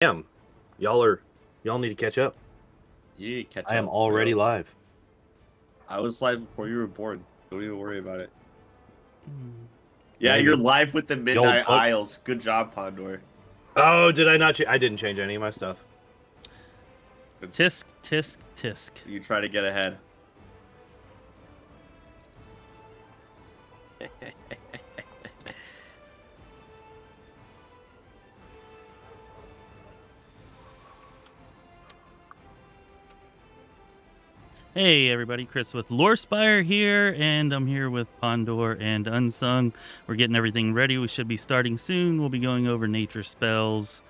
Damn, y'all need to catch up. You catch up. I am already live. I was live before you were born. Don't even worry about it. Hmm. Yeah, Maybe. you're live with the Midnight fuck. Isles. Good job, Pondoor. Oh, did I not? I didn't change any of my stuff. Tisk, tisk, tisk. You try to get ahead. Hey everybody, Chris with Lorespire here, and I'm here with Pondoor and Unsung. We're getting everything ready. We should be starting soon. We'll be going over nature spells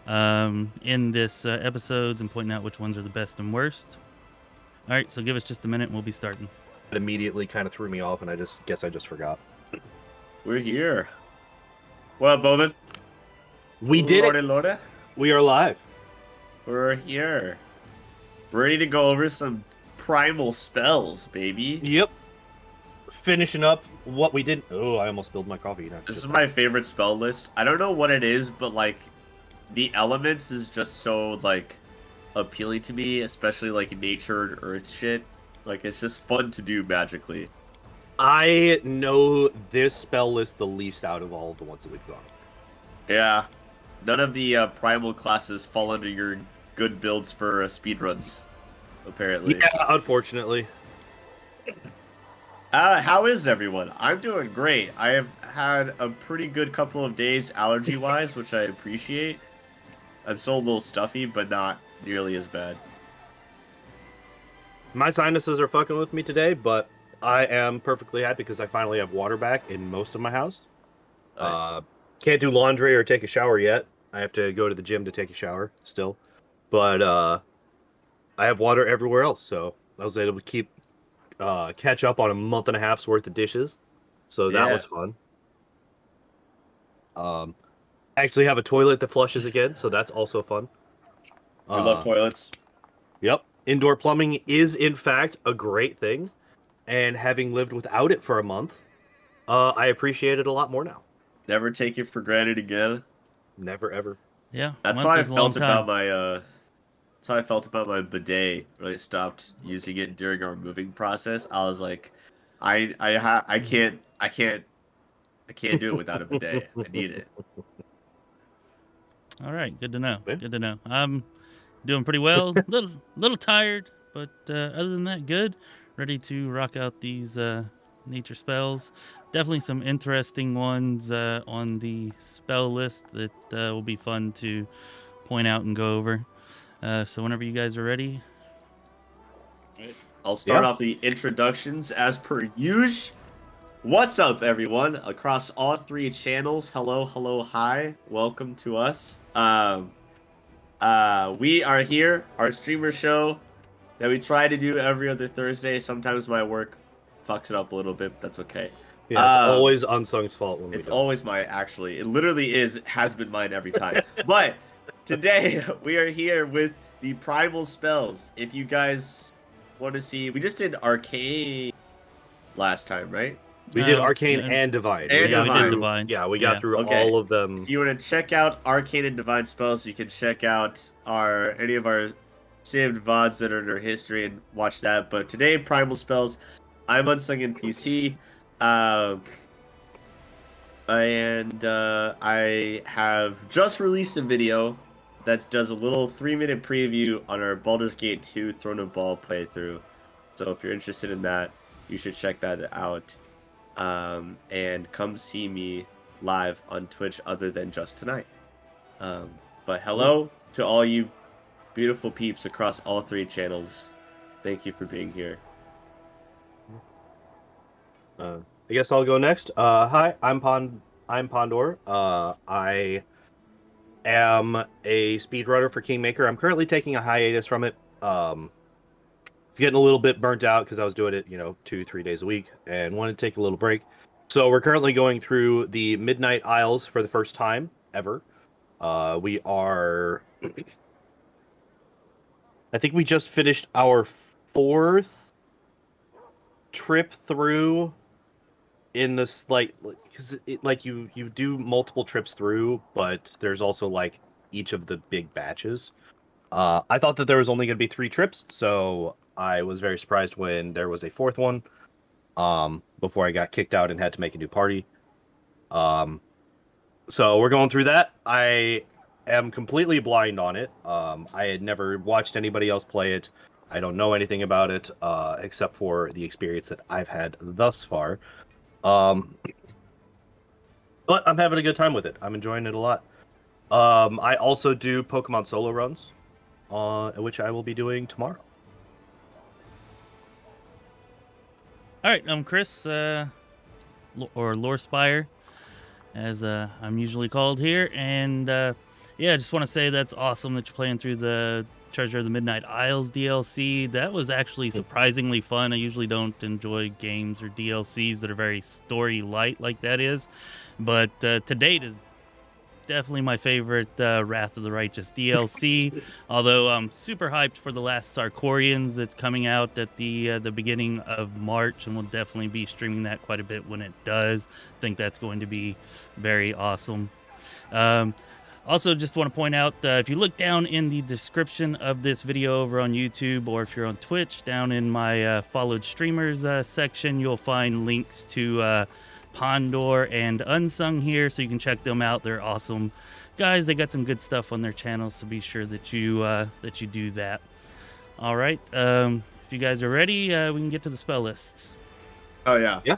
in this episodes and pointing out which ones are the best and worst. All right, so give us just a minute and we'll be starting. It immediately kind of threw me off, and I guess I just forgot. We're here. What up, Bowman? We did it. Lorde. We are live. We're here. Ready to go over some primal spells, baby. Yep. Finishing up what we did. Oh, I almost spilled my coffee. This is my favorite spell list. I don't know what it is, but like the elements is just so like appealing to me, especially like nature and earth shit. Like it's just fun to do magically. I know this spell list the least out of all of the ones that we've gone. Yeah, none of the primal classes fall under your good builds for speedruns, apparently. Yeah, unfortunately. How is everyone? I'm doing great. I have had a pretty good couple of days allergy-wise, which I appreciate. I'm still a little stuffy, but not nearly as bad. My sinuses are fucking with me today, but I am perfectly happy because I finally have water back in most of my house. Nice. Can't do laundry or take a shower yet. I have to go to the gym to take a shower still. But I have water everywhere else, so I was able to catch up on a month and a half's worth of dishes. So that was fun. I actually have a toilet that flushes again, so that's also fun. We love toilets. Yep. Indoor plumbing is, in fact, a great thing. And having lived without it for a month, I appreciate it a lot more now. Never take it for granted again. Never, ever. Yeah, That's how I felt about my that's how I felt about my bidet when I stopped using it during our moving process. I was like, I can't do it without a bidet. I need it. All right, good to know. Good to know. I'm doing pretty well. little tired, but other than that, good. Ready to rock out these nature spells. Definitely some interesting ones on the spell list that will be fun to point out and go over. So whenever you guys are ready. I'll start off the introductions as per usual. What's up, everyone? Across all three channels, hello, hello, hi. Welcome to us. We are here, our streamer show that we try to do every other Thursday. Sometimes my work fucks it up a little bit, but that's okay. Yeah, it's always Unsung's fault when we do it. It's always actually. It literally has been mine every time. But today, we are here with the primal spells. If you guys want to see, we just did Arcane last time, right? We did Arcane and Divine. And we did Divine. Yeah, we got through all of them. If you want to check out Arcane and Divine spells, you can check out any of our saved VODs that are in our history and watch that. But today, primal spells. I'm UnsungNPC. And I have just released a video that does a little 3-minute preview on our Baldur's Gate 2 Throne of Ball playthrough. So if you're interested in that, you should check that out. And come see me live on Twitch other than just tonight. But hello to all you beautiful peeps across all three channels. Thank you for being here. I guess I'll go next. Hi, I'm Pondoor. I am a speedrunner for Kingmaker. I'm currently taking a hiatus from it. It's getting a little bit burnt out because I was doing it, 2-3 days a week and wanted to take a little break. So we're currently going through the Midnight Isles for the first time ever. We are... I think we just finished our 4th trip through in this, because you do multiple trips through, but there's also each of the big batches. I thought that there was only going to be 3 trips, so I was very surprised when there was a 4th one. Before I got kicked out and had to make a new party. So we're going through that. I am completely blind on it. I had never watched anybody else play it. I don't know anything about it, except for the experience that I've had thus far. But I'm having a good time with it. I'm enjoying it a lot. I also do Pokemon solo runs, which I will be doing tomorrow. All right, I'm Chris, or Lore Spire, as I'm usually called here. And yeah, I just want to say that's awesome that you're playing through the Treasure of the Midnight Isles DLC. That was actually surprisingly fun. I usually don't enjoy games or DLCs that are very story light like that is. But to date is definitely my favorite Wrath of the Righteous DLC. Although I'm super hyped for the last Sarkorians that's coming out at the beginning of March, and we'll definitely be streaming that quite a bit when it does. I think that's going to be very awesome. Also, just want to point out, if you look down in the description of this video over on YouTube, or if you're on Twitch, down in my followed streamers section, you'll find links to Pondoor and Unsung here, so you can check them out. They're awesome guys. They got some good stuff on their channel, so be sure that you do that. All right, if you guys are ready, we can get to the spell lists. Oh yeah. Yeah.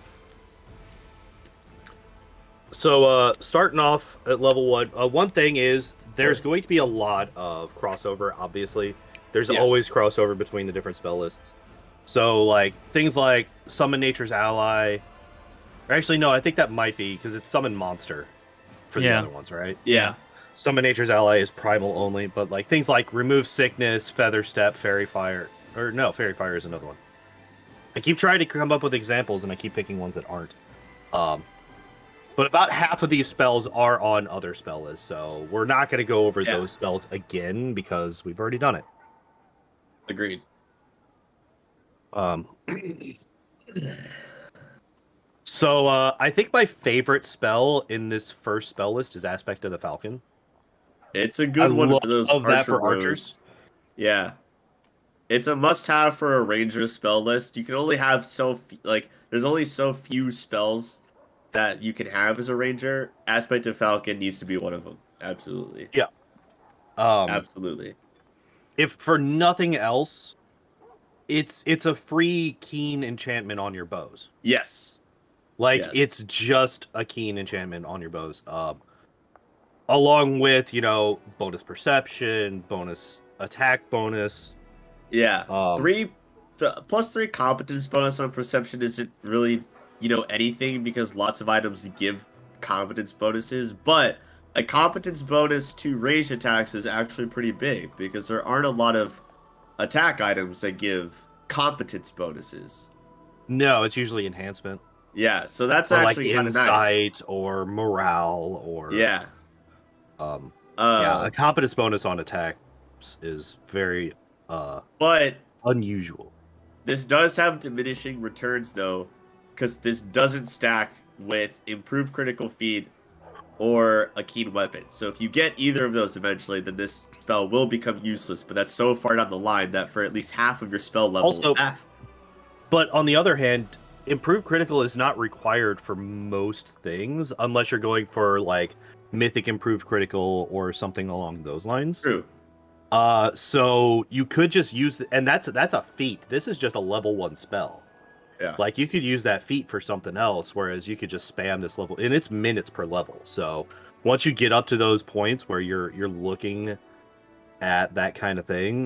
So starting off at level 1, one thing is there's going to be a lot of crossover. Obviously, there's always crossover between the different spell lists. So like things like Summon Nature's Ally. Actually, no, I think that might be because it's Summon Monster for the other ones, right? Yeah. Summon Nature's Ally is primal only, but like things like Remove Sickness, Feather Step, Fairy Fire, or no, Fairy Fire is another one. I keep trying to come up with examples, and I keep picking ones that aren't. But about half of these spells are on other spell lists, so we're not going to go over those spells again because we've already done it. Agreed. So I think my favorite spell in this first spell list is Aspect of the Falcon. It's a good one for those archers. Yeah. It's a must-have for a ranger spell list. You can only have there's only so few spells that you can have as a ranger. Aspect of Falcon needs to be one of them. Absolutely. Yeah. Absolutely. If for nothing else, it's a free keen enchantment on your bows. Yes. It's just a keen enchantment on your bows. Along with, bonus perception, bonus attack bonus. Yeah. Plus 3 competence bonus on perception isn't really, anything because lots of items give competence bonuses, but a competence bonus to ranged attacks is actually pretty big because there aren't a lot of attack items that give competence bonuses. No, it's usually enhancement. Yeah, so that's actually kind of nice. Insight or morale or a competence bonus on attacks is very but unusual. This does have diminishing returns though, because this doesn't stack with improved critical feat or a keen weapon. So if you get either of those eventually, then this spell will become useless. But that's so far down the line that for at least half of your spell level. Also, but on the other hand, improved critical is not required for most things unless you're going for like mythic improved critical or something along those lines. True. So you could just use and that's a feat. This is just a level 1 spell. Yeah. Like you could use that feat for something else, whereas you could just spam this level, and it's minutes per level. So once you get up to those points where you're looking at that kind of thing,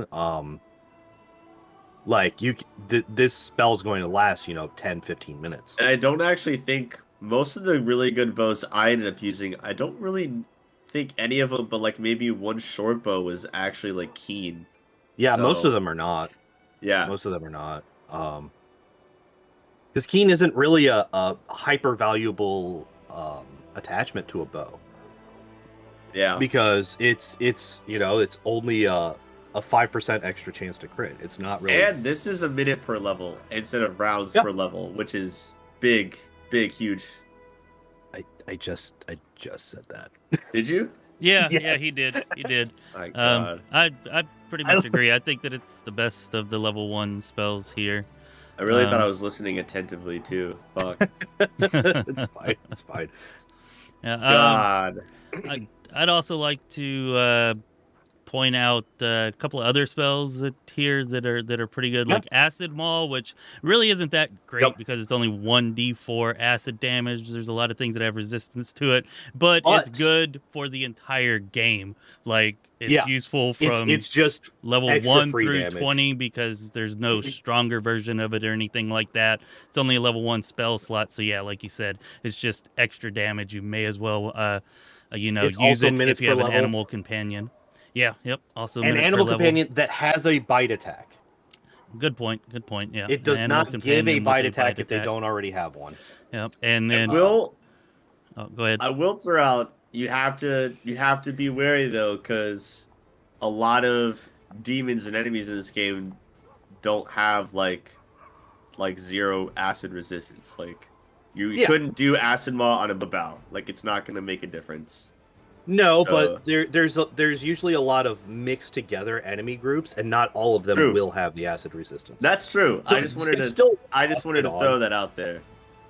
this spell's going to last 10-15 minutes. And I don't actually think most of the really good bows I ended up using, I don't really think any of them, but like maybe one short bow was actually like keen. Yeah, most of them are not. Yeah, most of them are not. Because keen isn't really a hyper valuable attachment to a bow. Yeah, because it's only a 5% extra chance to crit. It's not really. And this is a minute per level instead of rounds per level, which is big, huge. I just said that. Did you? Yeah, Yes. yeah, he did. He did. My God. I pretty much agree. I think that it's the best of the level 1 spells here. I really thought I was listening attentively too. Fuck. It's fine. It's fine. Yeah, God. I'd also like to point out a couple of other spells that are pretty good, Yep. like Acid Maul, which really isn't that great Yep. because it's only 1d4 acid damage. There's a lot of things that have resistance to it, but it's But- good for the entire game. Like it's Yeah. useful from It's just level extra 1 free through damage. 20 because there's no stronger version of it or anything like that. It's only a level 1 spell slot, so yeah, like you said, it's just extra damage. You may as well It's use also it minutes if you per have an level. animal companion. Yeah, yep. Also an minutes animal per level. companion that has a bite attack. Good point. Yeah. It does An animal not give a companion with bite attack if they attack. don't already have one. Yep. And then Will oh, go ahead. I will throw out you have to be wary though, because a lot of demons and enemies in this game don't have like 0 acid resistance. Like you couldn't do acid maw on a babao. Like it's not gonna make a difference. No, So- but there's usually a lot of mixed together enemy groups, and not all of them True. will have the acid resistance. That's true. So I just wanted it's to still throw on. that out there.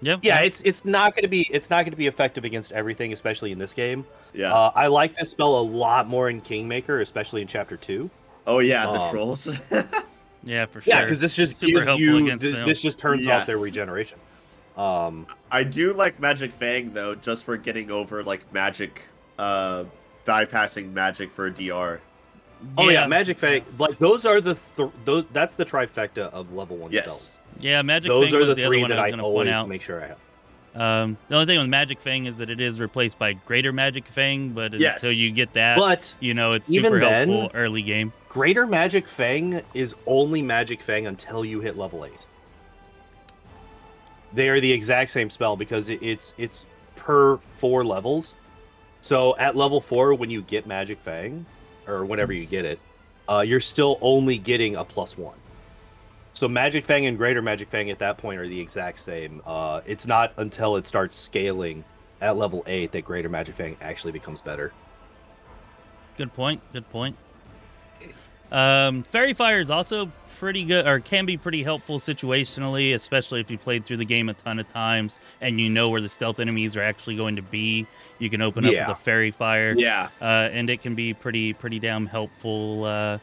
Yep. Yeah, it's not going to be effective against everything, especially in this game. Yeah. I like this spell a lot more in Kingmaker, especially in Chapter 2. Oh yeah, the um, trolls. Yeah, for sure. Yeah, because this just Super gives helpful you against them. this just turns off their Yes. regeneration. I do like Magic Fang though, just for getting over like magic, bypassing magic for a DR. Oh yeah, Magic Fang, like those are the those that's the trifecta of level 1 Yes. spells. Yeah, Magic Those Fang are was the the other three one that I was I going to point always out. make sure I have. The only thing with Magic Fang is that it is replaced by Greater Magic Fang, but Yes. until you get that, But it's even super then- helpful early game. Greater Magic Fang is only Magic Fang until you hit level 8. They are the exact same spell because it's per 4 levels. So at level 4, when you get Magic Fang, or whenever you get it, you're still only getting a +1. So Magic Fang and Greater Magic Fang at that point are the exact same. It's not until it starts scaling at level 8 that Greater Magic Fang actually becomes better. Good point. Fairy Fire is also pretty good, or can be pretty helpful situationally, especially if you played through the game a ton of times and you know where the stealth enemies are actually going to be. You can open up with a Fairy Fire, Yeah. and it can be pretty damn helpful,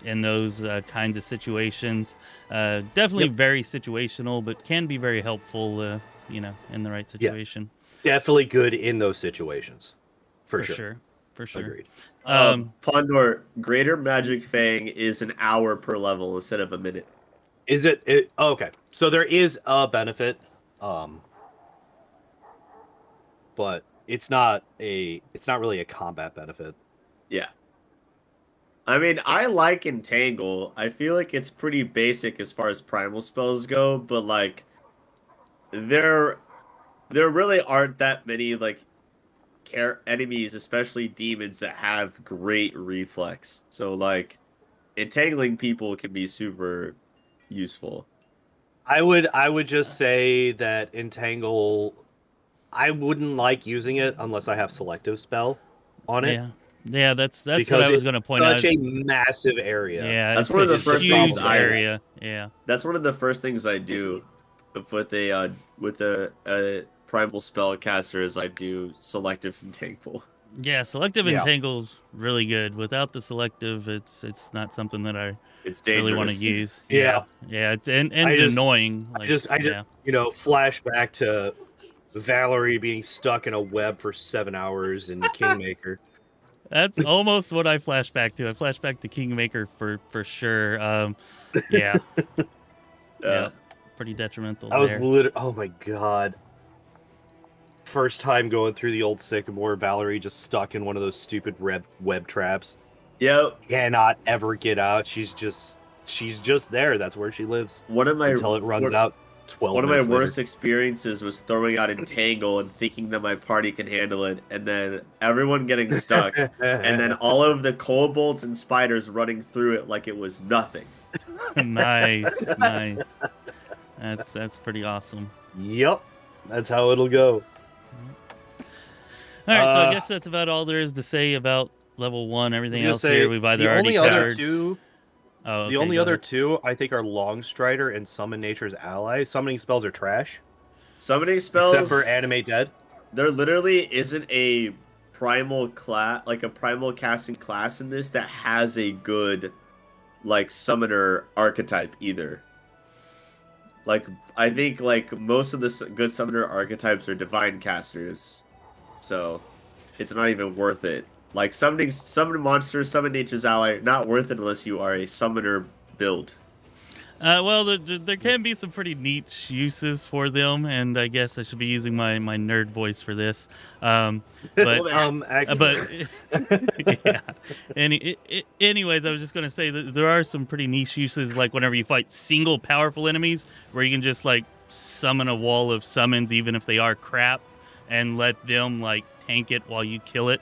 in those kinds of situations. Definitely very situational, but can be very helpful, in the right situation. Definitely good in those situations. For sure. Agreed. Pondoor, Greater Magic Fang is an hour per level instead of a minute. Is it okay. So there is a benefit, but it's not really a combat benefit. Yeah. I mean, I like Entangle. I feel like it's pretty basic as far as primal spells go, but like there really aren't that many like enemies, especially demons, that have great reflex. So like entangling people can be super useful. I would just say that Entangle, I wouldn't like using it unless I have selective spell on it. Yeah, that's what because I was it's going to point out. such a massive area. Yeah, That's it's one of the a first huge things I- area. Yeah. That's one of the first things I do with a primal spellcaster is I do selective entangle. Yeah, selective Yeah. Entangle's really good. Without the selective, it's not something that I It's dangerous. really want to use. Yeah. Yeah, it's and I just- annoying. I just flash back to Valerie being stuck in a web for 7 hours in Kingmaker. That's almost what I flash back to. I flash back to Kingmaker for sure. Yeah, yeah, pretty detrimental. I was there. oh my god. First time going through the old Sycamore, Valerie just stuck in one of those stupid web traps. Yep. Cannot ever get out. She's just there. That's where she lives One of my until it runs out 12 One of my minutes worst later. experiences was throwing out Entangle and thinking that my party can handle it, and then everyone getting stuck, and then all of the kobolds and spiders running through it like it was nothing. Nice. That's pretty awesome. Yep. That's how it'll go. All right, so I guess that's about all there is to say about level 1. Everything else here we've either the already only covered. other two. Oh, The okay, only go other ahead. two I think are Longstrider and Summon Nature's Ally. Summoning spells are trash, Summoning spells, except for Animate Dead. there literally isn't a primal class, like a primal casting class in this that has a good, like, summoner archetype either. Like, I think, like, most of the good summoner archetypes are divine casters, so it's not even worth it. Like, summon monsters, summon nature's ally, not worth it unless you are a summoner build. Well, there can be some pretty neat uses for them, and I guess I should be using my nerd voice for this. But Actually. yeah. Anyways, I was just gonna say that there are some pretty niche uses, like whenever you fight single powerful enemies, where you can just like summon a wall of summons, even if they are crap, and let them like tank it while you kill it.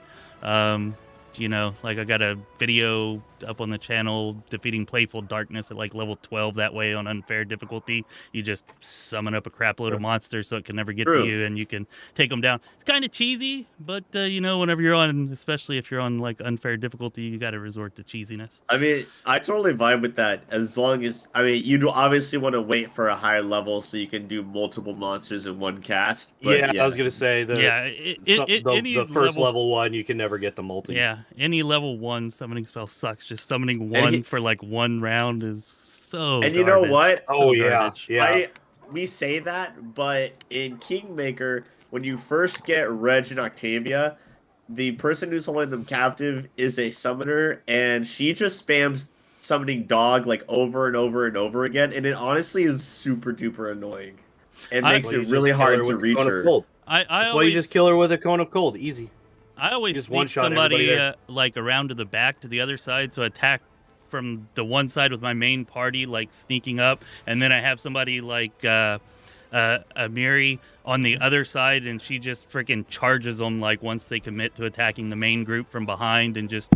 You know, like I got a video up on the channel defeating Playful Darkness at like level 12 that way on unfair difficulty. You just summon up a crap load of monsters so it can never get to you and you can take them down. It's kind of cheesy, but you know, whenever you're on, especially if you're on like unfair difficulty, you got to resort to cheesiness. I mean, I totally vibe with that, as long as, I mean, you do obviously want to wait for a higher level so you can do multiple monsters in one cast. But I was gonna say the first level one you can never get the multi. Yeah, any level 1 summoning spell sucks. Just summoning one for like one round is so And you garbage. know what? So garbage. We say that, but in Kingmaker, when you first get Reg and Octavia, the person who's holding them captive is a summoner, and she just spams summoning dog like over and over and over again, and it honestly is super duper annoying. It makes it really hard to reach her. That's why you just kill her with a cone of cold. Easy. I always just sneak one-shot somebody like around to the back to the other side, so attack from the one side with my main party, like sneaking up, and then I have somebody like Amiri on the other side, and she just freaking charges them like once they commit to attacking the main group from behind, and just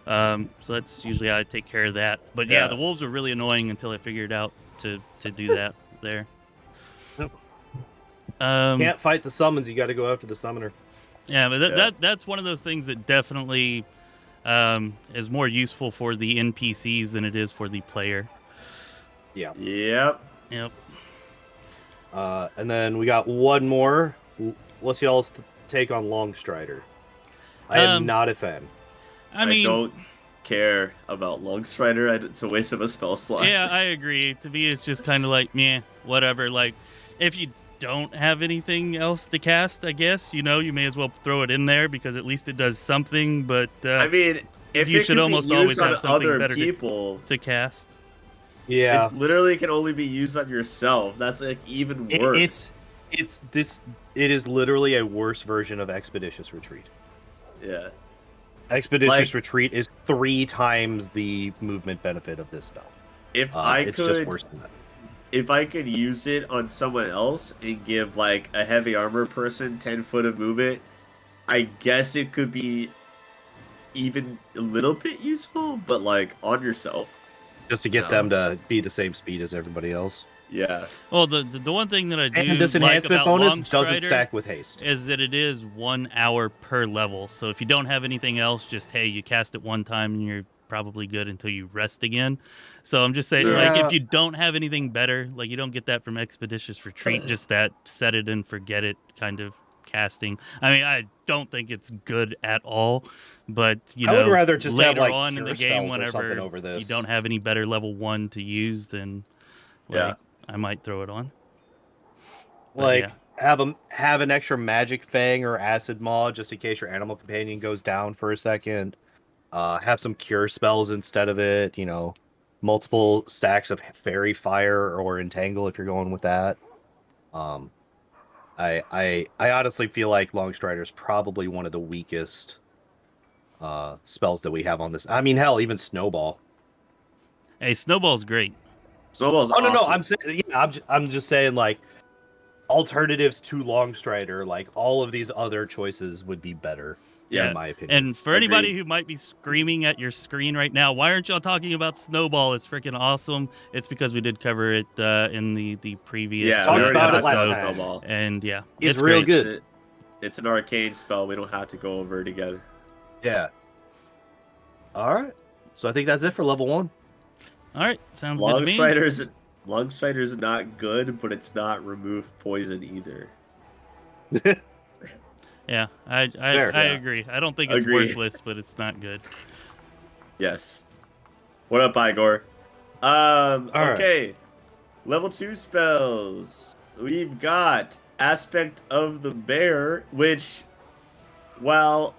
so that's usually how I take care of that. But yeah, the wolves are really annoying until I figured out to do that there. Can't fight the summons, you got to go after the summoner. Yeah, but that's one of those things that definitely is more useful for the NPCs than it is for the player. Yeah. Yep. And then we got one more. What's y'all's take on Longstrider? I am not a fan. I don't care about Longstrider. It's a waste of a spell slot. Yeah, I agree. To me, it's just kind of like, meh, whatever. Like, if you don't have anything else to cast, I guess, you know, you may as well throw it in there because at least it does something. But I mean, if you it should almost always have something other better people to cast. Yeah, it literally can only be used on yourself. That's like even worse. It is literally a worse version of Expeditious Retreat. Yeah. Expeditious Retreat is 3 times the movement benefit of this spell. It's just worse than that. If I could use it on someone else and give like a heavy armor person 10 foot of movement, I guess it could be even a little bit useful, but like on yourself. Just to get them to be the same speed as everybody else. Yeah. Well, the one thing that I do and this like enhancement about bonus Longstrider doesn't stack with haste. is that it is 1 hour per level. So if you don't have anything else, just hey, you cast it one time and you're probably good until you rest again. So I'm just saying, like, if you don't have anything better, like you don't get that from Expeditious Retreat, just that set it and forget it kind of casting. I mean, I don't think it's good at all, but you know, I would rather just later have, like, on in the game, whenever over this. you don't have any better level 1 to use, then like, I might throw it on. But, like have an extra magic fang or acid maw just in case your animal companion goes down for a second. Have some cure spells instead of it. You know, multiple stacks of fairy fire or entangle if you're going with that. I honestly feel like Longstrider is probably one of the weakest spells that we have on this. I mean, hell, even Snowball. Hey, Snowball's great. Snowball's no, awesome. I'm saying, I'm just saying, like, alternatives to Longstrider, like all of these other choices would be better. Yeah, in my opinion. And for anybody who might be screaming at your screen right now, why aren't y'all talking about Snowball? It's freaking awesome. It's because we did cover it in the previous we already about talked it about last Snowball. And it's it's real great. good. It's an arcane spell. We don't have to go over it again. Yeah. All right. So I think that's it for level 1. All right, sounds good to me. Longstrider's not good, but it's not remove poison either. Yeah, I Fair, yeah. agree. I don't think it's Agree. worthless, but it's not good. Yes. What up, Igor? right. Okay. Level 2 spells. We've got Aspect of the Bear, which, while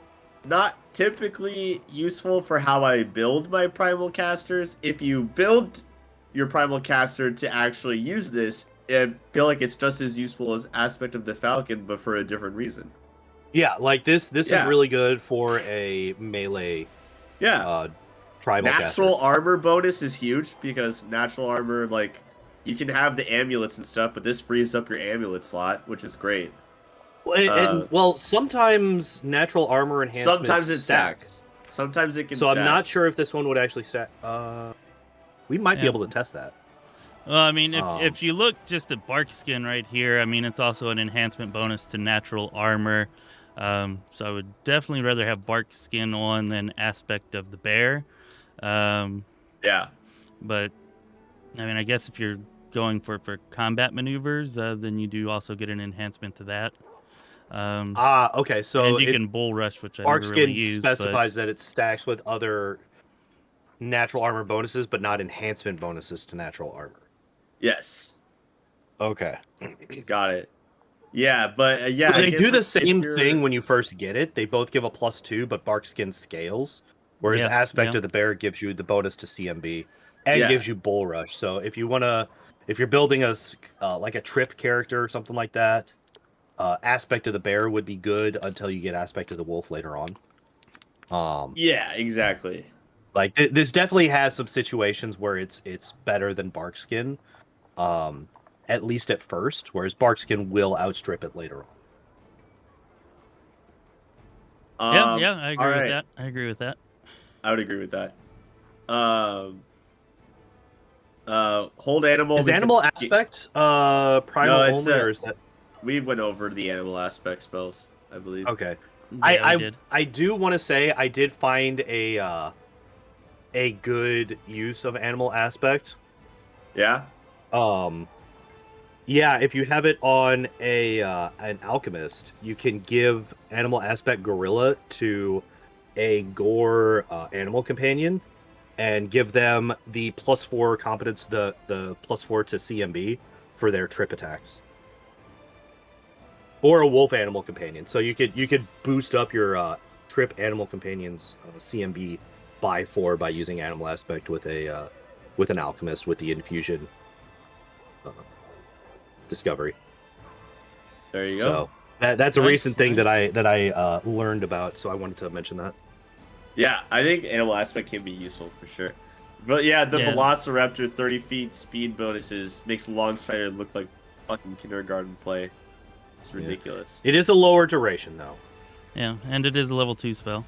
not typically useful for how I build my primal casters, if you build your primal caster to actually use this, I feel like it's just as useful as Aspect of the Falcon, but for a different reason. Yeah, like this is Yeah. really good for a melee Yeah. tribal Natural caster. armor bonus is huge because natural armor, like, you can have the amulets and stuff, but this frees up your amulet slot, which is great. Well, sometimes natural armor enhancements Sometimes it stack. stacks. Sometimes it can So stack. I'm not sure if this one would actually stack. We might be Yeah. able to test that. Well, I mean, if you look just at bark skin right here, I mean, it's also an enhancement bonus to natural armor. So I would definitely rather have bark skin on than Aspect of the Bear. Yeah. But I mean, I guess if you're going for combat maneuvers, then you do also get an enhancement to that. Okay. So and you can bull rush, which I never Barkskin really use. specifies that it stacks with other natural armor bonuses, but not enhancement bonuses to natural armor. Yes. Okay. Got it. Yeah, but yeah, But I they guess do the if same you're- thing when you first get it. They both give a +2, but Barkskin scales. Whereas Yeah, Aspect yeah. of the Bear gives you the bonus to CMB and Yeah. gives you Bull Rush. So if you're building like a trip character or something like that, Aspect of the Bear would be good until you get Aspect of the Wolf later on. Yeah, exactly. Like this definitely has some situations where it's better than Barkskin, at least at first, whereas Barkskin will outstrip it later on. Yeah, I agree with that. I agree with that. I would agree with that. Hold animal. Is we can animal skip- aspect primal No, it's only, or is that We went over the animal aspect spells, I believe. okay? Yeah, we did. I do want to say I did find a good use of animal aspect. Yeah. Yeah, if you have it on an alchemist, you can give animal aspect gorilla to a gore animal companion, and give them the +4 competence, the +4 to CMB for their trip attacks, or a wolf animal companion. So you could boost up your trip animal companion's CMB by 4 by using animal aspect with an alchemist with the infusion discovery. There you go. So that's a Nice, recent thing nice. that I learned about. So I wanted to mention that. Yeah, I think animal aspect can be useful for sure. But yeah, the Yeah. Velociraptor 30 feet speed bonuses makes Longstrider look like fucking kindergarten play. It's Yeah. ridiculous. It is a lower duration though. Yeah, and it is a level 2 spell.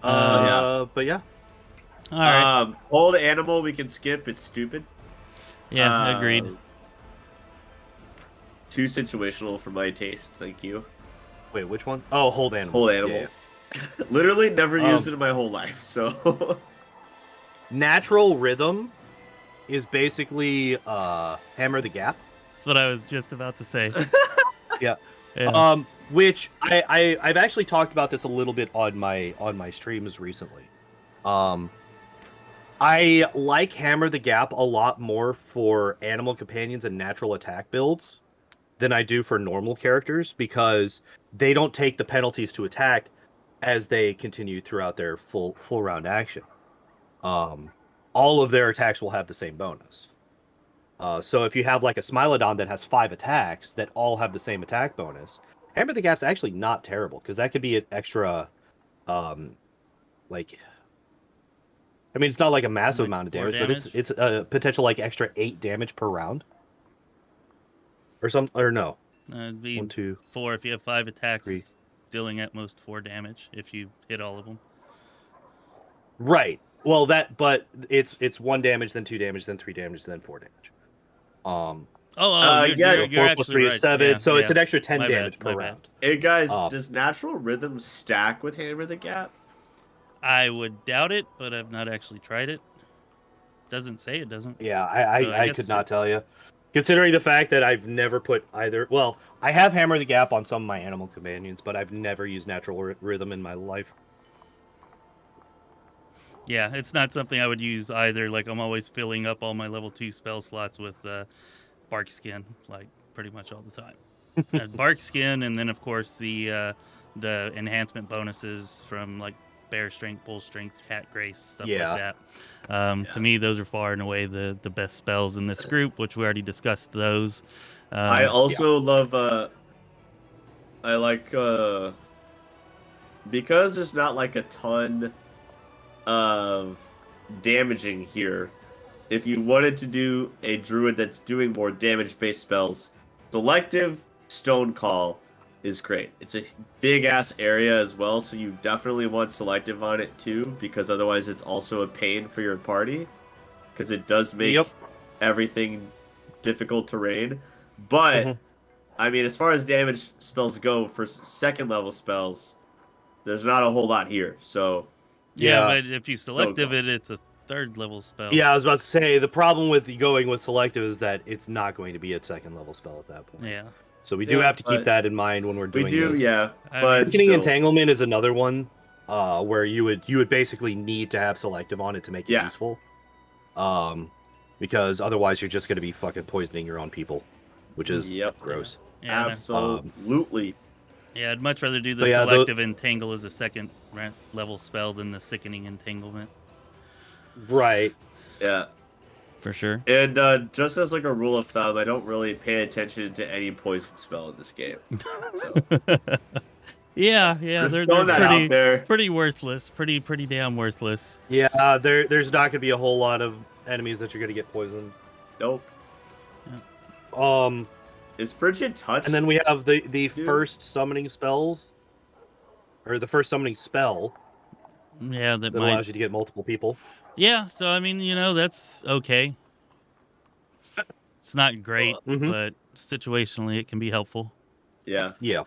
But yeah. All right. Hold animal we can skip. It's stupid. Yeah, agreed. Too situational for my taste. Thank you. Wait, which one? Oh, hold animal. Hold Yeah, animal. yeah. Literally never used it in my whole life. So Natural rhythm is basically hammer the gap. That's what I was just about to say. Yeah. Yeah. Which I've actually talked about this a little bit on my streams recently. I like Hammer the Gap a lot more for animal companions and natural attack builds than I do for normal characters, because they don't take the penalties to attack as they continue throughout their full round action. All of their attacks will have the same bonus. So if you have like a Smilodon that has 5 attacks that all have the same attack bonus, Hammer the Gap's actually not terrible, because that could be an extra, like, I mean, it's not like a massive Like amount of 4 damage, but damage? it's a potential like extra 8 damage per round, or no, It'd be 1, 2. 4 if you have 5 attacks, 3. it's dealing at most 4 damage if you hit all of them. Right. Well, but it's 1 damage, then 2 damage, then 3 damage, then 4 damage. You're 4 plus actually 3 right. is 7, Yeah, so it's yeah. an extra 10 My damage bad, per my bad. round. Hey guys, does natural rhythm stack with Hammer the Gap? I would doubt it, but I've not actually tried it. Doesn't say it doesn't. Yeah, So I I guess could not tell you. Considering the fact that I've never put either... Well, I have Hammer the Gap on some of my animal companions, but I've never used natural rhythm in my life. Yeah, it's not something I would use either. Like, I'm always filling up all my level 2 spell slots with bark skin, like, pretty much all the time. Bark skin, and then, of course, the enhancement bonuses from, like, bear strength, bull strength, cat grace, stuff like that. To me, those are far and away the best spells in this group, which we already discussed those. I also love, I like, because there's not, like, a ton of damaging here, if you wanted to do a druid that's doing more damage-based spells, selective Stone Call is great. It's a big-ass area as well, so you definitely want selective on it too, because otherwise it's also a pain for your party, because it does make everything difficult terrain. But, I mean, as far as damage spells go, for second level spells, there's not a whole lot here, so... Yeah, but if you selective it, it's a third level spell. Yeah, I was about to say, the problem with going with selective is that it's not going to be a second level spell at that point. Yeah. So we do have to keep that in mind when we're doing this. Yeah. But Thickening Entanglement is another one where you would basically need to have selective on it to make it useful. Because otherwise you're just going to be fucking poisoning your own people, which is gross. Yeah, absolutely. Yeah, I'd much rather do the selective entangle as a second level spell than the sickening entanglement. Right. Yeah. For sure. And just as like a rule of thumb, I don't really pay attention to any poison spell in this game. So. yeah, they're pretty worthless. Pretty damn worthless. Yeah, there's not gonna be a whole lot of enemies that you're gonna get poisoned. Nope. Yeah. Is Frigid Touch? And then we have the first summoning spells, or the first summoning spell. Yeah, that allows you to get multiple people. Yeah, so I mean, that's okay. It's not great, but situationally it can be helpful. Yeah. Yeah.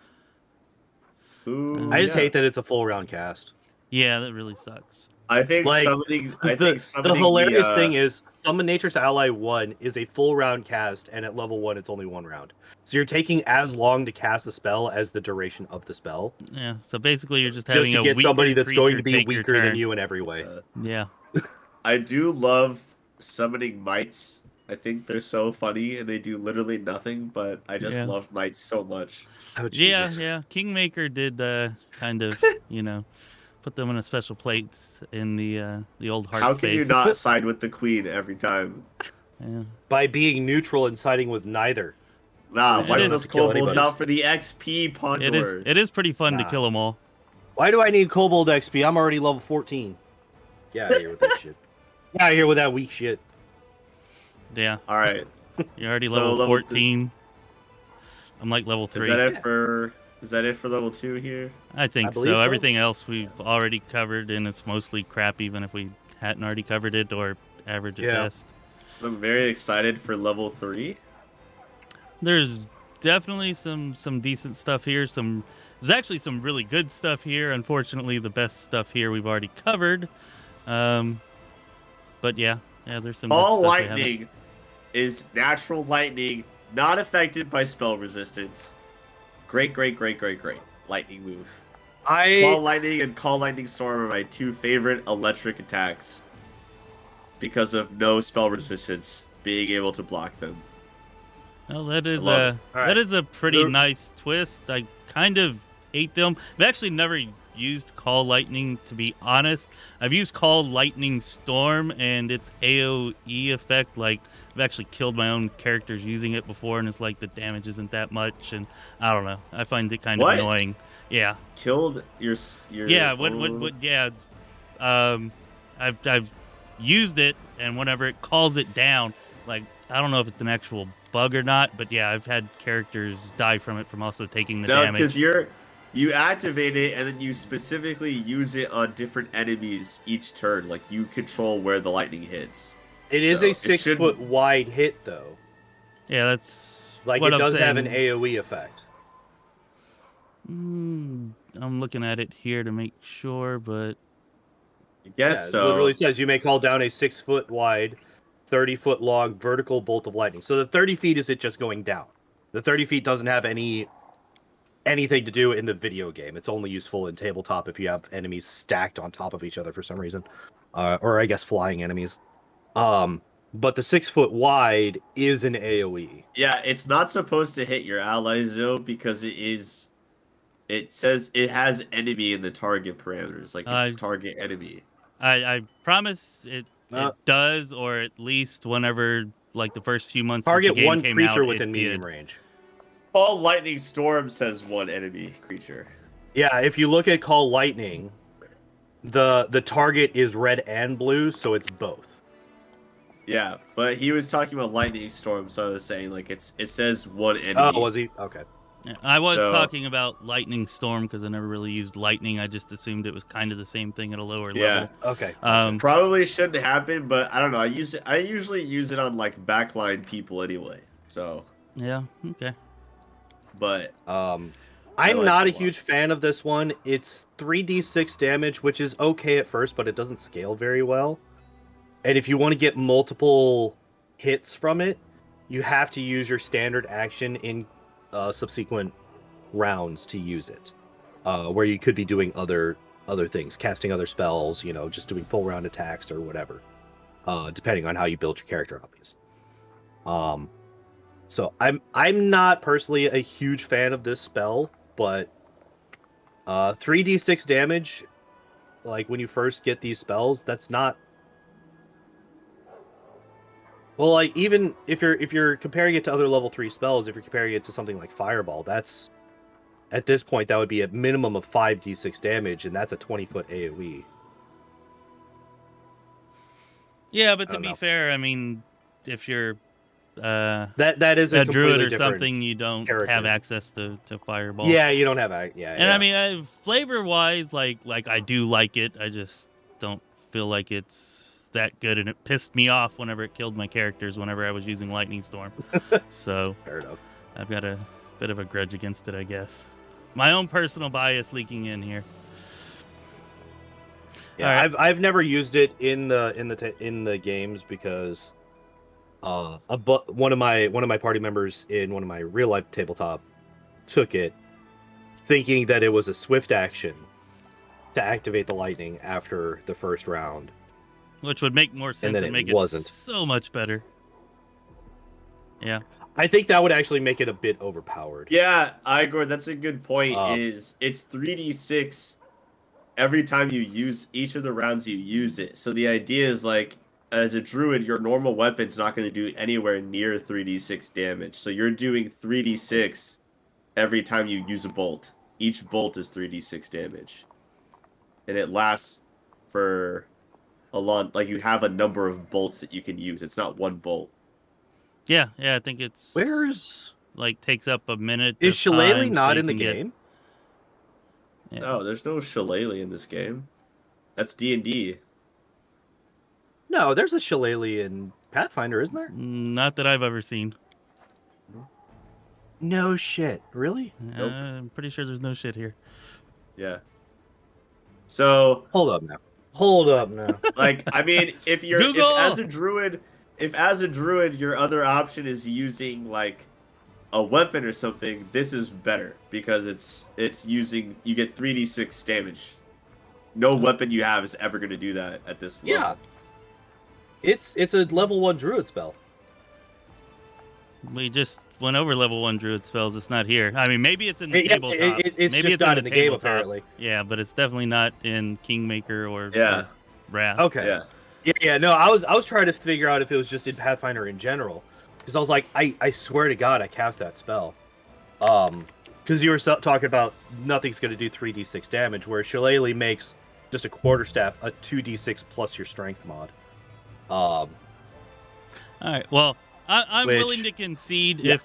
Ooh, I just hate that it's a full round cast. Yeah, that really sucks. I think the hilarious thing is Summon Nature's Ally 1 is a full round cast, and at level 1 it's only 1 round. So you're taking as long to cast a spell as the duration of the spell. Yeah, so basically you're just having to get somebody that's going to be weaker than you in every way. Yeah. I do love summoning mites. I think they're so funny, and they do literally nothing, but I just love mites so much. Oh, yeah. Kingmaker did kind of, put them in a special place in the old heart How space. can you not side with the queen every time? Yeah. By being neutral and siding with neither. Nah, wipe those kobolds out for the XP, Pondoor. It is pretty fun to kill them all. Why do I need kobold XP? I'm already level 14. Get out of here with that shit. Get out of here with that weak shit. Yeah. All right. You're already level 14. I'm like level 3. Is that it for level 2 here? I think so. Everything else we've already covered, and it's mostly crap even if we hadn't already covered it, or average at best. I'm very excited for level 3. There's definitely some decent stuff here. There's actually some really good stuff here. Unfortunately, the best stuff here we've already covered. But yeah, there's some All good stuff lightning is natural lightning, not affected by spell resistance. Great lightning move. Call Lightning and Call Lightning Storm are my 2 favorite electric attacks because of no spell resistance, being able to block them. Well, that is a pretty nice twist. I kind of hate them. I've actually never used Call Lightning, to be honest. I've used Call Lightning Storm and its AoE effect. Like, I've actually killed my own characters using it before, and it's like the damage isn't that much, and I don't know. I find it kind of annoying. Yeah. Killed your yeah. Yeah. I've used it, and whenever it calls it down, like, I don't know if it's an actual bug or not, but yeah, I've had characters die from it from also taking the damage. No, because you activate it and then you specifically use it on different enemies each turn. Like, you control where the lightning hits. It is a 6 foot wide hit, though. Yeah, that's Like what it I'm does have an saying. AoE effect. I'm looking at it here to make sure, but I guess Yeah, it so. literally says you may call down a 6-foot wide, 30-foot long vertical bolt of lightning. So the 30 feet is it just going down. The 30 feet doesn't have anything to do in the video game. It's only useful in tabletop if you have enemies stacked on top of each other for some reason, or I guess flying enemies. But the 6-foot wide is an AoE. Yeah, it's not supposed to hit your allies though because it says it has enemy in the target parameters, like it's target enemy. I promise it Uh, does, or at least whenever like the first few months that the Target game one came creature out, within it medium did. range. Call Lightning Storm says one enemy creature. Yeah, if you look at Call Lightning, the target is red and blue, so it's both. Yeah, but he was talking about Lightning Storm, so I was saying like it says one enemy. Oh, was he? Okay. Yeah, I was So- talking about Lightning Storm because I never really used lightning. I just assumed it was kind of the same thing at a lower level. Okay. Probably shouldn't happen, but I don't know. I usually use it on like backline people anyway. So, Yeah. Okay. but I'm like not a it a lot. huge fan of this one. It's 3d6 damage, which is okay at first, but it doesn't scale very well. And if you want to get multiple hits from it, you have to use your standard action in subsequent rounds to use it. Where you could be doing other things, casting other spells, just doing full round attacks or whatever, depending on how you build your character, obviously. So I'm not personally a huge fan of this spell, but 3d6 damage, like when you first get these spells, that's not. Well, like even if you're comparing it to other level 3 spells, if you're comparing it to something like Fireball, that's at this point that would be a minimum of 5d6 damage, and that's a 20-foot AoE. Yeah, but I to don't be know. fair, I mean, if you're That is a a druid completely or different something, you don't character. have access to Fireball. Yeah, you don't have And I mean, flavor wise, like I do like it. I just don't feel like it's that good, and it pissed me off whenever it killed my characters whenever I was using Lightning Storm. So fair enough. I've got a bit of a grudge against it, I guess. My own personal bias leaking in here. Yeah, All right. I've never used it in the games because one of my party members in one of my real life tabletop took it, thinking that it was a swift action to activate the lightning after the first round. Which would make more sense then and it make wasn't. it so much better. Yeah. I think that would actually make it a bit overpowered. yeah, Igor, that's a good point. Um, It's 3d6 every time you use each of the rounds you use it. So the idea is like as a druid, your normal weapon's not going to do anywhere near 3d6 damage. So you're doing 3d6 every time you use a bolt. Each bolt is 3d6 damage. And it lasts for a long, like you have a number of bolts that you can use. It's not one bolt. Yeah, I think it's Where's like takes up a minute. is of Shillelagh time not so in the you can get- game? Yeah. No, there's no shillelagh in this game. That's D&D. No, there's a Shillelagh in Pathfinder, isn't there? Not that I've ever seen. No shit, really? Nope. I'm pretty sure there's no shit here. Yeah. So, Hold up now. like, I mean, if Google! as a druid your other option is using like a weapon or something, this is better because it's using, you get 3d6 damage. No weapon you have is ever going to do that at this level. Yeah. It's a level 1 druid spell. We just went over level 1 druid spells. It's not here. I mean, maybe it's in the tabletop. It's maybe just not in the game, tabletop. apparently. Yeah, but it's definitely not in Kingmaker or Yeah. Wrath. Okay. Yeah. No, I was trying to figure out if it was just in Pathfinder in general, because I was like, I swear to God, I cast that spell. Because you were talking about nothing's going to do 3d6 damage, where Shillelagh makes just a quarterstaff a 2d6 plus your strength mod. All right. Well, I'm Which- willing to concede Yeah. if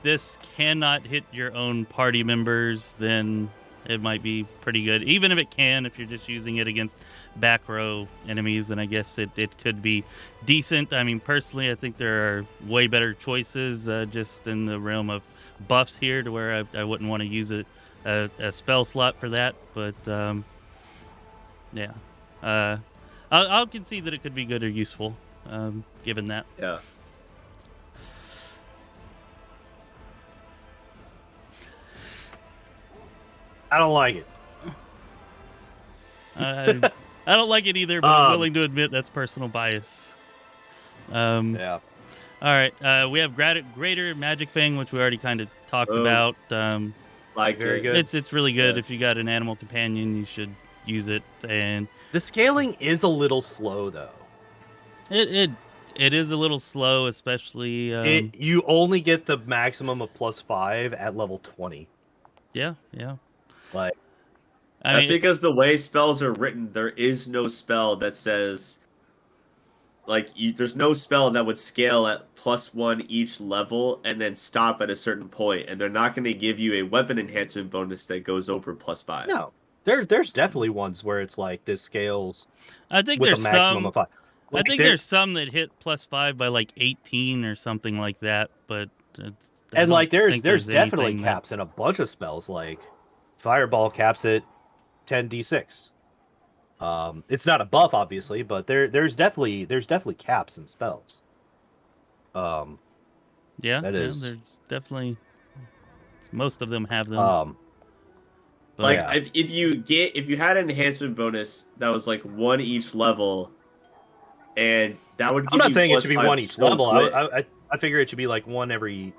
this cannot hit your own party members, then it might be pretty good. Even if it can, if you're just using it against back row enemies, then I guess it could be decent. I mean, personally, I think there are way better choices just in the realm of buffs here, to where I wouldn't want to use a spell slot for that. But yeah, I'll concede that it could be good or useful, given that. Yeah. I don't like it. I don't like it either, but I'm willing to admit that's personal bias. Yeah. All right, we have Greater Magic Fang, which we already kind of talked about. Like Very good. It's really good. Yeah. If you got an animal companion, you should use it. And The scaling is a little slow, though. it is a little slow, especially. You only get the maximum of +5 at level 20. Yeah. Like, That's because the way spells are written, there is no spell that says, like, there's no spell that would scale at +1 each level and then stop at a certain point, and they're not going to give you a weapon enhancement bonus that goes over +5. no. There's definitely ones where it's like this scales I think with there's a maximum some. of 5. I think there's some that hit +5 by like 18 or something like that, but And like there's there's definitely anything that- caps in a bunch of spells. Like Fireball caps at 10d6. It's not a buff, obviously, but there's definitely caps in spells. Yeah, that is- there's definitely most of them have them. But Like, yeah. if you had an enhancement bonus that was like 1 each level, and that would give I'm not you saying it should be +5 one each so level. quick. I figure it should be like one every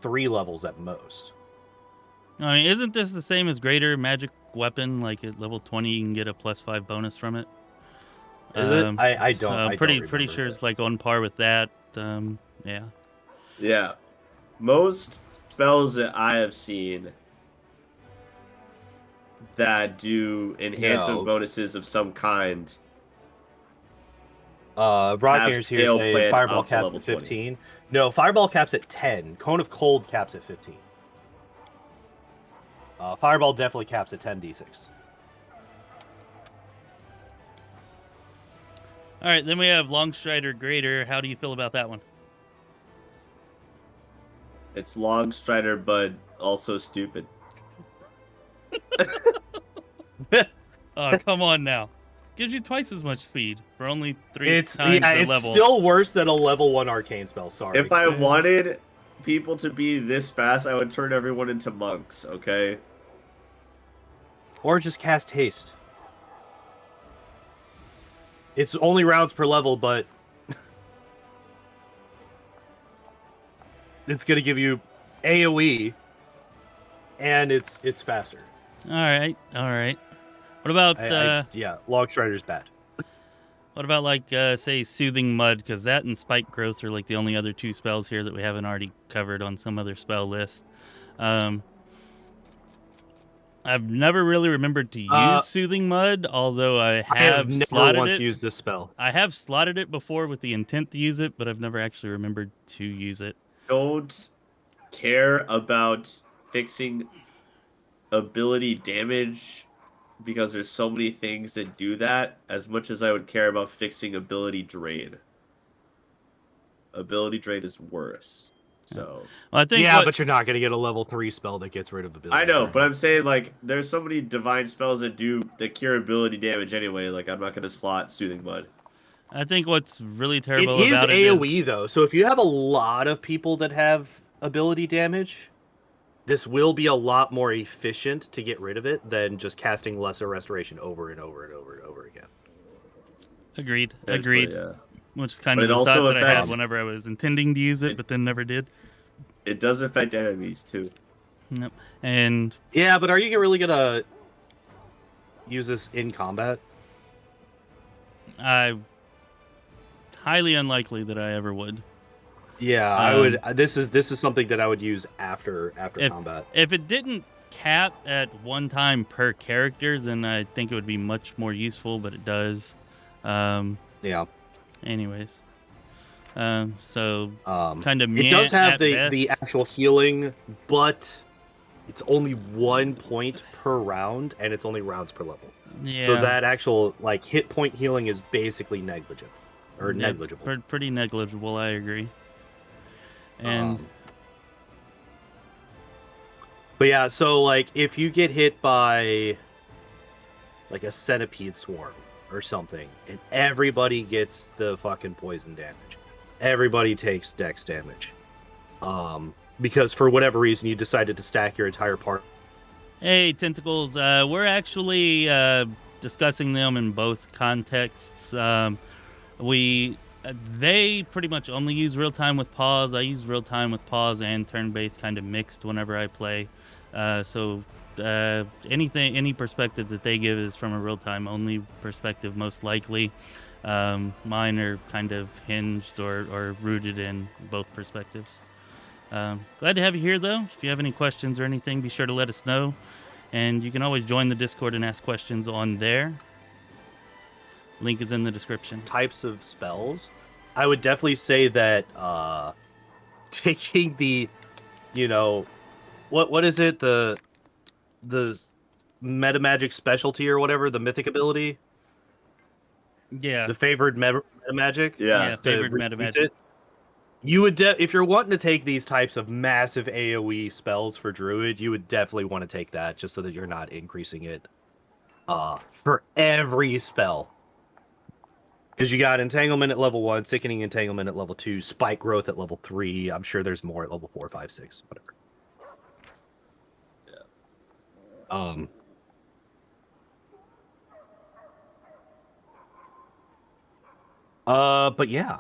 3 levels at most. I mean, isn't this the same as Greater Magic Weapon? Like at level 20, you can get a +5 bonus from it. Is it? I don't. So I I'm pretty don't sure remember it's like on par with that. Yeah. Yeah. Most spells that I have seen that do enhancement No. bonuses of some kind. Broadgamer's here scale saying plan Fireball up to caps level at 15. No, Fireball caps at 10. Cone of Cold caps at 15. Fireball definitely caps at 10d6. All right, then we have Longstrider Greater. How do you feel about that one? It's long strider, but also stupid. Oh, come on now. Gives you twice as much speed for only 3 It's times the it's level. still worse than a level 1 arcane spell. Sorry. If I wanted people to be this fast, I would turn everyone into monks, okay? Or just cast haste. It's only rounds per level, but it's gonna give you AoE, and it's faster. All right. What about Yeah, Longstrider's bad. what about like say Soothing Mud? Because that and Spike Growth are like the only other 2 spells here that we haven't already covered on some other spell list. I've never really remembered to use Soothing Mud, although I have never slotted once it. used this spell. I have slotted it before with the intent to use it, but I've never actually remembered to use it. Don't care about fixing ability damage because there's so many things that do that as much as I would care about fixing ability drain. Ability drain is worse. So Well, I think Yeah, what- but you're not gonna get a level 3 spell that gets rid of ability. I know, drain. but I'm saying like there's so many divine spells that cure ability damage anyway. Like I'm not gonna slot Soothing Mud. I think what's really it terrible is about AoE it is though. So if you have a lot of people that have ability damage, this will be a lot more efficient to get rid of it than just casting lesser restoration over and over and over and over again. agreed. That's Agreed. what- yeah. Which is kind But of it the also thought that I had affects- whenever I was intending to use it, but then never did. It does affect enemies too. Yep. And Yeah, but are you really gonna use this in combat? I highly unlikely that I ever would. Yeah, I would. This is something that I would use after If- combat. If it didn't cap at 1 time per character, then I think it would be much more useful, but it does. Yeah. Anyways. So kind of It does have the best. actual healing, but it's only 1 point per round, and it's only rounds per level. Yeah. So that actual like hit point healing is basically negligible. Pretty negligible, I agree. And but yeah, so like if you get hit by like a centipede swarm or something, and everybody gets the fucking poison damage, everybody takes dex damage, because for whatever reason you decided to stack your entire party. hey, Tentacles, we're actually discussing them in both contexts. They pretty much only use real time with pause. I use real time with pause and turn based kind of mixed whenever I play. So any perspective that they give is from a real time only perspective, most likely. Mine are kind of hinged or rooted in both perspectives. Glad to have you here, though. If you have any questions or anything, be sure to let us know. And you can always join the Discord and ask questions on there. Link is in the description. Types of spells, I would definitely say that taking the, what is it, the meta magic specialty or whatever, the mythic ability, the favored meta magic, favored meta magic. You would if you're wanting to take these types of massive AoE spells for druid, you would definitely want to take that, just so that you're not increasing it for every spell. Because you got Entanglement at level 1, Sickening Entanglement at level 2, Spike Growth at level 3. I'm sure there's more at level 4, 5, 6, whatever. Yeah. But yeah.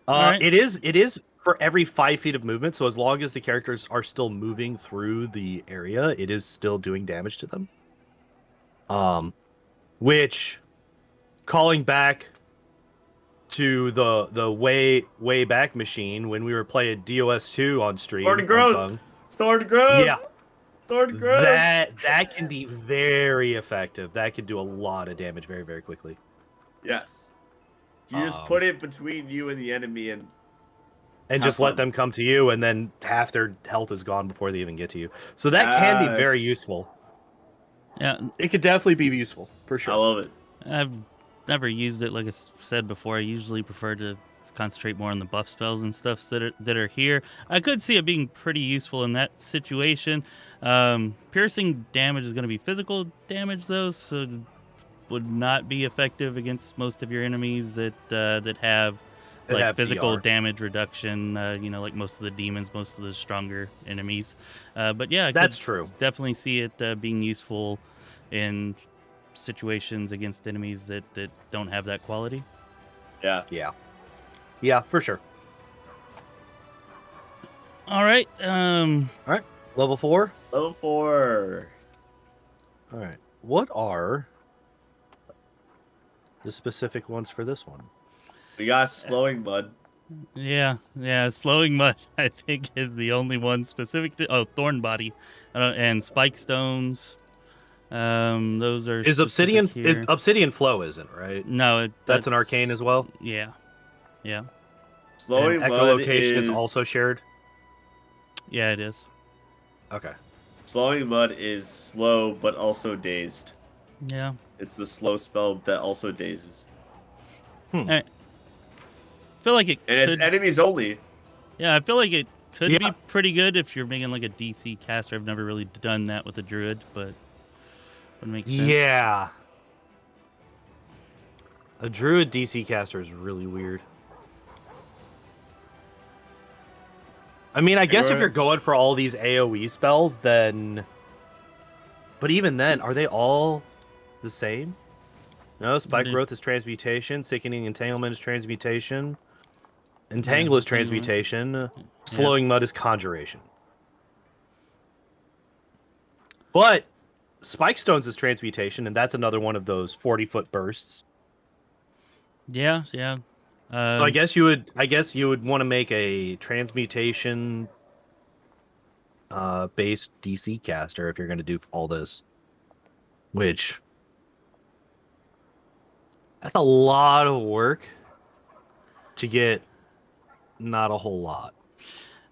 Right. It is for every 5 feet of movement, so as long as the characters are still moving through the area, it is still doing damage to them. Which, calling back to the way back machine when we were playing DOS 2 on stream. Thorn growth. Yeah. Thorn growth. That can be very effective. That can do a lot of damage very, very quickly. Yes. You just put it between you and the enemy and just let them come to you, and then half their health is gone before they even get to you. So that can be very useful. Yeah. It could definitely be useful, for sure. I love it. I've never used it, like I said before. I usually prefer to concentrate more on the buff spells and stuff that are here. I could see it being pretty useful in that situation. Piercing damage is going to be physical damage, though, so it would not be effective against most of your enemies that have physical damage reduction. Like most of the demons, most of the stronger enemies. But yeah, that's true. Definitely see it being useful in situations against enemies that don't have that quality. Yeah, for sure. All right. Level 4. All right. What are the specific ones for this one? We got Slowing Mud. Yeah, Slowing Mud, I think, is the only one specific to Thorn Body, and Spike Stones. Those are Obsidian Flow isn't, right? No, that's an arcane as well. Yeah. Slowing Mud echolocation is also shared. Yeah, it is. Okay. Slowing Mud is slow but also dazed. Yeah. It's the slow spell that also dazes. All right. I feel like it's enemies only. Yeah, I feel like it could be pretty good if you're making like a DC caster. I've never really done that with a druid, but would make sense. Yeah. A druid DC caster is really weird. I mean, I guess if you're going for all these AoE spells, then... But even then, are they all the same? No, Spike Growth is Transmutation. Sickening Entanglement is Transmutation. Entangle is Transmutation. Slowing Mud is Conjuration. But Spike Stones is Transmutation, and that's another one of those 40-foot bursts. Yeah. So I guess you would want to make a Transmutation based DC caster if you're going to do all this. Which, that's a lot of work to get not a whole lot.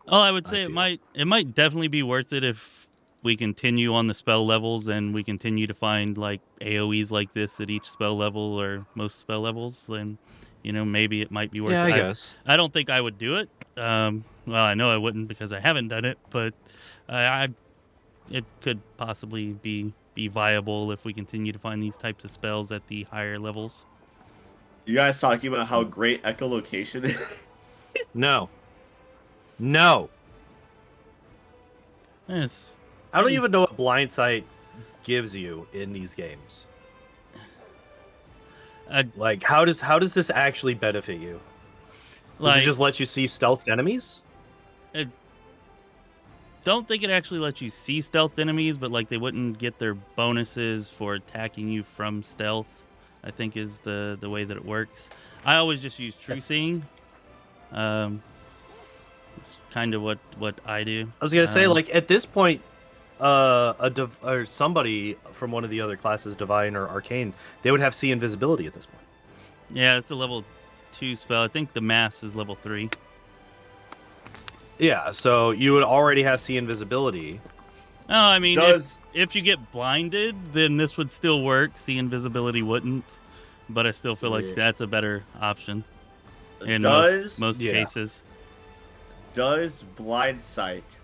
Oh, I would say I it might definitely be worth it if we continue on the spell levels and we continue to find like AoEs like this at each spell level or most spell levels. Then, maybe it might be worth Yeah, it. I guess. I don't think I would do it. Well, I know I wouldn't because I haven't done it, but it could possibly be viable if we continue to find these types of spells at the higher levels. You guys talking about how great echolocation is? No. No. Yes. I don't even know what blind sight gives you in these games. Like, how does this actually benefit you? Does it just let you see stealthed enemies? I don't think it actually lets you see stealth enemies, but like they wouldn't get their bonuses for attacking you from stealth, I think is the way that it works. I always just use true seeing. It's kind of what I do. I was gonna say, like, at this point, or somebody from one of the other classes, divine or arcane, they would have see invisibility at this point. Yeah, it's a level 2 spell. I think the mass is level 3. Yeah, so you would already have see invisibility. Oh, I mean, if you get blinded, then this would still work. See invisibility wouldn't, but I still feel like that's a better option in most cases. Does blind sight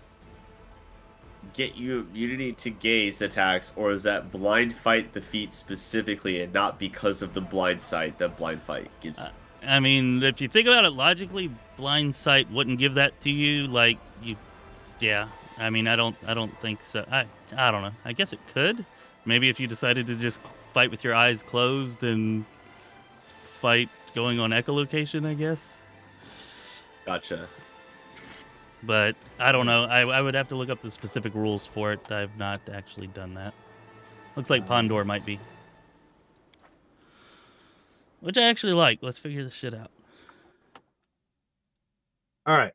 get you immunity to gaze attacks, or is that blind fight the feat specifically and not because of the blind sight that blind fight gives you? I mean, if you think about it logically, blind sight wouldn't give that to you. Like yeah. I mean, I don't think so. I don't know. I guess it could. Maybe if you decided to just fight with your eyes closed and fight going on echolocation, I guess. Gotcha. But I don't know. I would have to look up the specific rules for it. I've not actually done that. Looks like Pondoor might be. Which I actually like. Let's figure this shit out. All right.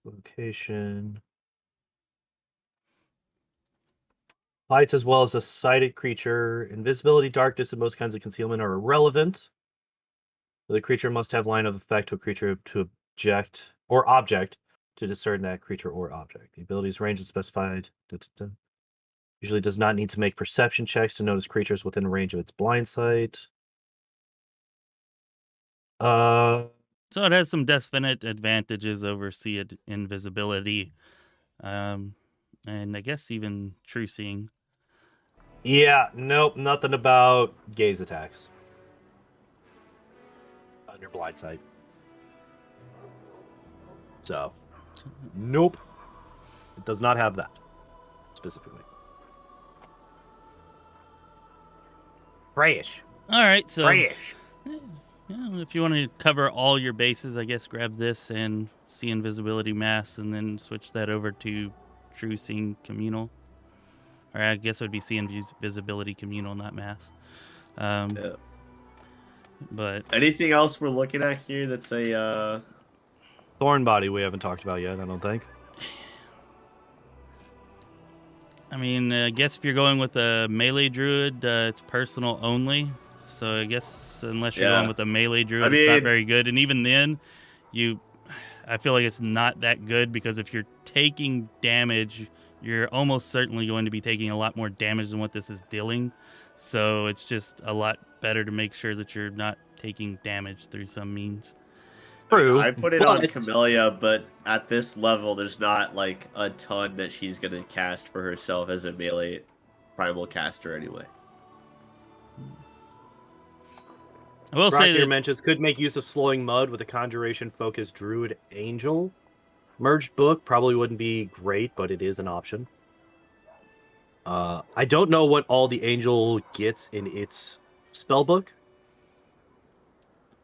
Location. Lights as well as a sighted creature. Invisibility, darkness, and most kinds of concealment are irrelevant. The creature must have line of effect to a creature to object to discern that creature or object. The ability's range is specified. Usually does not need to make perception checks to notice creatures within range of its blind sight. So it has some definite advantages over see it invisibility, and I guess even true seeing. Yeah, nope, nothing about gaze attacks on your blind sight. So, nope, it does not have that specifically. Trash. All right, so Trash. Yeah, if you want to cover all your bases, I guess grab this and see invisibility mass, and then switch that over to true seeing communal. Or I guess it would be see invisibility communal, not mass. Yeah. But anything else we're looking at here that's a Thorn body we haven't talked about yet, I don't think. I mean, I guess if you're going with a melee druid, it's personal only. So I guess unless you're going with a melee druid, it's not very good. And even then, I feel like it's not that good because if you're taking damage, you're almost certainly going to be taking a lot more damage than what this is dealing. So it's just a lot better to make sure that you're not taking damage through some means. True. I put it on Camellia, but at this level, there's not like a ton that she's gonna cast for herself as a melee primal caster anyway. I will say that mentions could make use of slowing mud with a conjuration focused druid angel. Merged book probably wouldn't be great, but it is an option. I don't know what all the angel gets in its spell book.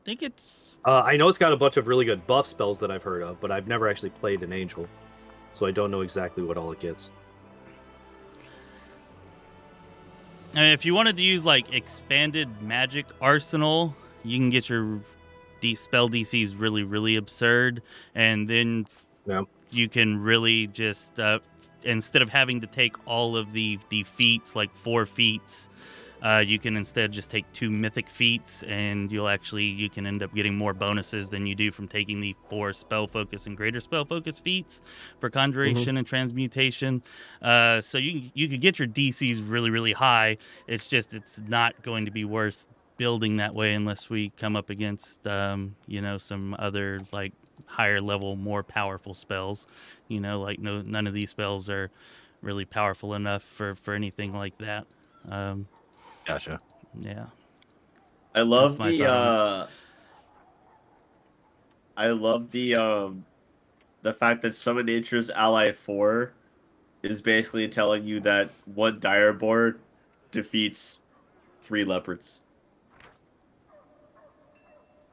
I think it's... I know it's got a bunch of really good buff spells that I've heard of, but I've never actually played an angel, so I don't know exactly what all it gets. I mean, if you wanted to use like expanded magic arsenal, you can get your spell DCs really, really absurd, and then you can really just instead of having to take all of the feats, like 4 feats, You can instead just take 2 mythic feats, and you can end up getting more bonuses than you do from taking the 4 spell focus and greater spell focus feats for conjuration and transmutation. So you could get your DCs really, really high. It's not going to be worth building that way unless we come up against some other like higher level, more powerful spells. None of these spells are really powerful enough for anything like that. Gotcha. Yeah. I love That's my thought the fact that Summon Nature's Ally 4 is basically telling you that 1 Direboar defeats 3 leopards.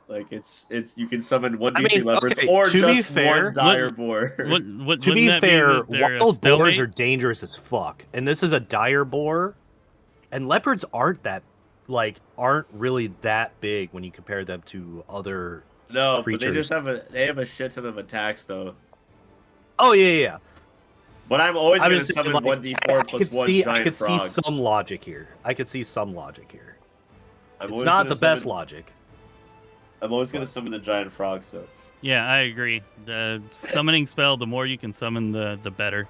Like it's you can summon 1d3 leopards okay, or to be just fair, 1 Direboar. To be fair, wild boars stalemate? are dangerous as fuck, and this is a dire boar, and leopards aren't really that big when you compare them to other No, creatures. but they just have a shit ton of attacks though. Oh yeah. But I'm always I'm gonna just saying, summon 1d4 plus 1 giant I could frogs. see some logic here. I'm It's always not gonna the best summon- logic. I'm always gonna summon the giant frogs though. Yeah, I agree. The summoning spell, the more you can summon, the better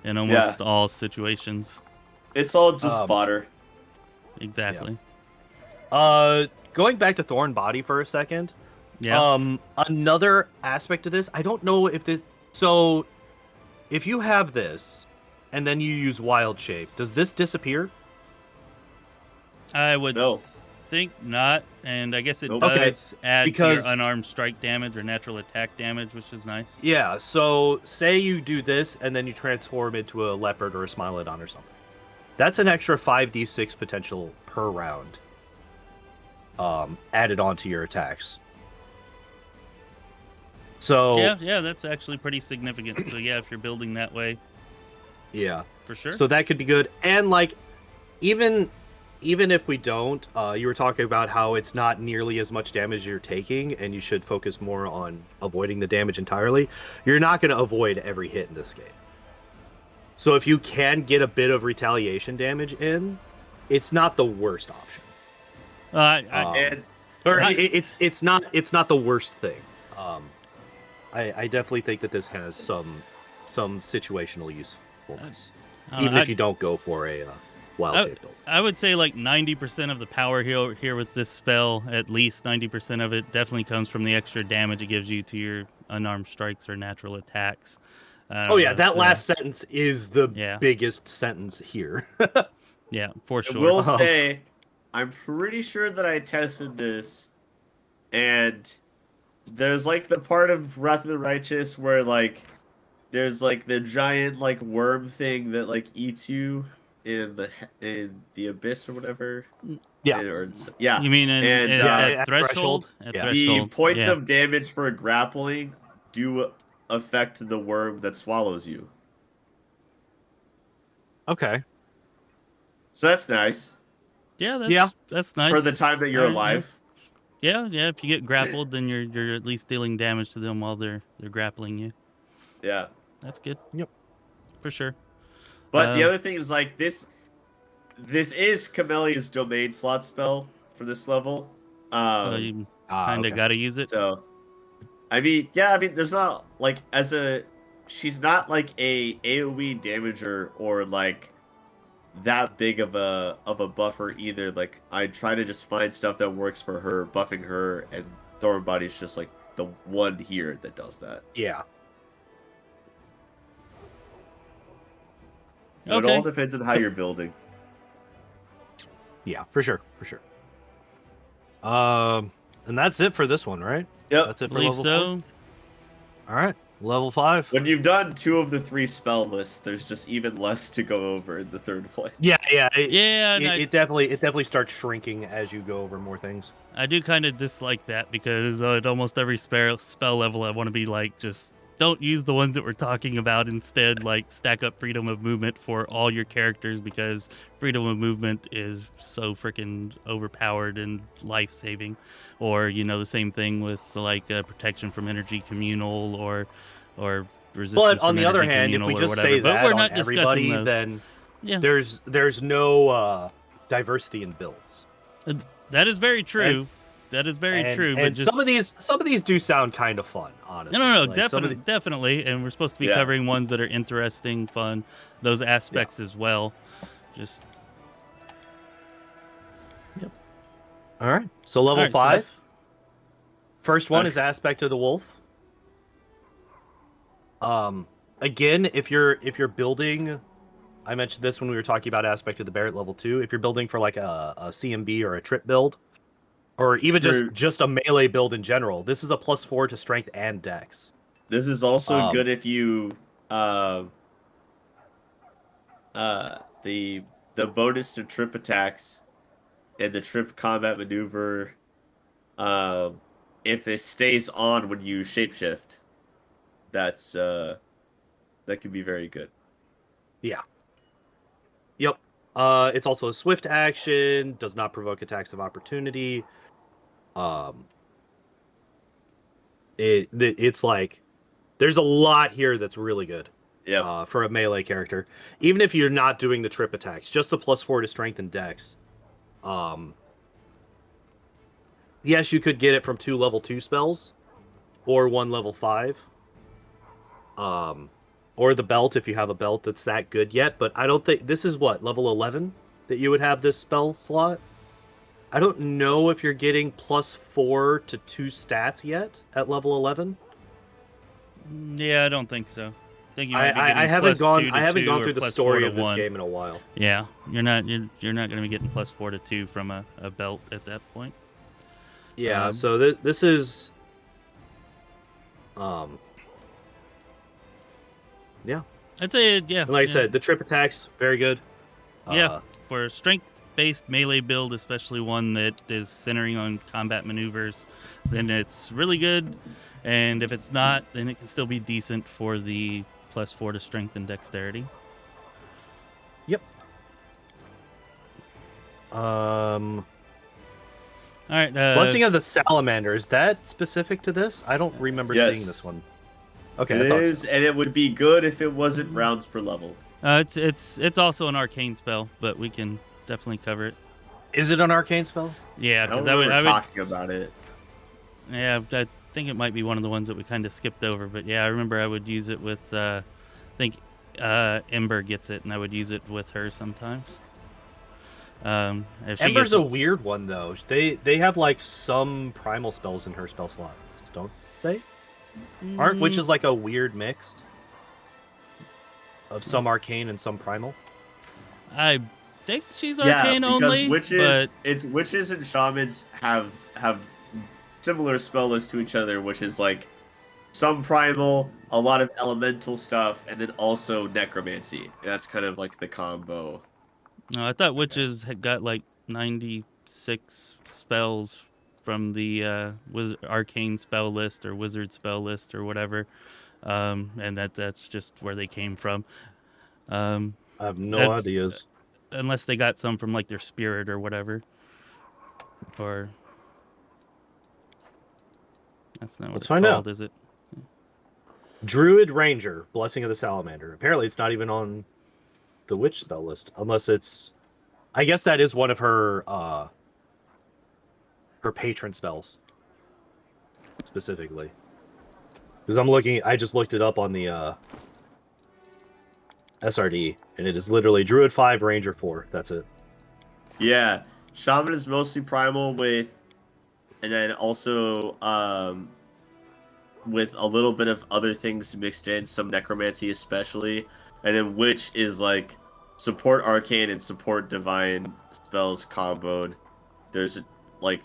in almost all situations. It's all just fodder. Exactly. Going back to Thorn Body for a second. Yeah. Another aspect of this, I don't know if this. So, if you have this, and then you use Wild Shape, does this disappear? I would No. think not, and I guess it Nope. does add to because- your unarmed strike damage or natural attack damage, which is nice. Yeah. So, say you do this, and then you transform into a leopard or a Smilodon or something. That's an extra 5d6 potential per round. Added onto your attacks. So Yeah, that's actually pretty significant. So yeah, if you're building that way, yeah. for sure. So that could be good. And like, even if we don't, you were talking about how it's not nearly as much damage you're taking, and you should focus more on avoiding the damage entirely. You're not going to avoid every hit in this game. So if you can get a bit of retaliation damage in, it's not the worst option. It's not the worst thing. I definitely think that this has some situational usefulness, even if you don't go for a wild shape build. I would say like 90% of the power here with this spell, at least 90% of it, definitely comes from the extra damage it gives you to your unarmed strikes or natural attacks. That last sentence is the Yeah. biggest sentence here. Yeah, for sure. I will say, I'm pretty sure that I tested this, and there's like the part of Wrath of the Righteous where like there's like the giant like worm thing that like eats you in the abyss or whatever. Yeah. Yeah. You mean at at threshold? At Yeah. The threshold. points yeah. of damage for grappling do affect the worm that swallows you. Okay. So that's nice That's nice. for the time that you're alive. Yeah. If you get grappled, then you're at least dealing damage to them while they're grappling you. Yeah. That's good. Yep. For sure. But the other thing is like this is Camellia's domain slot spell for this level. So you kind of okay. got to use it. So, I mean, there's not like she's not like a AoE damager or like that big of a buffer either. Like I try to just find stuff that works for her, buffing her, and Thorn Body's just like the one here that does that. Yeah. So It all depends on how you're building. Yeah, for sure. And that's it for this one, right? Yep. That's it for Believe level so. 4? All right, level 5. When you've done 2 of the 3 spell lists, there's just even less to go over in the third one. Yeah. I It definitely starts shrinking as you go over more things. do kind of dislike that because at almost every spell level, I want to be like, just don't use the ones that we're talking about. Instead, like stack up freedom of movement for all your characters because freedom of movement is so freaking overpowered and life-saving. Or, the same thing with like protection from energy communal or resistance But on from the other energy hand, if communal we or just whatever. say But that we're on not discussing everybody, those. then Yeah. there's no diversity in builds. That is very true. That is very true. But And just... some of these do sound kind of fun, honestly. No, Like, definitely. And we're supposed to be covering ones that are interesting, fun, those aspects as well. Just. Yep. All right. So level 5. So First one is Aspect of the Wolf. Again, if you're building, I mentioned this when we were talking about Aspect of the Bear at level 2. If you're building for like a CMB or a trip build, or even just a melee build in general, this is a +4 to strength and dex. This is also good if you the bonus to trip attacks and the trip combat maneuver, if it stays on when you shapeshift, that's that can be very good. Yeah. Yep. It's also a swift action, does not provoke attacks of opportunity. It's like there's a lot here that's really good. Yeah. For a melee character, even if you're not doing the trip attacks, just the +4 to strength and dex. Yes, you could get it from 2 level 2 spells, or 1 level 5. Or the belt if you have a belt that's that good yet. But I don't think this is what level 11 that you would have this spell slot. I don't know if you're getting +4 to 2 stats yet at level 11. Yeah, I don't think so. I think I haven't gone through the story of this game in a while. Yeah, you're not going to be getting +4 to 2 from a belt at that point. Yeah, so this is yeah. I'd say yeah. And like I said, the trip attacks very good. Yeah, for a strength-based melee build, especially one that is centering on combat maneuvers, then it's really good. And if it's not, then it can still be decent for the +4 to strength and dexterity. Yep. All right. Blessing of the Salamander, is that specific to this? I don't remember seeing this one. Okay, it is, so. And it would be good if it wasn't rounds per level. It's also an arcane spell, but we can definitely cover it. Is it an arcane spell? Yeah, because I would talking about it. Yeah, I think it might be one of the ones that we kind of skipped over, but yeah, I remember I would use it with. I think Ember gets it, and I would use it with her sometimes. Ember's a weird one though. They have like some primal spells in her spell slots, don't they? Aren't witches like a weird mix of some arcane and some primal? I think she's arcane only. Witches, witches and shamans have similar spell lists to each other, which is like some primal, a lot of elemental stuff, and then also necromancy. That's kind of like the combo. No, I thought witches had got like 96 spells from the arcane spell list or wizard spell list or whatever, and that's just where they came from. I have no ideas. Unless they got some from like their spirit or whatever. Or that's not what it's called, is it? Druid Ranger, Blessing of the Salamander. Apparently it's not even on the witch spell list, unless it's... I guess that is one of her patron spells, specifically. Because I just looked it up on the SRD, and it is literally Druid 5, Ranger 4. That's it. Yeah, Shaman is mostly primal and then also with a little bit of other things mixed in, some necromancy especially, and then Witch is like support arcane and support divine spells comboed. There's like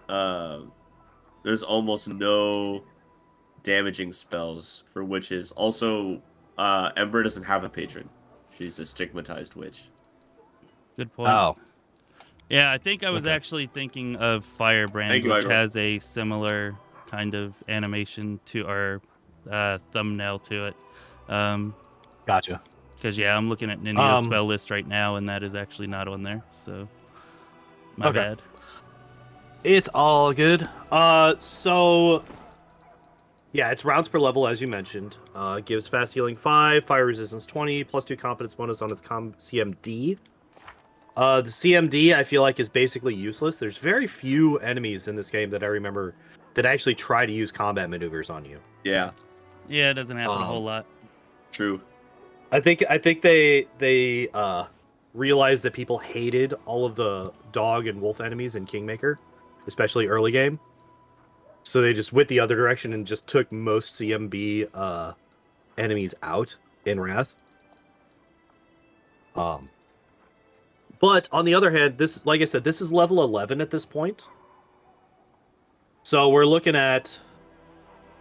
there's almost no damaging spells for witches. Also, Ember doesn't have a patron. She's a stigmatized witch. Good point. Oh. Yeah, I think I was actually thinking of Firebrand, which has a similar kind of animation to our thumbnail to it. Gotcha. Because, yeah, I'm looking at Ninja's spell list right now, and that is actually not on there. So, my bad. It's all good. So, yeah, it's rounds per level, as you mentioned. Gives fast healing 5, fire resistance 20, +2 competence bonus on its CMD. The CMD I feel like is basically useless. There's very few enemies in this game that I remember that actually try to use combat maneuvers on you. Yeah, Yeah, it doesn't happen a whole lot. true. I think they realized that people hated all of the dog and wolf enemies in Kingmaker, especially early game. So they just went the other direction and just took most CMB enemies out in Wrath. But on the other hand, this, like I said, this is level 11 at this point. So we're looking at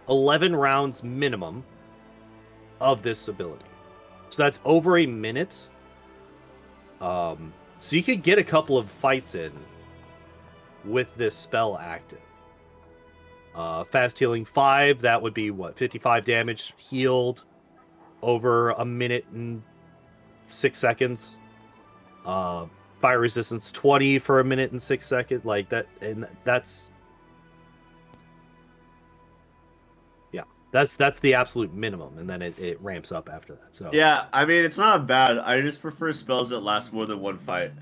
11 rounds minimum of this ability. So that's over a minute. So you could get a couple of fights in with this spell active. Fast healing 5, that would be what, 55 damage healed over a minute and 6 seconds. Fire resistance 20 for a minute and 6 seconds, like that, and that's that's the absolute minimum, and then it ramps up after that. So Yeah, I mean, it's not bad. I just prefer spells that last more than one fight.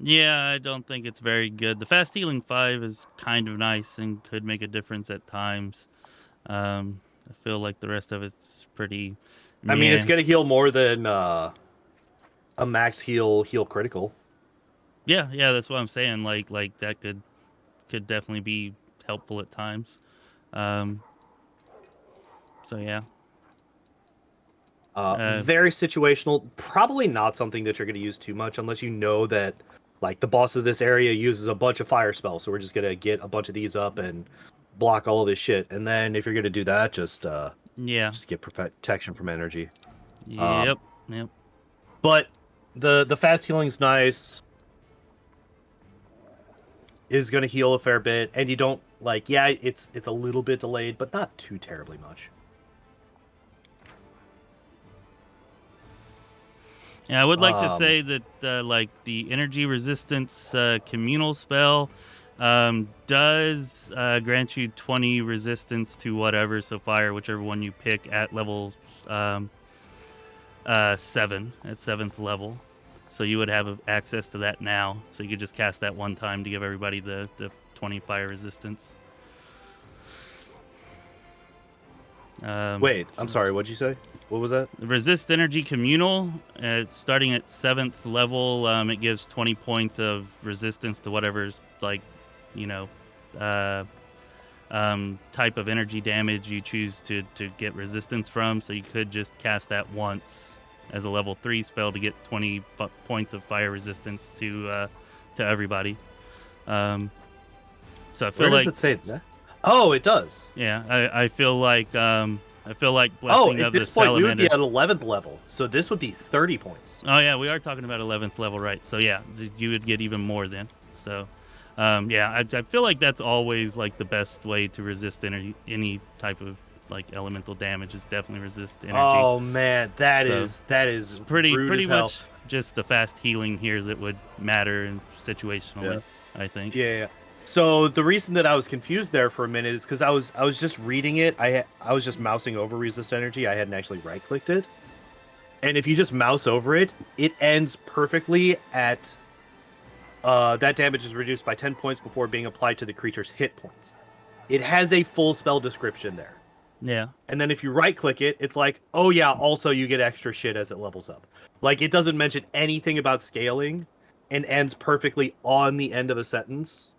Yeah, I don't think it's very good. The fast healing 5 is kind of nice and could make a difference at times. I feel like the rest of it's pretty. I mean, it's meh. gonna heal more than a max heal critical. Yeah, that's what I'm saying. Like that could definitely be helpful at times. So yeah. Very situational. Probably not something that you're going to use too much unless you know that, like, the boss of this area uses a bunch of fire spells. So we're just going to get a bunch of these up and block all of this shit. And then if you're going to do that, just get protection from energy. Yep. But the fast healing's nice. Is going to heal a fair bit, and you don't it's a little bit delayed, but not too terribly much. Yeah, I would like to say that like the energy resistance communal spell does grant you 20 resistance to whatever, so fire, whichever one you pick at level 7, at 7th level. So you would have access to that now. So you could just cast that one time to give everybody the 20 fire resistance. Wait, I'm sorry, what'd you say? What was that? The Resist Energy Communal, starting at 7th level, it gives 20 points of resistance to whatever's, like, type of energy damage you choose to get resistance from. So you could just cast that once as a level 3 spell to get 20 points of fire resistance to everybody. So I feel Where does it say that? Oh, it does. Yeah, I feel like Blessing at of this the point we would be Salamander. at 11th level, so this would be 30 points. Oh yeah, we are talking about 11th level, right? So yeah, you would get even more then. So I feel like that's always like the best way to resist any type of like elemental damage is definitely resist energy. Oh man, that So, is pretty rude as hell. much just the fast healing here that would matter and situationally, I think. Yeah. So the reason that I was confused there for a minute is because I was just reading it. I was just mousing over resist energy. I hadn't actually right clicked it. And if you just mouse over it, it ends perfectly at that damage is reduced by 10 points before being applied to the creature's hit points. It has a full spell description there. Yeah. And then if you right click it, it's like, oh yeah, also you get extra shit as it levels up. Like, it doesn't mention anything about scaling and ends perfectly on the end of a sentence.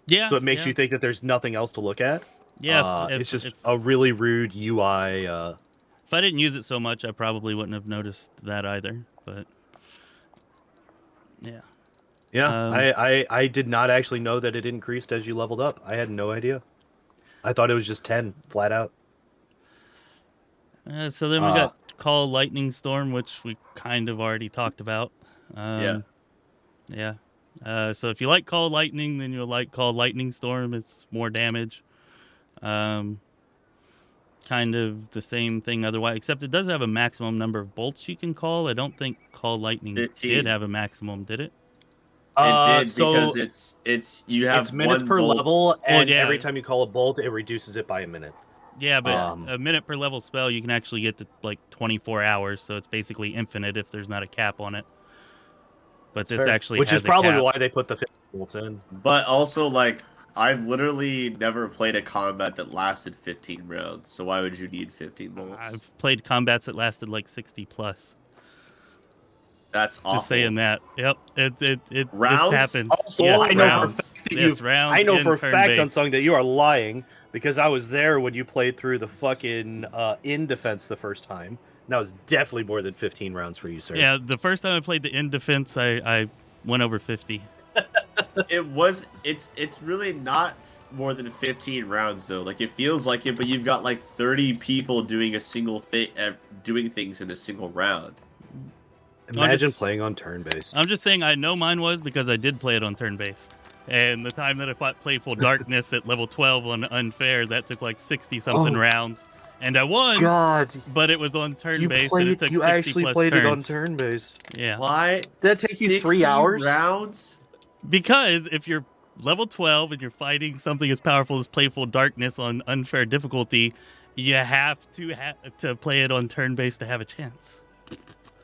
Yeah. So it makes you think that there's nothing else to look at. Yeah. It's just a really rude UI. If I didn't use it so much, I probably wouldn't have noticed that either. But yeah. Yeah, I did not actually know that it increased as you leveled up. I had no idea. I thought it was just 10 flat out. So then we got Call Lightning Storm, which we kind of already talked about. Yeah. So if you like Call Lightning, then you'll like Call Lightning Storm. It's more damage. Kind of the same thing otherwise, except it does have a maximum number of bolts you can call. I don't think Call Lightning 15. did have a maximum, did it? It did so because you have it's minutes one per bolt. level, and yeah. every time you call a bolt, it reduces it by a minute. Yeah, but a minute per level spell, you can actually get to like 24 hours, so it's basically infinite if there's not a cap on it. But That's this fair. actually which has is probably a cap. why they put the 50 bolts in. But also, like, I've literally never played a combat that lasted 15 rounds. So why would you need 15 bolts? I've played combats that lasted like 60 plus. That's awful. Just saying that. Yep. It's Rounds? happened. Also, Yes, I know for a rounds. fact that Yes, rounds I know and for a fact, turn-based. Unsung, that you are lying because I was there when you played through the fucking in defense the first time. And that was definitely more than 15 rounds for you, sir. Yeah, the first time I played the in defense, I went over 50. It's really not more than 15 rounds though. Like, it feels like it, but you've got like 30 people doing a single thing, doing things in a single round. Imagine playing on turn-based. I'm just saying I know mine was because I did play it on turn-based. And the time that I played Full Darkness at level 12 on Unfair, that took like 60-something rounds. And I won, God, but it was on turn-based and it took 60 actually plus played it on turns. turn-based. Yeah. Why? Did that take you 3 hours? Rounds? Because if you're level 12 and you're fighting something as powerful as Playful Darkness on Unfair difficulty, you have to play it on turn-based to have a chance.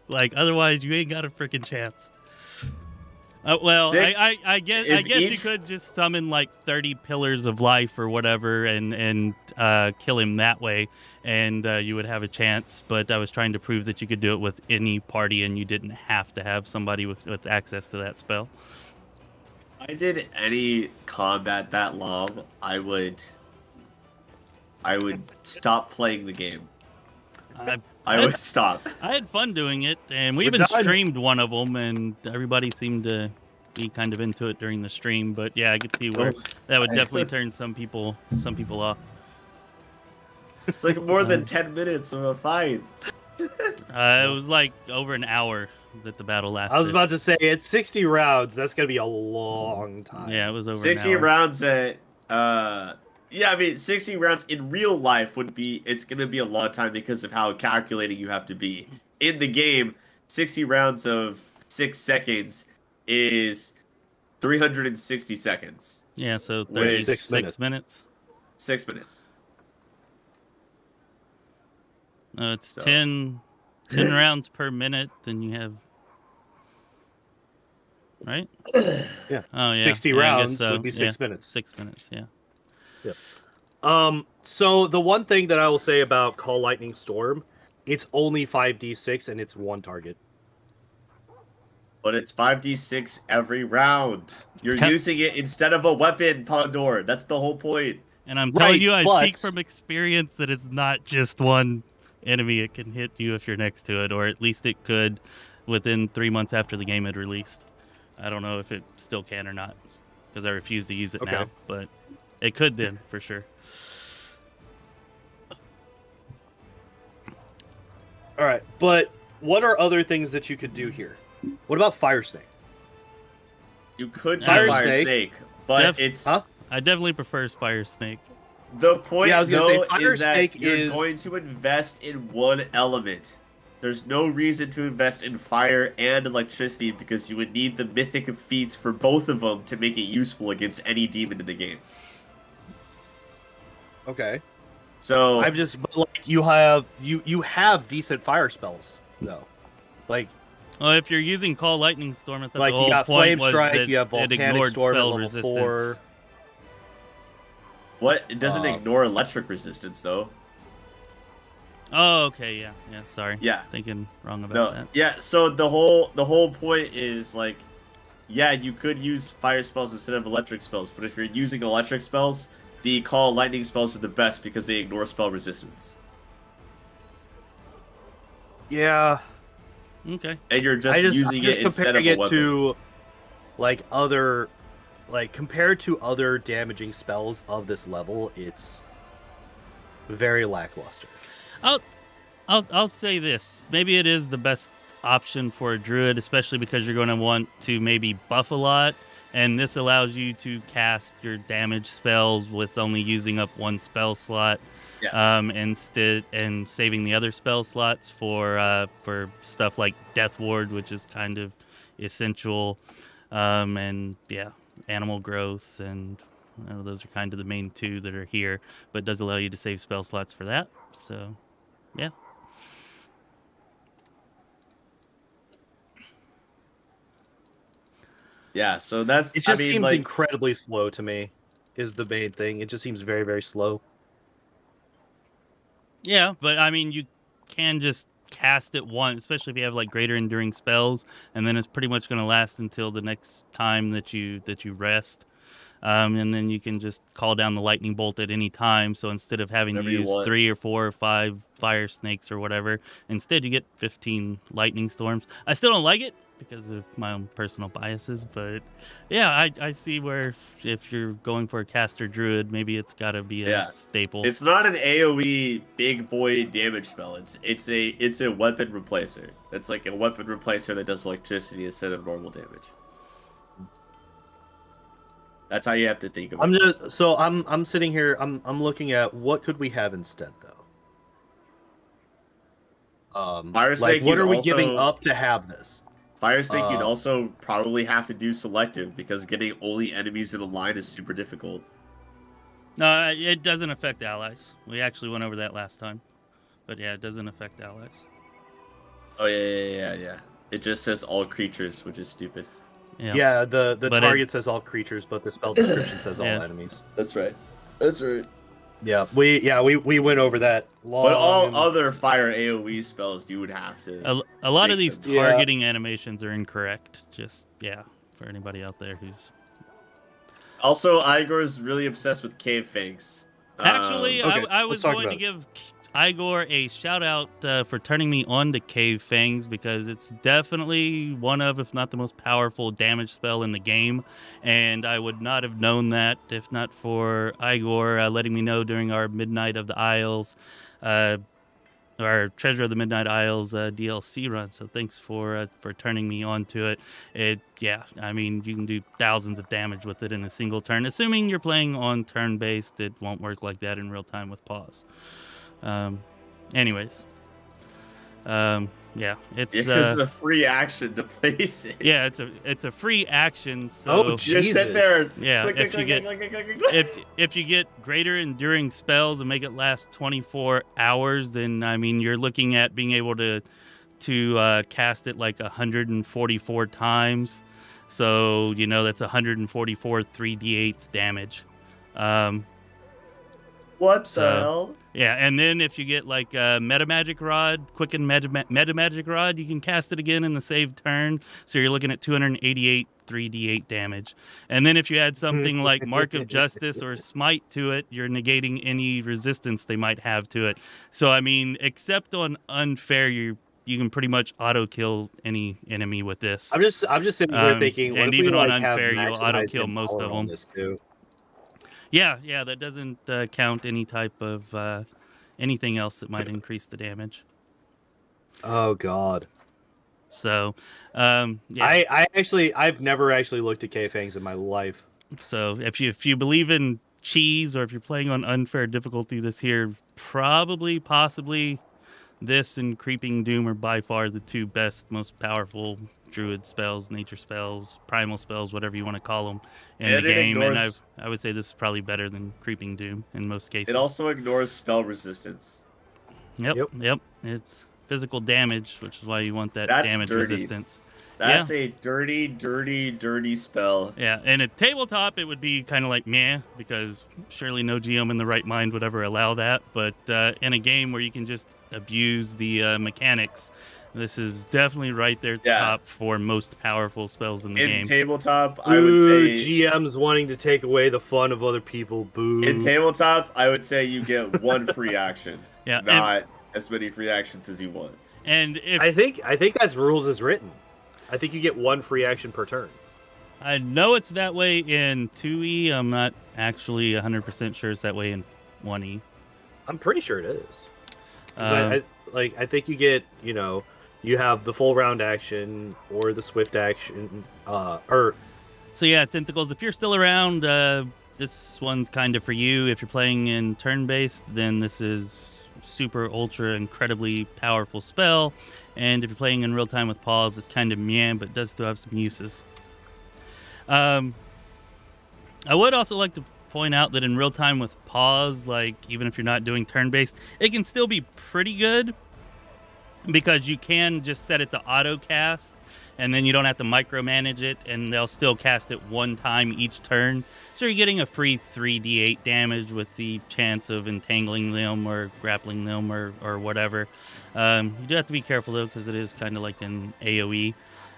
Like, otherwise, you ain't got a freaking chance. Well, I guess you could just summon like 30 pillars of life or whatever and kill him that way, and you would have a chance. But I was trying to prove that you could do it with any party, and you didn't have to have somebody with access to that spell. I did any combat that long, I would stop playing the game. I would stop. I had fun doing it, and we even streamed one of them, and everybody seemed to be kind of into it during the stream. But yeah, I could see where that would definitely turn some people off. It's like more than 10 minutes of a fight. It was like over an hour that the battle lasted. I was about to say, it's 60 rounds. That's gonna be a long time. Yeah, it was over 60 an hour. rounds at yeah, I mean 60 rounds in real life it's gonna be a long time because of how calculating you have to be. In the game, 60 rounds of 6 seconds is 360 seconds. Yeah, so 36 minutes. 6 minutes. It's 10 rounds per minute, then you have... Right? Yeah. Oh, yeah. 60 rounds would be 6 minutes. 6 minutes, yeah. Yep. So the one thing that I will say about Call Lightning Storm, it's only 5d6 and it's one target. But it's 5d6 every round. You're using it instead of a weapon, Pondoor. That's the whole point. And I'm telling you, I speak from experience that it's not just one enemy. It can hit you if you're next to it, or at least it could within 3 months after the game had released. I don't know if it still can or not, because I refuse to use it now, but it could then, for sure. All right, but what are other things that you could do here? What about Fire Snake? You could try Fire Snake, but it's... I definitely prefer Fire Snake. The point, is that you're going to invest in one element. There's no reason to invest in fire and electricity because you would need the mythic feats for both of them to make it useful against any demon in the game. Okay. So I'm just like you have decent fire spells though. Like, well, if you're using Call Lightning Storm, I thought like the whole you got point Flame was Strike, that you have it Volcanic ignored Storm at spell level resistance. 4. What? It doesn't ignore electric resistance though. Oh, okay, yeah, sorry. Yeah. Thinking wrong about that. Yeah, so the whole point is like, yeah, you could use fire spells instead of electric spells, but if you're using electric spells, the Call Lightning spells are the best because they ignore spell resistance. Yeah. Okay. And you're just using it instead of a weapon. To like other, like compared to other damaging spells of this level, it's very lackluster. I'll say this. Maybe it is the best option for a druid, especially because you're going to want to maybe buff a lot, and this allows you to cast your damage spells with only using up one spell slot. Yes. Instead, and saving the other spell slots for stuff like Death Ward, which is kind of essential, and yeah, animal growth, and those are kind of the main two that are here. But it does allow you to save spell slots for that. So, yeah. Yeah, so that's. It just I mean, seems like, incredibly slow to me. Is the main thing. It just seems very, very slow. Yeah, but I mean, you can just cast it once, especially if you have like greater enduring spells, and then it's pretty much going to last until the next time that you rest. And then you can just call down the lightning bolt at any time. So instead of having to Whenever you use want. 3 or 4 or 5 fire snakes or whatever, instead you get 15 lightning storms. I still don't like it because of my own personal biases, but yeah, I see where if you're going for a caster druid, maybe it's got to be a Yeah. staple. It's not an AoE big boy damage spell. It's a weapon replacer. It's like a weapon replacer that does electricity instead of normal damage. That's how you have to think of it. I'm sitting here. I'm looking at what could we have instead though. Fire Like Snake, what you'd are we also- giving up to have this? Fire Snake, you'd also probably have to do selective because getting only enemies in a line is super difficult. No, it doesn't affect allies. We actually went over that last time. But yeah, it doesn't affect allies. Oh yeah. It just says all creatures, which is stupid. Yeah, the But target says all creatures, but the spell description says all Yeah. enemies. That's right. That's right. Yeah, we went over that long. But all other fire AoE spells, you would have to. A lot of make these them. Yeah. targeting animations are incorrect. Just, yeah, for anybody out there who's... Also, Igor's really obsessed with cave fangs. Actually, okay, I let's was talk going to about give Igor a shout out for turning me on to Cave Fangs because it's definitely one of, if not the most powerful damage spell in the game. And I would not have known that if not for Igor letting me know during our Midnight of the Isles, our Treasure of the Midnight Isles DLC run. So thanks for turning me on to it. Yeah, I mean, you can do thousands of damage with it in a single turn. Assuming you're playing on turn-based, it won't work like that in real time with pause. Anyways, yeah, it's It's a free action to place it. yeah, it's a free action. So Oh, Just sit Jesus. there. Yeah, click, if click, you click, get- click, click, click, click. if you get greater enduring spells and make it last 24 hours, then I mean you're looking at being able to cast it like 144 times. So you know that's 144 3d8s damage. What So- the hell? Yeah, and then if you get like Meta Magic Rod, Quicken Meta Magic Rod, you can cast it again in the save turn. So you're looking at 288 3d8 damage. And then if you add something like Mark of Justice or Smite to it, you're negating any resistance they might have to it. So I mean, except on Unfair, you can pretty much auto kill any enemy with this. I'm just sitting here thinking, what and if we even on like have Unfair, you'll maximized auto-kill most power of on them. this too? Yeah, that doesn't count any type of anything else that might increase the damage. Oh God. So, yeah. I've never actually looked at K-Fangs in my life. So if you believe in cheese or if you're playing on unfair difficulty this here, possibly this and Creeping Doom are by far the two best, most powerful druid spells, nature spells, primal spells, whatever you want to call them in And the it game. And ignores- I would say this is probably better than Creeping Doom in most cases. It also ignores spell resistance. Yep. It's physical damage, which is why you want that That's damage dirty. resistance. That's a dirty spell. Yeah, and at tabletop, it would be kind of like meh, because surely no GM in the right mind would ever allow that. But in a game where you can just abuse the mechanics, this is definitely right there at the Yeah. top for most powerful spells in the In game. tabletop, I would say GMs wanting to take away the fun of other people. Boo. in tabletop, I would say you get one free action, Yeah, not as many free actions as you want. and if I think that's rules as written. I think you get one free action per turn. I know it's that way in 2E, I'm not actually 100% sure it's that way in 1E. I'm pretty sure it is. 'Cause I think you get, you have the full round action or the swift action, or So yeah, Tentacles, if you're still around, this one's kind of for you. If you're playing in turn-based, then this is super, ultra, incredibly powerful spell. And if you're playing in real time with pause, it's kind of meh, but does still have some uses. I would also like to point out that in real time with pause, like even if you're not doing turn-based, it can still be pretty good. because you can just set it to auto cast, and then you don't have to micromanage it, and they'll still cast it one time each turn. So you're getting a free 3d8 damage with the chance of entangling them or grappling them or whatever. You do have to be careful though, because it is kind of like an AoE.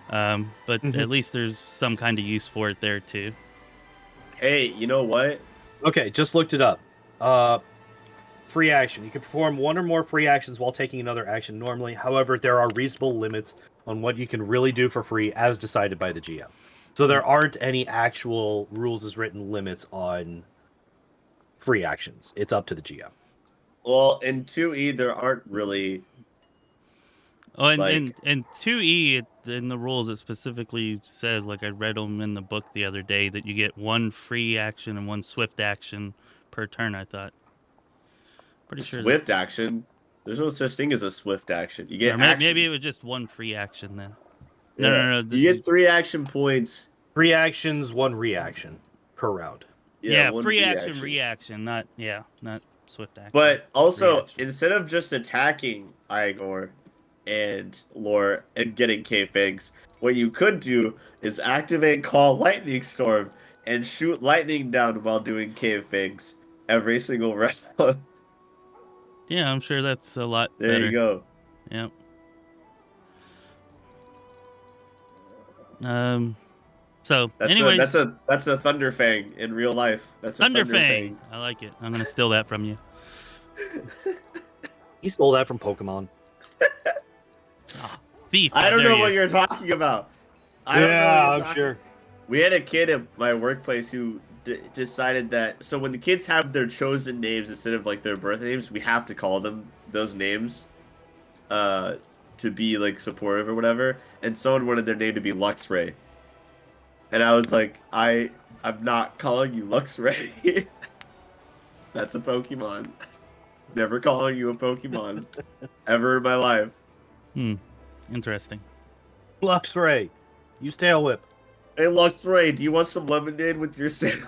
But at least there's some kind of use for it there too. Hey, you know what? Okay, just looked it up. Free action. You can perform one or more free actions while taking another action normally. However, there are reasonable limits on what you can really do for free as decided by the GM. So there aren't any actual rules as written limits on free actions. It's up to the GM. Well, in 2E, there aren't really... Oh, and 2E, in the rules, it specifically says, like I read them in the book the other day, that you get one free action and one swift action per turn, I thought. Pretty sure. Swift action? There's no such thing as a swift action. You get maybe it was just one free action then. Yeah. No. You get 3 action points. 3 actions, 1 reaction per round. Yeah, free action, reaction, not swift action. But also, instead of just attacking Igor and Lore and getting K-Figs, what you could do is activate Call Lightning Storm and shoot lightning down while doing K-Figs every single round. Yeah, I'm sure that's a lot better. There you go. Yep. So anyway, that's a Thunderfang in real life. That's a Thunderfang. I like it. I'm gonna steal that from you. He stole that from Pokemon. Thief! I don't know what you're talking about. I'm sure. We had a kid at my workplace who decided that, so when the kids have their chosen names instead of like their birth names, we have to call them those names to be like supportive or whatever. And someone wanted their name to be Luxray, and I was like, I'm not calling you Luxray. That's a Pokemon. Never calling you a Pokemon ever in my life. Interesting. Luxray, use Tail Whip. Hey, Luxray, do you want some lemonade with your sandwich?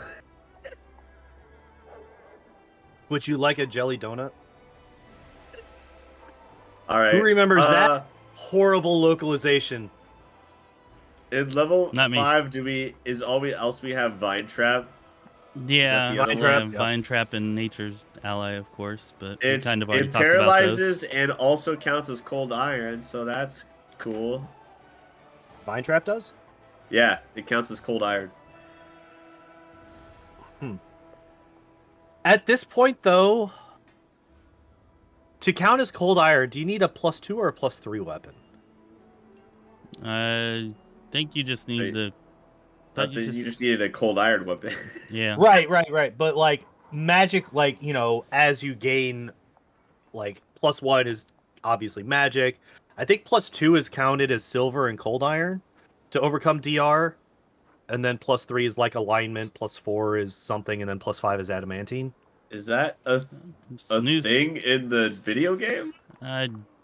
Would you like a jelly donut? All right. Who remembers that horrible localization? In level Not me. 5, is all else we have Vine Trap? Yeah, Vine Trap? Vine Trap and Nature's Ally, of course, but It kind of already talked paralyzes about those. and also counts as cold iron, so that's cool. Vine Trap does? Yeah, it counts as cold iron. At this point, though, to count as cold iron, do you need a +2 or a +3 weapon? I think you just need the. You just needed a cold iron weapon. Yeah. Right. But like magic, like, you know, as you gain, like +1 is obviously magic. I think +2 is counted as silver and cold iron to overcome DR, and then +3 is like alignment. +4 is something, and then +5 is adamantine. Is that a thing in the video game?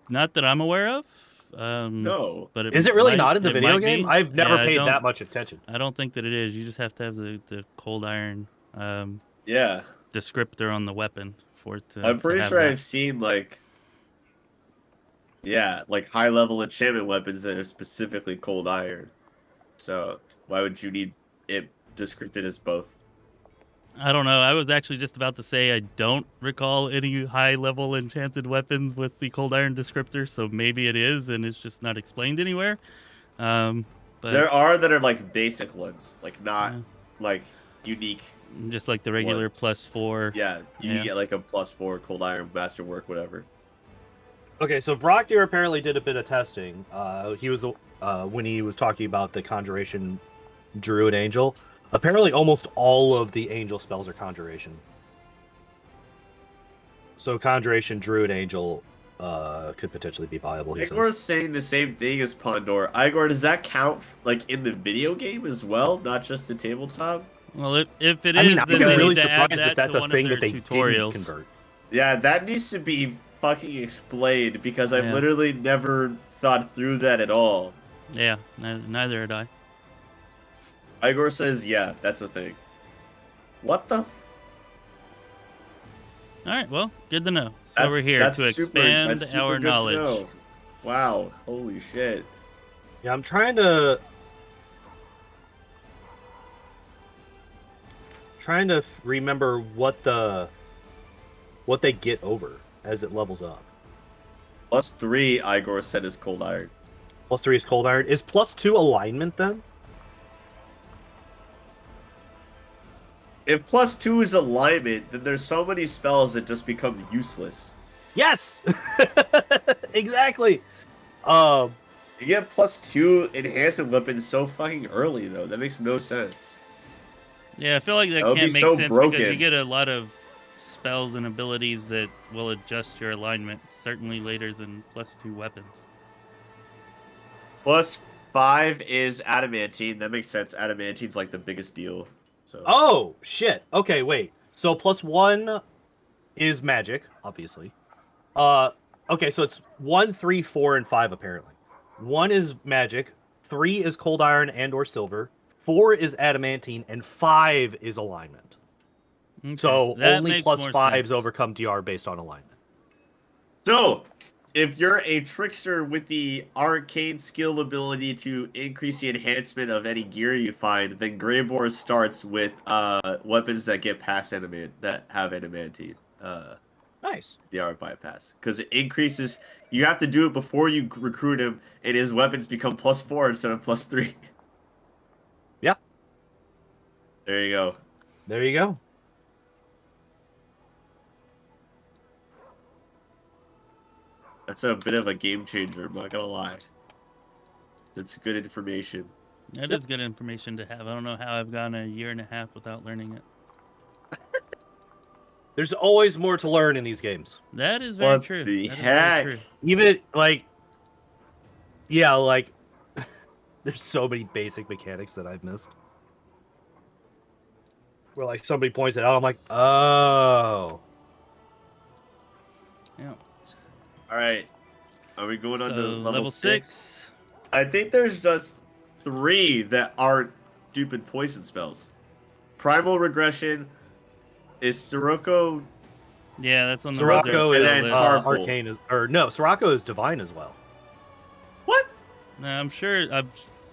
Not that I'm aware of. No. But Is it really not in the video game? Be. I've never Yeah, paid that much attention. I don't think that it is. You just have to have the cold iron Yeah. descriptor on the weapon for it to. I'm pretty sure that. I've seen like high level enchantment weapons that are specifically cold iron. So why would you need it descripted as both? I don't know. I was actually just about to say I don't recall any high-level enchanted weapons with the cold iron descriptor, so maybe it is, and it's just not explained anywhere. But there are that are like basic ones, like not like unique. Just like the regular ones. +4. Yeah, you get like a +4 cold iron masterwork, whatever. Okay, so Brockdeer apparently did a bit of testing. He was when he was talking about the Conjuration Druid Angel. Apparently, almost all of the angel spells are Conjuration. So Conjuration Druid Angel could potentially be viable. Igor's saying the same thing as Pondoor. Igor, does that count like in the video game as well, not just the tabletop? Well, if it is, I mean, I'm then they really need to add surprised that if that's to a one thing of that their they tutorials. didn't convert. Yeah, that needs to be fucking explained because I've literally never thought through that at all. Yeah, neither had I. Igor says, yeah, that's a thing. What the? All right, well, good to know. So we're here to expand our knowledge. Wow, holy shit. Yeah, I'm trying to remember what they get over as it levels up. +3, Igor said, is Cold Iron. +3 is Cold Iron. Is +2 alignment then? If +2 is alignment, then there's so many spells that just become useless. Yes! Exactly! You get +2 enhancement weapons so fucking early, though. That makes no sense. Yeah, I feel like that would can't be make so sense broken. because you get a lot of spells and abilities that will adjust your alignment, certainly later than +2 weapons. +5 is adamantine. That makes sense. Adamantine's like the biggest deal. So. Oh, shit. Okay, wait. So +1 is magic, obviously. Okay, so it's 1, 3, 4, and 5 apparently. 1 is magic, 3 is cold iron and or silver, 4 is adamantine, and 5 is alignment. Okay, So that only makes more +5s sense. overcome DR based on alignment. So, if you're a trickster with the arcane skill ability to increase the enhancement of any gear you find, then Greybore starts with weapons that get past that have adamantine. Nice. DR bypass, because it increases. You have to do it before you recruit him, and his weapons become +4 instead of +3. Yeah. There you go. There you go. That's a bit of a game changer, I'm not gonna lie. That's good information. That is good information to have. I don't know how I've gone a year and a half without learning it. There's always more to learn in these games. That is very What true. the That is heck? very true. Even, like... Yeah, like... There's so many basic mechanics that I've missed. Where, like, somebody points it out, I'm like, oh... Yeah. Alright. Are we going on to So, level 6? 6. I think there's just 3 that aren't stupid poison spells. Primal Regression is Sirocco. Yeah, that's on the Sirocco wizard And is then list. Tarpul. arcane, no, Sirocco is divine as well. What? No, I'm sure.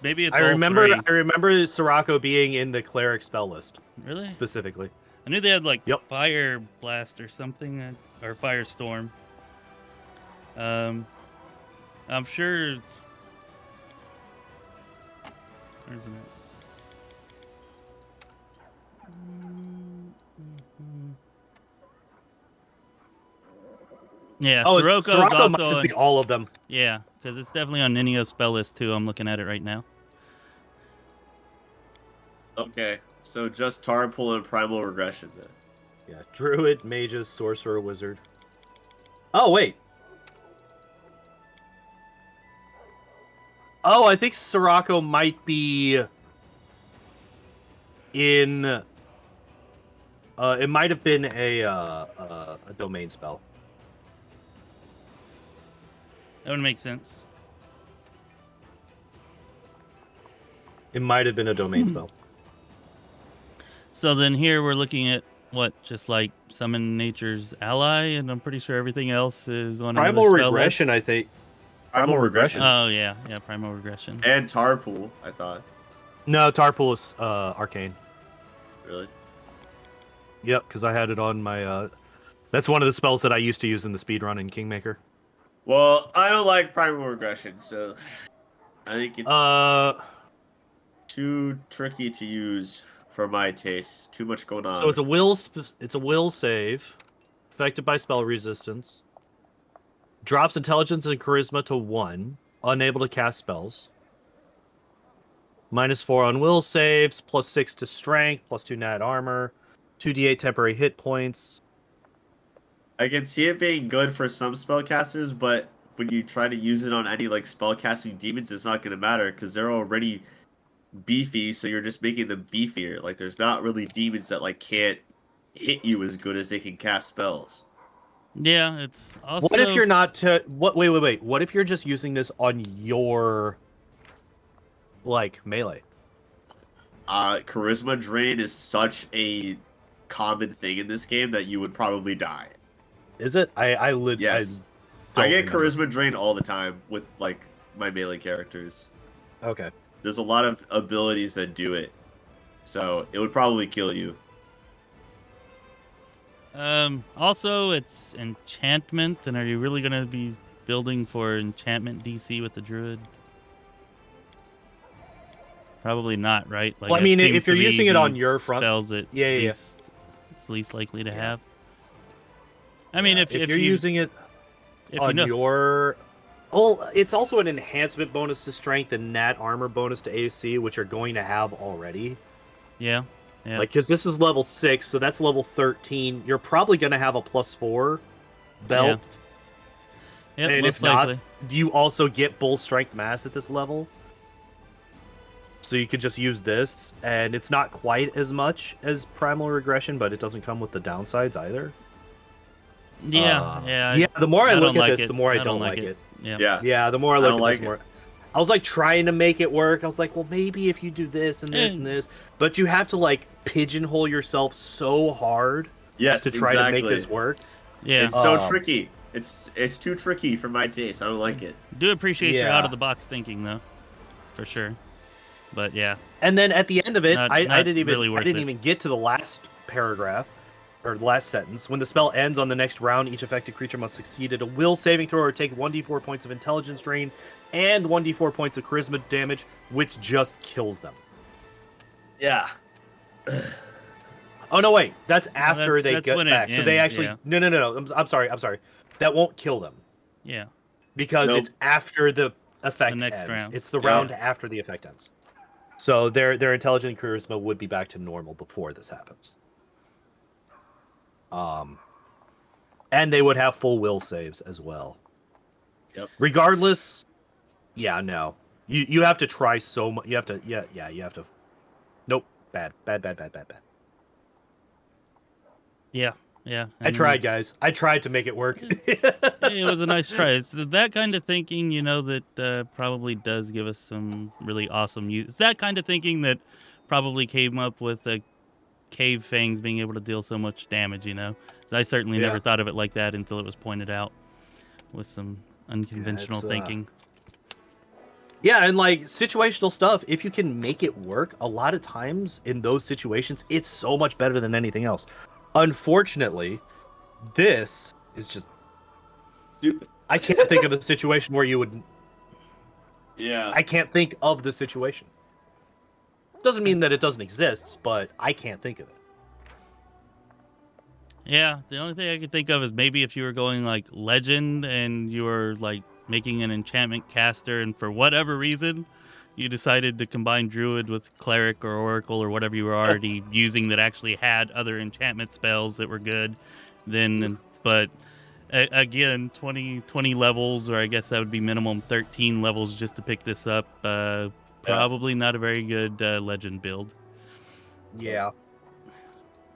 Maybe it's I all remember 3. I remember Sirocco being in the cleric spell list Really? specifically. I knew they had like Yep. Fire Blast or something, or Firestorm. I'm sure. Where's it at? Yeah, Oh, Sirocco is Sirocco also might just on, be all of them. yeah, because it's definitely on Ninio's spell list too. I'm looking at it right now. Okay. So just Tarpul and Primal Regression then. Yeah, druid, mages, sorcerer, wizard. Oh wait. Oh, I think Sirocco might be in. It might have been a domain spell. That would make sense. It might have been a domain spell. So then here we're looking at what, just like Summon Nature's Ally, and I'm pretty sure everything else is on Primal another spell regression, list. I think. Primal Regression. Oh yeah, Primal Regression. And Tarpul, I thought. No, Tarpul is arcane. Really? Yep, because I had it on my. That's one of the spells that I used to use in the speedrun in Kingmaker. Well, I don't like Primal Regression, so I think it's too tricky to use for my taste. Too much going on. So it's a will save, affected by spell resistance. Drops intelligence and charisma to 1, unable to cast spells. -4 on will saves, +6 to strength, +2 nat armor, 2d8 temporary hit points. I can see it being good for some spellcasters, but when you try to use it on any like spellcasting demons, it's not going to matter because they're already beefy. So you're just making them beefier. Like there's not really demons that like can't hit you as good as they can cast spells. Yeah, it's also. What if you're not wait. What if you're just using this on your like melee? Charisma drain is such a common thing in this game that you would probably die. Is it? Yes. I get remember. charisma drained all the time with like my melee characters. Okay. There's a lot of abilities that do it, so it would probably kill you. Also, it's enchantment, and are you really going to be building for enchantment DC with the druid? Probably not, right? Like, Well, I it mean, seems if you're to be using it the on your front, spells that yeah. it's least likely to Yeah. have. I mean, if you're you, using it if on you know, your, well, it's also an enhancement bonus to strength and nat armor bonus to AC, which you're going to have already. yeah. Like, because this is level 6, so that's level 13. You're probably going to have a +4 belt. Yeah, And most if not, likely. you also get bull strength mass at this level. So you could just use this, and it's not quite as much as primal regression, but it doesn't come with the downsides either. Yeah. The more I look don't at like this, it. the more I don't like it. Yeah. Yeah. The more I I look don't at this, like more. it. I was like trying to make it work. I was like, well, maybe if you do this and this and this, but you have to like pigeonhole yourself so hard Yes, to try to make this work. Yeah. It's so tricky. It's too tricky for my taste. I don't like it. Do appreciate your Yeah. out of the box thinking though, for sure. But yeah, And then at the end of it, Not I didn't even really worth I didn't it. even get to the last paragraph or the last sentence. When the spell ends on the next round, each affected creature must succeed at a will saving throw or take 1d4 points of intelligence drain and 1d4 points of charisma damage, which just kills them. Yeah. Oh no, wait, that's after they that's get when it back. So they ends, actually yeah. no. I'm sorry. That won't kill them yeah. because Nope. it's after the effect The next ends. round. It's the Yeah. round after the effect ends. So their intelligence and charisma would be back to normal before this happens. And they would have full will saves as well. Yep. Regardless, yeah, no. You have to try so much. You have to, you have to. Nope, bad. Yeah. I tried, guys. I tried to make it work. It was a nice try. It's that kind of thinking, that probably does give us some really awesome use. It's that kind of thinking that probably came up with cave fangs being able to deal so much damage, 'Cause I certainly Yeah. never thought of it like that until it was pointed out with some unconventional thinking. Yeah, and like situational stuff, if you can make it work, a lot of times in those situations, it's so much better than anything else. Unfortunately, this is just Stupid. I can't think of a situation where you would. Yeah. I can't think of the situation. Doesn't mean that it doesn't exist, but I can't think of it. Yeah, the only thing I could think of is maybe if you were going like legend and you were like making an enchantment caster, and for whatever reason you decided to combine druid with cleric or oracle or whatever you were already using that actually had other enchantment spells that were good, but again, 20 levels, or I guess that would be minimum 13 levels just to pick this up. Probably not a very good legend build. Yeah.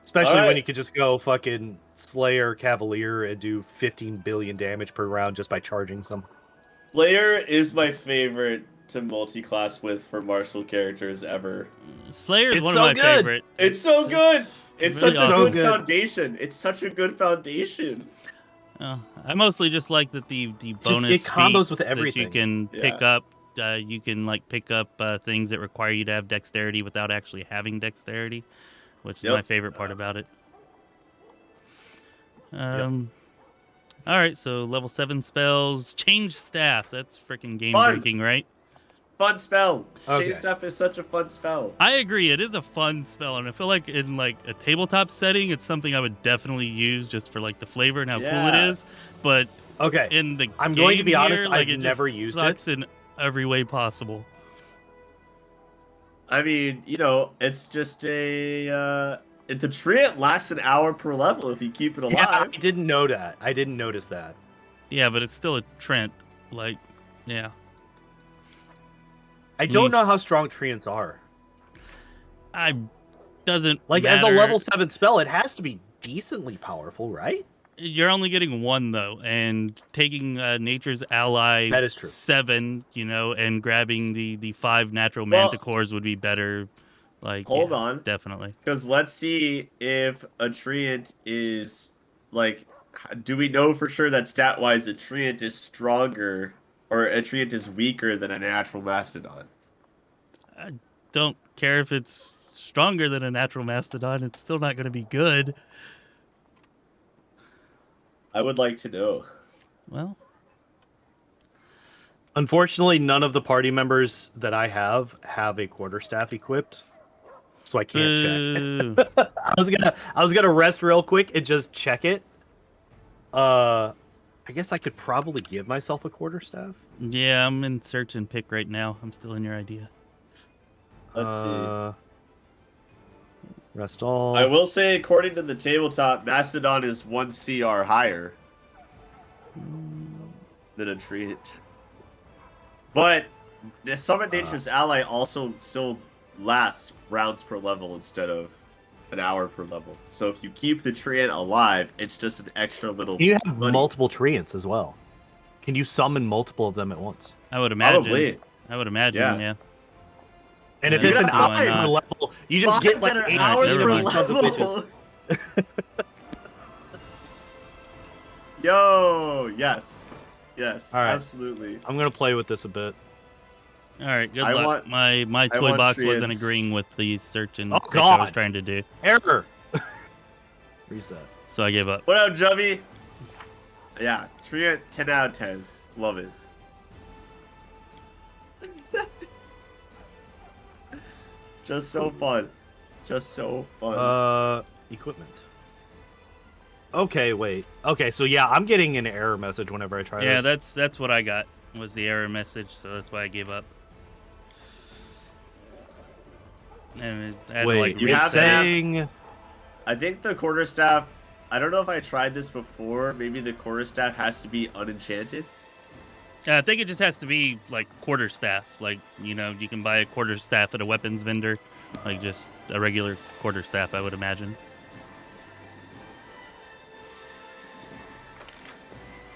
Especially when Alright. you could just go fucking Slayer Cavalier and do 15 billion damage per round just by charging some. Slayer is my favorite to multi-class with for martial characters ever. Slayer is It's one so of my good. favorite. It's so good. It's really such a awesome. good good. foundation. It's such a good foundation. I mostly just like that the bonus it combos feats with that you everything. can pick up. You can like pick up things that require you to have dexterity without actually having dexterity, which is Yep. my favorite part about it. All right, so level 7 spells, change staff. That's freaking game breaking, right? Fun spell. Okay. Change stuff is such a fun spell. I agree. It is a fun spell, and I feel like in like a tabletop setting, it's something I would definitely use just for like the flavor and how cool it Yeah. is. But Okay. in the I'm going to game be honest, here, like, I've it never just used sucks in every way possible. I mean, it's just the treant lasts an hour per level if you keep it alive. Yeah, I didn't know that. I didn't notice that. Yeah, but it's still a Trent. Like, yeah. I don't know how strong treants are. I doesn't Like, as a matter. level 7 spell, it has to be decently powerful, right? You're only getting one though, and taking Nature's Ally That is true. 7, and grabbing the 5 natural Well, manticores would be better. Like, hold yeah, on. definitely. Because let's see if a treant is like do we know for sure that stat-wise a treant is stronger or a treant is weaker than a natural mastodon? I don't care if it's stronger than a natural mastodon. It's still not going to be good. I would like to know. Well, Unfortunately, none of the party members that I have a quarterstaff equipped, so I can't check. boo. I was gonna rest real quick and just check it. I guess I could probably give myself a quarterstaff. Yeah, I'm in search and pick right now. I'm still in your idea. Let's see. Rest all. I will say, according to the tabletop, Mastodon is 1 CR higher than a treant. But the Summon Nature's Ally also still lasts rounds per level instead of an hour per level. So if you keep the treant alive, it's just an extra little. You have money. multiple treants as well. Can you summon multiple of them at once? I would imagine. Probably. I would imagine, yeah. And if Yeah, it's an why hour per not? level, you just get like 8 hours per never mind. sons of bitches. level. Yo, yes. Yes, All right. absolutely. I'm gonna play with this a bit. All right, good I luck. want- my toy want box wasn't treants. agreeing with the search and Oh, pick I was God. trying to do, Error. Reset. so I gave up. What up, Jubby? Yeah, treant 10 out of 10. Love it. Just so fun. Just so fun. Equipment. Okay, wait. Okay, so yeah, I'm getting an error message whenever I try Yeah, this. that's what I got, was the error message, so that's why I gave up. And I had to, Wait, like, you it's have to have- saying... I think the quarterstaff. I don't know if I tried this before. Maybe the quarterstaff has to be unenchanted. I think it just has to be like quarterstaff. Like, you know, you can buy a quarterstaff at a weapons vendor, like just a regular quarterstaff, I would imagine.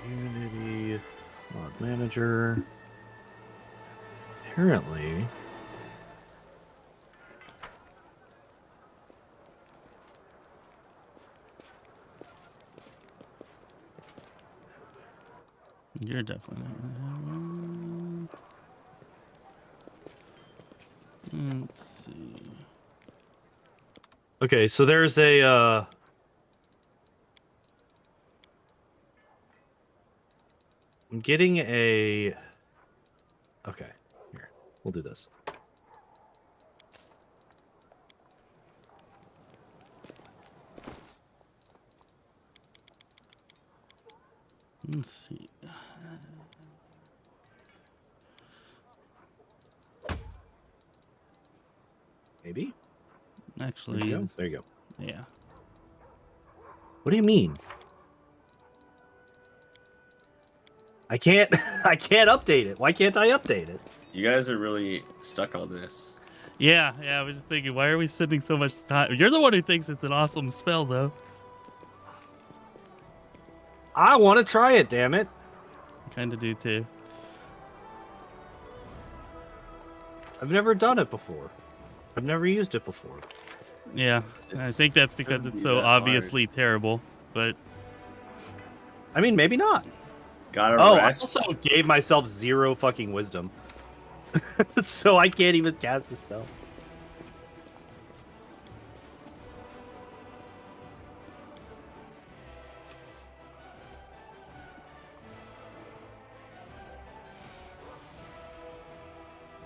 Unity, mod manager. Apparently... You're definitely not. Let's see. Okay, so there's a, I'm getting a... Okay, here. We'll do this. Let's see. Maybe? There Actually, you go. There you go. yeah. What do you mean? I can't update it. Why can't I update it? You guys are really stuck on this. Yeah, I was just thinking, why are we spending so much time? You're the one who thinks it's an awesome spell, though. I want to try it, damn it. Kind of do, too. I've never done it before. I've never used it before. Yeah, I think that's because shouldn't it's be so that obviously terrible, but I mean, maybe not. Gotta Oh, I rest. also gave myself 0 fucking wisdom. So I can't even cast the spell.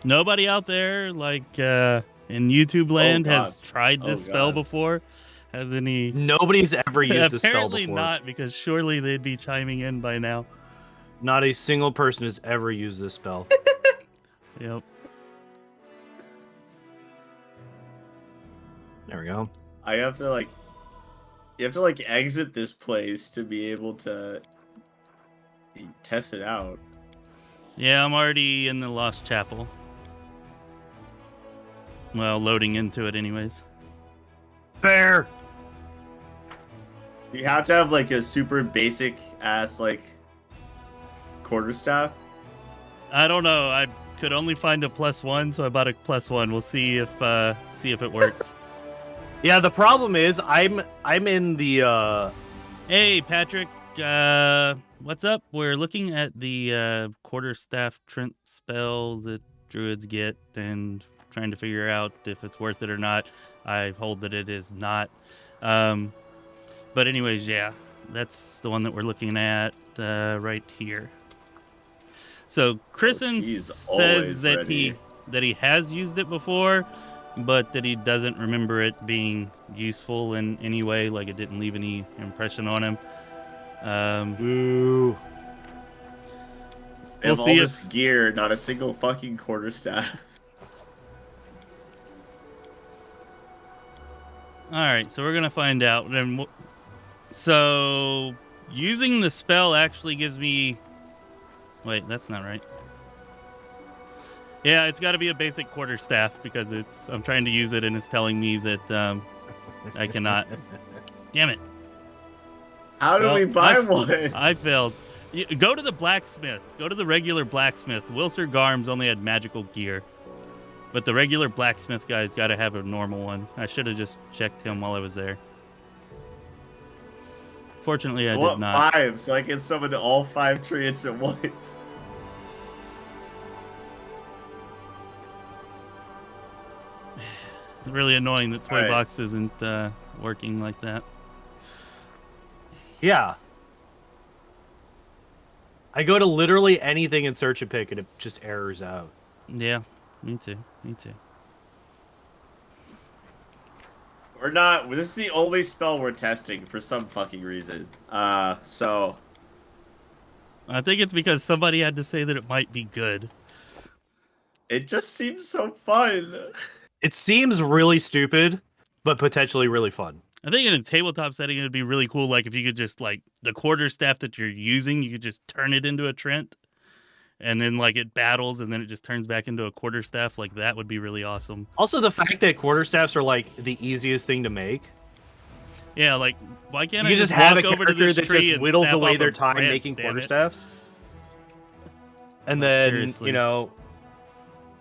nobody out there, like, in YouTube land has God. tried this Oh, spell God. before. Has any... Nobody's ever used this spell Apparently before. not, because surely they'd be chiming in by now. Not a single person has ever used this spell. Yep. There we go. I have to like. You have to like exit this place to be able to test it out. Yeah, I'm already in the Lost Chapel. Well, loading into it anyways. Bear! You have to have like a super basic ass like quarterstaff. I don't know. I could only find a +1, so I bought a +1. We'll see if it works. Yeah, the problem is I'm in the Hey, Patrick. what's up? We're looking at the quarterstaff Trent spell that druids get and trying to figure out if it's worth it or not. I hold that it is not. But anyways, yeah, that's the one that we're looking at right here. So Chrisen she's says always that ready. he has used it before, but that he doesn't remember it being useful in any way. Like it didn't leave any impression on him. Ooh. They We'll have see all if- this gear, not a single fucking quarterstaff. All right, so we're gonna find out. And so using the spell actually gives me. Wait, that's not right. Yeah, it's got to be a basic quarterstaff because I'm trying to use it and it's telling me that I cannot. Damn it! How do Well, we buy I- one? I failed. Go to the blacksmith. Go to the regular blacksmith. Wilser Garms only had magical gear. But the regular blacksmith guy's got to have a normal one. I should have just checked him while I was there. Fortunately, I I did want not. 5 so I can summon all 5 treants at once. Really annoying that Toy Alright. Box isn't working like that. Yeah. I go to literally anything in search and pick, and it just errors out. Yeah, me too. Me too. We're not. This is the only spell we're testing for some fucking reason. So I think it's because somebody had to say that it might be good. it just seems so fun. It seems really stupid, but potentially really fun. I think in a tabletop setting, it'd be really cool. Like if you could just like the quarterstaff that you're using, you could just turn it into a Trent, and then like it battles, and then it just turns back into a quarterstaff. Like that would be really awesome. Also, the fact that quarterstaffs are like the easiest thing to make. Yeah, like why can't You I just have walk a over to character this that tree just and whittles snap away off their a time branch, making damn it? quarterstaffs. And Like, then, seriously. you know,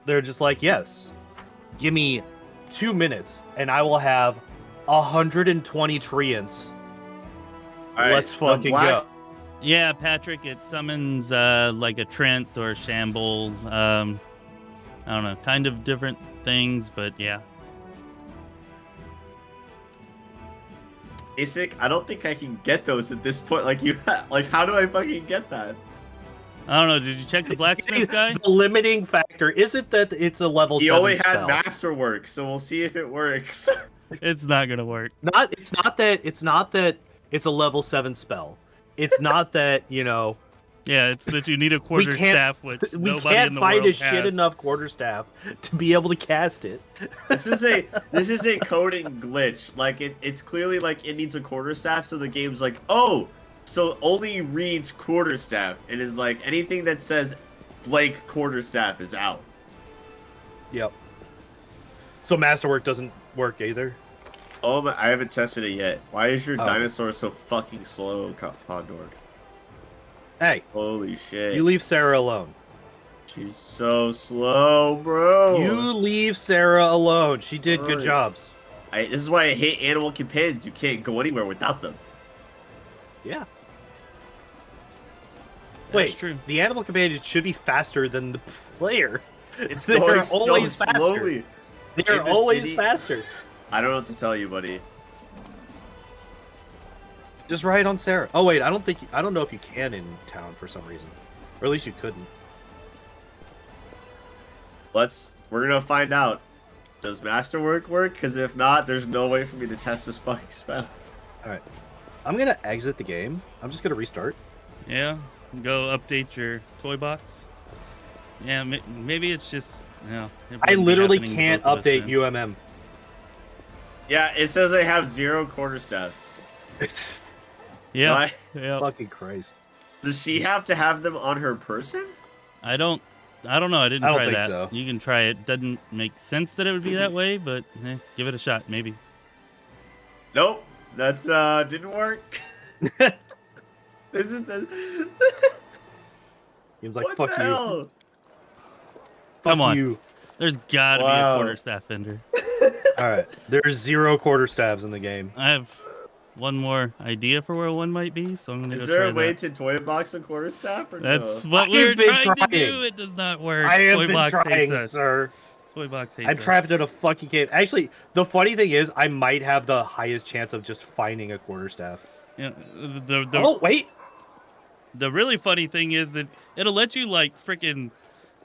they're just like, yes, give me 2 minutes and I will have 120 treants. Alright, Let's the fucking black- go. Yeah, Patrick, it summons like a Trent or a Shamble. I don't know, kind of different things, but yeah. Basic. I don't think I can get those at this point. Like like how do I fucking get that? I don't know. Did you check the blacksmith guy? The limiting factor isn't that it's a level He 7 only had spell. masterwork, so we'll see if it works. It's not gonna work. It's not that it's a level 7 spell. It's not that, you know, Yeah, it's that you need a we quarter can't staff, which we nobody can't in the find world a shit has. enough quarterstaff to be able to cast it. This is a coding glitch. Like it's clearly like it needs a quarterstaff, so the game's like, oh, so only reads quarterstaff. It is like anything that says blank quarterstaff is out. Yep. So masterwork doesn't work either. Oh my, I haven't tested it yet. Why is your Oh. dinosaur so fucking slow, Pondoor? Hey, Holy shit. you leave Sarah alone. She's so slow, bro. You leave Sarah alone. She did good Alright. jobs. This is why I hate animal companions. You can't go anywhere without them. Yeah. That's Wait, true. the animal companion should be faster than the player. It's They're going so always faster. slowly. They're In the always city- faster. I don't know what to tell you, buddy. Just ride on Sarah. Oh wait, I don't know if you can in town for some reason, or at least you couldn't. We're gonna find out. Does masterwork work? Because if not, there's no way for me to test this fucking spell. All right, I'm gonna exit the game. I'm just gonna restart. Yeah, go update your toy box. Yeah, maybe it's just it I wouldn't be literally happening to can't both of us update then. UMM. Yeah, it says I have 0 quarterstaffs. Yeah, one more idea for where one might be, so I'm gonna go Is there try a way that. to toy box a quarterstaff or That's no? what I we were have been trying to do. trying. It does not work. I have Toy been box hates trying, us. sir. Toy box hates I'm us. trapped in a fucking cave. Actually, the funny thing is, I might have the highest chance of just finding a quarterstaff. Yeah, Oh, wait. the really funny thing is that it'll let you like freaking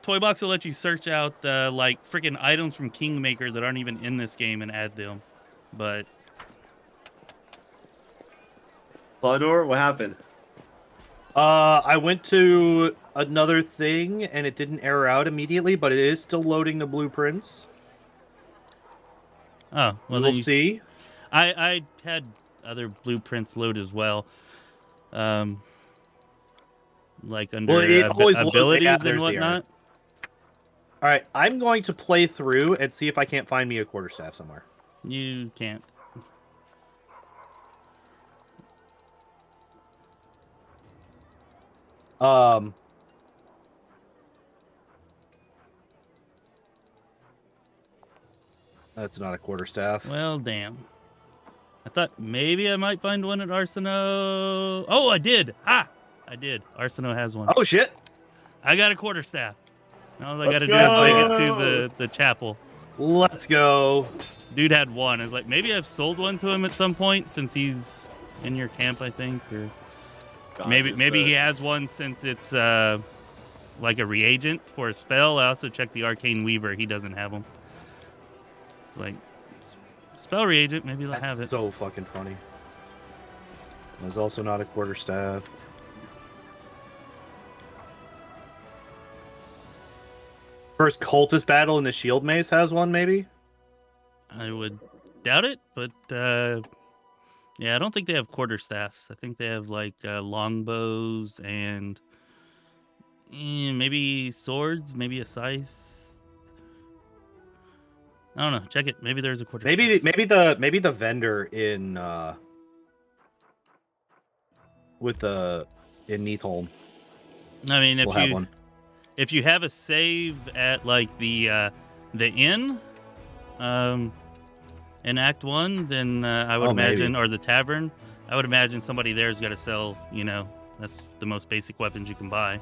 Toy box will let you search out like freaking items from Kingmaker that aren't even in this game and add them, but. Pondoor, what happened? I went to another thing and it didn't error out immediately, but it is still loading the blueprints. Oh, well, we'll see. I had other blueprints load as well, like under abilities and whatnot. All right, I'm going to play through and see if I can't find me a quarterstaff somewhere. You can't. That's not a quarterstaff. Well, damn. I thought maybe I might find one at Arsino. Oh, I did. I did. Arsino has one. Oh, shit. I got a quarterstaff. All I got to do go. is make it to the chapel. Let's go. Dude had one. I was like, maybe I've sold one to him at some point since he's in your camp, I think. Or God, maybe he has one since it's like a reagent for a spell. I also checked the Arcane Weaver. He doesn't have them. It's like, spell reagent, maybe they'll have it. So fucking funny. There's also not a quarterstaff. First cultist battle in the shield maze has one, maybe? I would doubt it, but yeah, I don't think they have quarterstaffs. I think they have like longbows and maybe swords, maybe a scythe. I don't know. Check it. Maybe there's a quarterstaff. Maybe the vendor in in Neathholm. I mean, we'll if you have a save at like the inn, in Act 1, then I would imagine, maybe. Or the tavern, I would imagine somebody there's got to sell. That's the most basic weapons you can buy.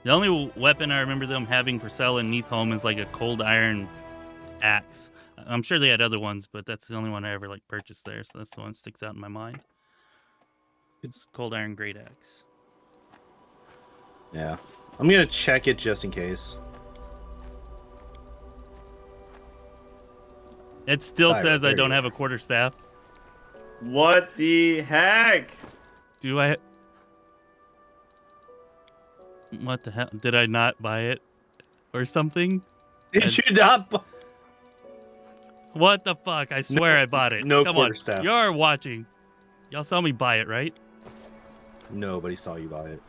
The only weapon I remember them having for sale in Neathholm is like a cold iron axe. I'm sure they had other ones, but that's the only one I ever like purchased there, so that's the one that sticks out in my mind. It's cold iron great axe. Yeah, I'm gonna check it just in case. It still says I don't have a quarterstaff. What the heck? Do I? What the hell? Did I not buy it or something? Did you not? What the fuck? I swear I bought it. No Come quarterstaff. On. You're watching. Y'all saw me buy it, right? Nobody saw you buy it.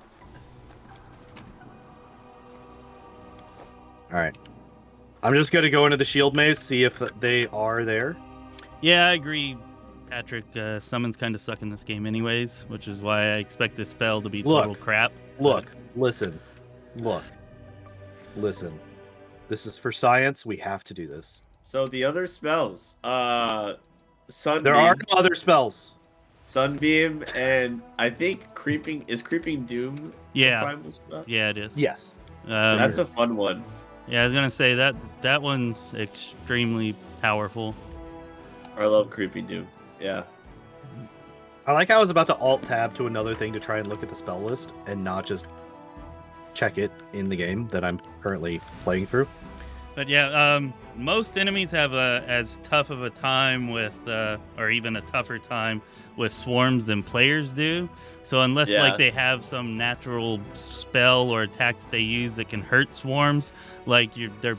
All right. I'm just going to go into the shield maze, see if they are there. Yeah, I agree, Patrick. Summons kind of suck in this game anyways, which is why I expect this spell to be total crap. Listen. This is for science. We have to do this. So the other spells, Sunbeam. There are no other spells. Sunbeam and I think Creeping Doom. Yeah. Primal spell? Yeah, it is. Yes. That's a fun one. Yeah, I was gonna say that one's extremely powerful. I love Creeping Doom. Yeah. I like how I was about to alt tab to another thing to try and look at the spell list and not just check it in the game that I'm currently playing through. But yeah, most enemies have as tough of a time with, or even a tougher time with swarms than players do. So unless like they have some natural spell or attack that they use that can hurt swarms, like the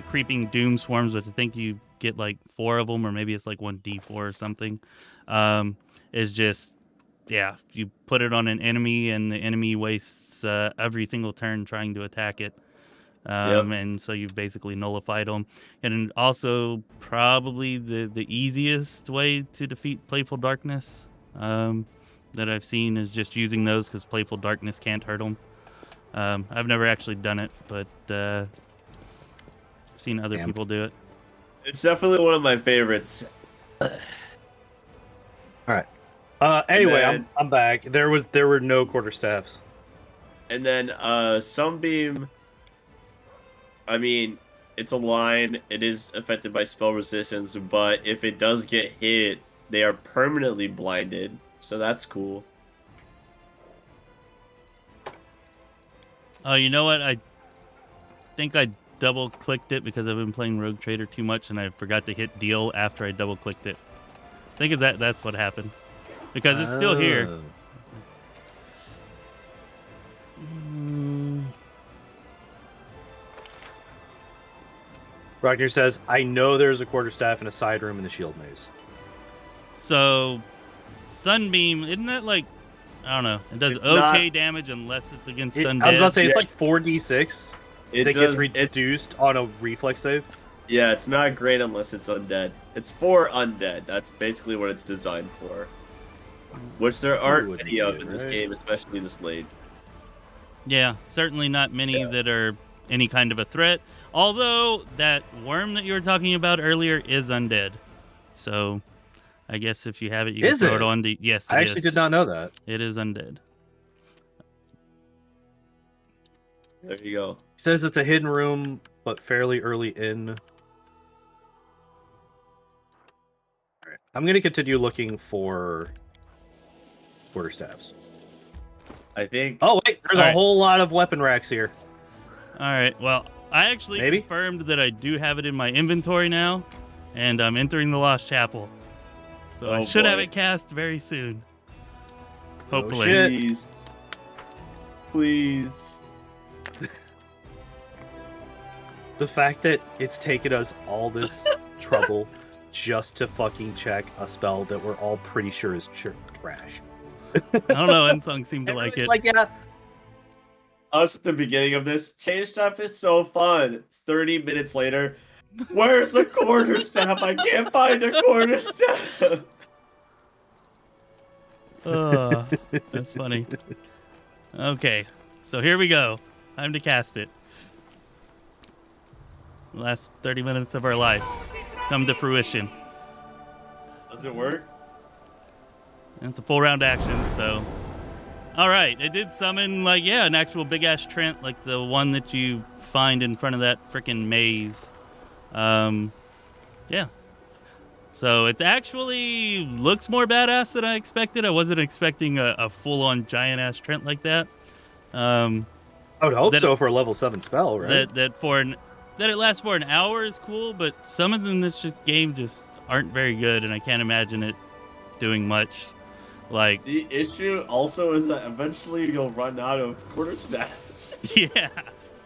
creeping doom swarms, which I think you get like 4 of them, or maybe it's like 1d4 or something, is just you put it on an enemy and the enemy wastes every single turn trying to attack it. And so you've basically nullified them. And also probably the easiest way to defeat Playful Darkness that I've seen is just using those, because Playful Darkness can't hurt them. I've never actually done it, but I've seen other people do it. It's definitely one of my favorites. Anyway, then- I'm back. There were no quarterstaffs. And then Sunbeam, I mean, it's a line. It is affected by spell resistance, but if it does get hit, they are permanently blinded. So that's cool. Oh, you know what? I think I double-clicked it because I've been playing Rogue Trader too much, and I forgot to hit deal after I double-clicked it. I think that's what happened. Because it's still here. Oh. Ragnar says, I know there's a quarterstaff in a side room in the shield maze. So, Sunbeam, isn't that like, I don't know, it does It's okay not- damage unless it's against I was undead. about to say, it's Yeah. like 4d6 It that does. gets It's reduced on a reflex save. yeah. It's not great unless it's undead. It's for undead. That's basically what it's designed for. Which there aren't wouldn't many of be, in this right? game, especially this late. Yeah, certainly not many that are any kind of a threat. Although, that worm that you were talking about earlier is undead. So, I guess if you have it, you can Is throw it? it on to... Yes, it I actually is. did not know that. It is undead. There you go. It says it's a hidden room, but fairly early in. Alright, I'm going to continue looking for quarterstaffs. I think. Oh, wait, there's a Alright. whole lot of weapon racks here. All right, well, I actually Maybe? confirmed that I do have it in my inventory now, and I'm entering the Lost Chapel. So I Oh, should have boy. it cast very soon. Oh, Hopefully. shit. Please. Please. The fact that it's taken us all this trouble just to fucking check a spell that we're all pretty sure is trash. I don't know, Unsung seemed to like it. Like, yeah, Us at the beginning of this, change stuff is so fun. 30 minutes later, where's the quarterstaff? I can't find a quarterstaff. That's funny. Okay, so here we go. Time to cast it. The last 30 minutes of our life come to fruition. Does it work? And it's a full round action, so... Alright, it did summon, like, yeah, an actual big-ass Trent, like the one that you find in front of that frickin' maze. Yeah. So it actually looks more badass than I expected. I wasn't expecting a full-on giant-ass Trent like that. I would hope That- so for a level 7 spell, right? That it lasts for an hour is cool, but some of them in this game just aren't very good, and I can't imagine it doing much. Like, The issue also is that eventually you'll run out of quarterstaffs. yeah,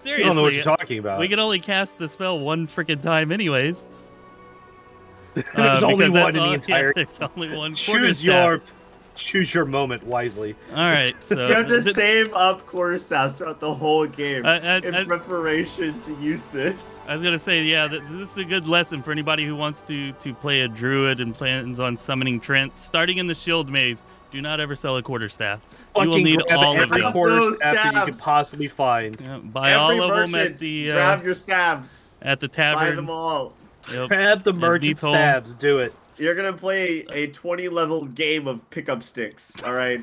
seriously. I don't know what you're talking about. We can only cast the spell one freaking time, anyways. There's only because that's one in the all- entire. Yeah, there's only one. Choose your moment wisely. All right, so You have to th- save up quarterstaffs throughout the whole game I- in preparation to use this. I was gonna say, yeah, this is a good lesson for anybody who wants to play a druid and plans on summoning Trent. Starting in the shield maze, do not ever sell a quarterstaff. You will Fucking need grab all of every them. quarterstaff that you could Stabs. possibly find. Yeah, buy all Every of them merchant, at the grab your stabs. at the Buy tavern. them all. Yep. Grab the And merchant Beetold. stabs. Do it. You're gonna play a 20 level game of pickup sticks. All right.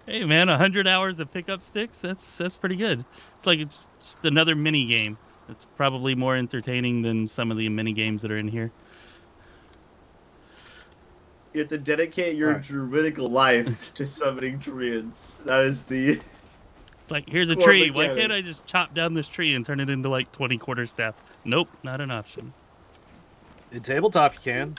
Hey man, 100 hours of pickup sticks. That's pretty good. It's like it's just another mini game. It's probably more entertaining than some of the mini games that are in here. You have to dedicate your Alright. druidical life to summoning treants. That is the. It's like, here's a Core tree. Why mechanic. can't I just chop down this tree and turn it into like 20 quarterstaff? Nope, not an option. In tabletop, you can.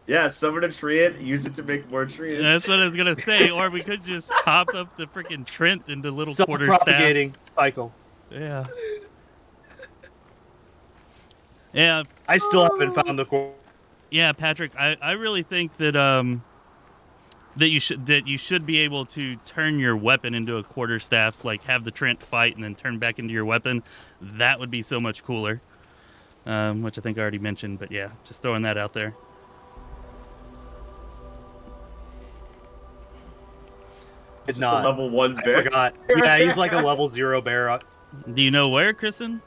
Yeah, summon a treant, use it to make more treants. That's what I was gonna say. Or we could just pop up the freaking Trent into little Self-propagating quarterstaffs. cycle. Yeah. Yeah, I still haven't found the core. yeah, Patrick. I really think that that you should be able to turn your weapon into a quarterstaff, like have the Trent fight and then turn back into your weapon. That would be so much cooler. Which I think I already mentioned, but yeah, just throwing that out there. Did Just a not. level 1 I bear. forgot. Yeah, he's like a level 0 bear. Do you know where, Kristen?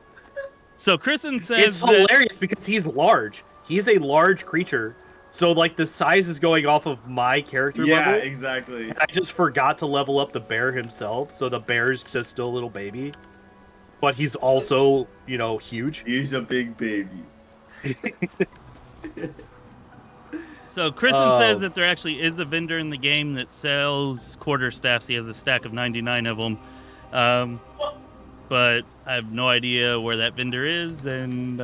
So Kristen says It's hilarious because he's large. He's a large creature. So like the size is going off of my character Yeah, level. exactly. I just forgot to level up the bear himself, so the bear's just still a little baby. But he's also, you know, huge. He's a big baby. So Kristen says that there actually is a vendor in the game that sells quarterstaffs. He has a stack of 99 of them. But I have no idea where that vendor is, and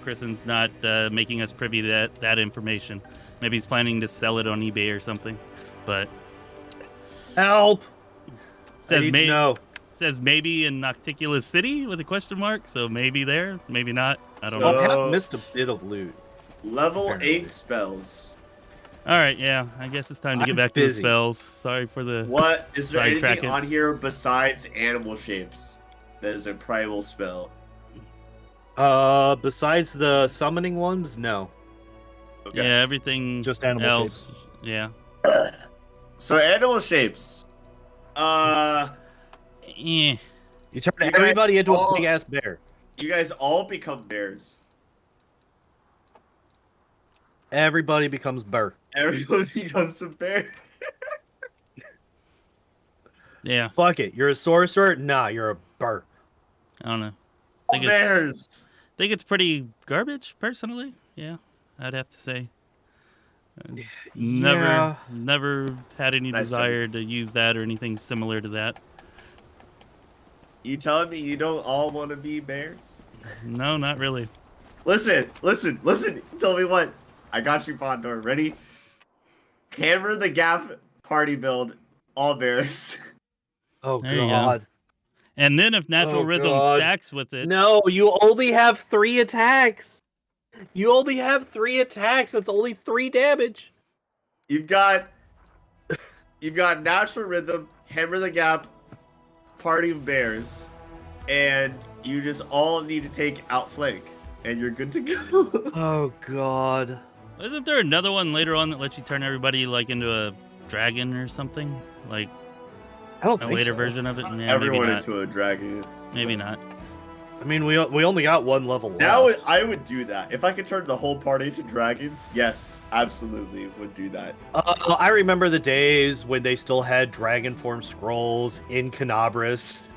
Kristen's not making us privy to that information. Maybe he's planning to sell it on eBay or something. But Help! I says need to know. says maybe in Nocticulus City with a question mark. So maybe there, maybe not. I don't I know. have missed a bit of loot. Level Apparently. 8 spells. All right, yeah. I guess it's time to get I'm back to the busy. spells. Sorry for the What is there anything sidetrack on it. here besides animal shapes? That is a primal spell. Besides the summoning ones, no. Okay. Yeah, everything Just animal else. Yeah. So animal shapes. Yeah. You turn You everybody guys into a all- big ass bear. You guys all become bears. Everybody becomes bear. Everyone becomes a bear. Yeah. Fuck it. You're a sorcerer? Nah, you're a bear. I don't know. All bears. Think it's pretty garbage, personally. Yeah, I'd have to say. Yeah. Never had any Nice desire to use that or anything similar to that. You telling me you don't all want to be bears? No, not really. Listen. Tell me what. I got you, Pondoor. Ready? Hammer the Gap party build. All bears. Oh, There you go. God. And then if natural Oh, rhythm God. stacks with it, No, you only have 3 attacks. You only have 3 attacks. That's only 3 damage. You've got natural rhythm, hammer the gap, party of bears, and you just all need to take outflank, and you're good to go. Oh, God. isn't there another one later on that lets you turn everybody like into a dragon or something? Like I don't a think later so. version of it? Yeah, Everyone maybe not. into a dragon. Maybe not. I mean, we only got 1 level left. I would do that if I could turn the whole party into dragons. Yes, absolutely would do that. I remember the days when they still had dragon form scrolls in Canabras.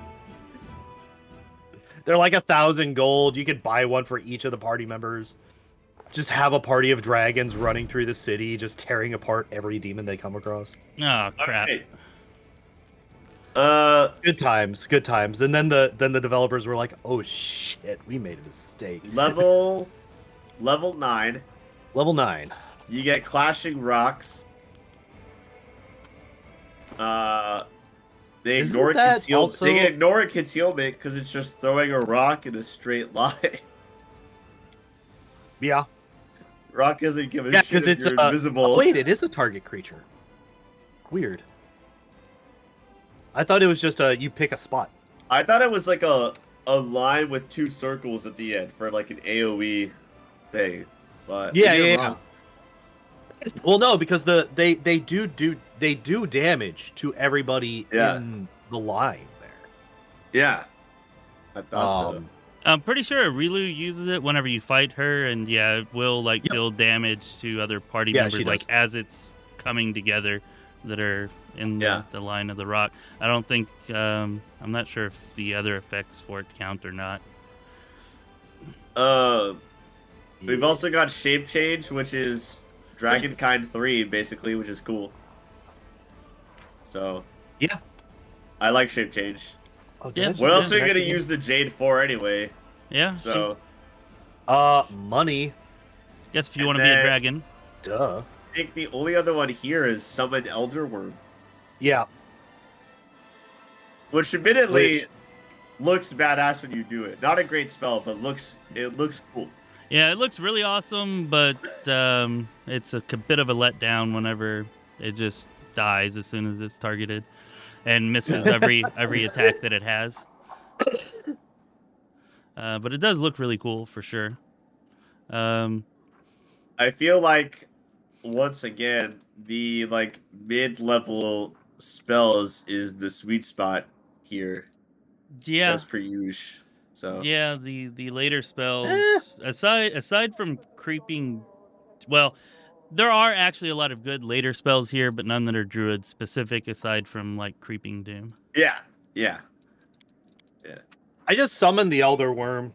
They're like 1,000 gold. You could buy one for each of the party members. Just have a party of dragons running through the city, just tearing apart every demon they come across. Oh crap! Alright. Good times. And then the developers were like, "Oh shit, we made a mistake." Level 9. Level 9. You get clashing rocks. They Isn't ignore that concealment. also- They ignore concealment because it's just throwing a rock in a straight line. Yeah. Rock doesn't give a Yeah, shit because if it's you're invisible. Oh, wait, it is a target creature. Weird. I thought it was just you pick a spot. I thought it was like a line with 2 circles at the end for like an AoE thing. But Yeah, maybe I'm yeah. wrong. Well, no, because they do damage to everybody Yeah. in the line there. Yeah. I thought so. I'm pretty sure Rilu uses it whenever you fight her, and yeah, it will like Yep. deal damage to other party Yeah, members she like does. as it's coming together that are in Yeah. the line of the rock. I don't think I'm not sure if the other effects for it count or not. We've also got shape change, which is Dragonkind 3, basically, which is cool. So Yeah. I like shape change. Oh, Yeah. did I What just else are you check gonna again? use the Jade for anyway? Yeah. So Money. Guess if you And want to be a then- dragon. Duh. I think the only other one here is Summon Elder Worm, Yeah. which admittedly Which- looks badass when you do it. Not a great spell, but it looks cool. Yeah, it looks really awesome, but it's a bit of a letdown whenever it just dies as soon as it's targeted and misses every attack that it has. But it does look really cool for sure. I feel like once again the like mid-level spells is the sweet spot here. Yeah, As per usual. So Yeah, the later spells Eh. aside from creeping, well, there are actually a lot of good later spells here, but none that are druid specific aside from like creeping doom. yeah. I just summoned the Elder Worm.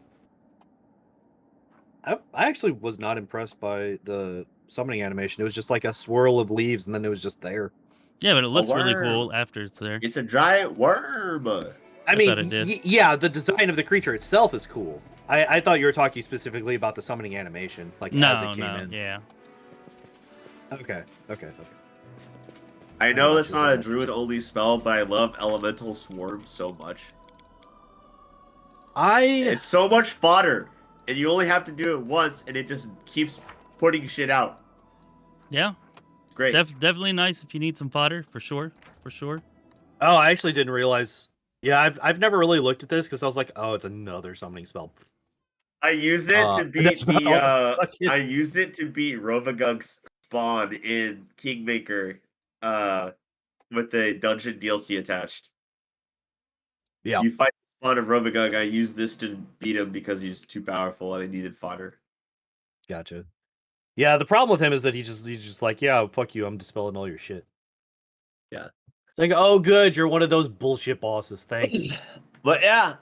I actually was not impressed by the summoning animation. It was just like a swirl of leaves, and then it was just there. Yeah, but it looks really worm. cool after it's there. It's a giant worm. I thought mean, it did. yeah, the design of the creature itself is cool. I thought you were talking specifically about the summoning animation, like as it came in. Yeah. Okay. I know watch that's this not a next. druid-only spell, but I love Elemental Swarm so much. It's so much fodder, and you only have to do it once, and it just keeps putting shit out. Yeah. Great. Definitely nice if you need some fodder, for sure. Oh, I actually didn't realize. Yeah, I've never really looked at this because I was like, oh, it's another summoning spell. I use it to beat that's about all the fucking- I use it to beat Rovagug's spawn in Kingmaker, with the dungeon DLC attached. Yeah. You fight the spawn of Rovagug. I used this to beat him because he was too powerful and I needed fodder. Gotcha. Yeah, the problem with him is that he's just like, yeah, fuck you, I'm dispelling all your shit. Yeah. It's like, oh, good, you're one of those bullshit bosses. Thanks. But yeah,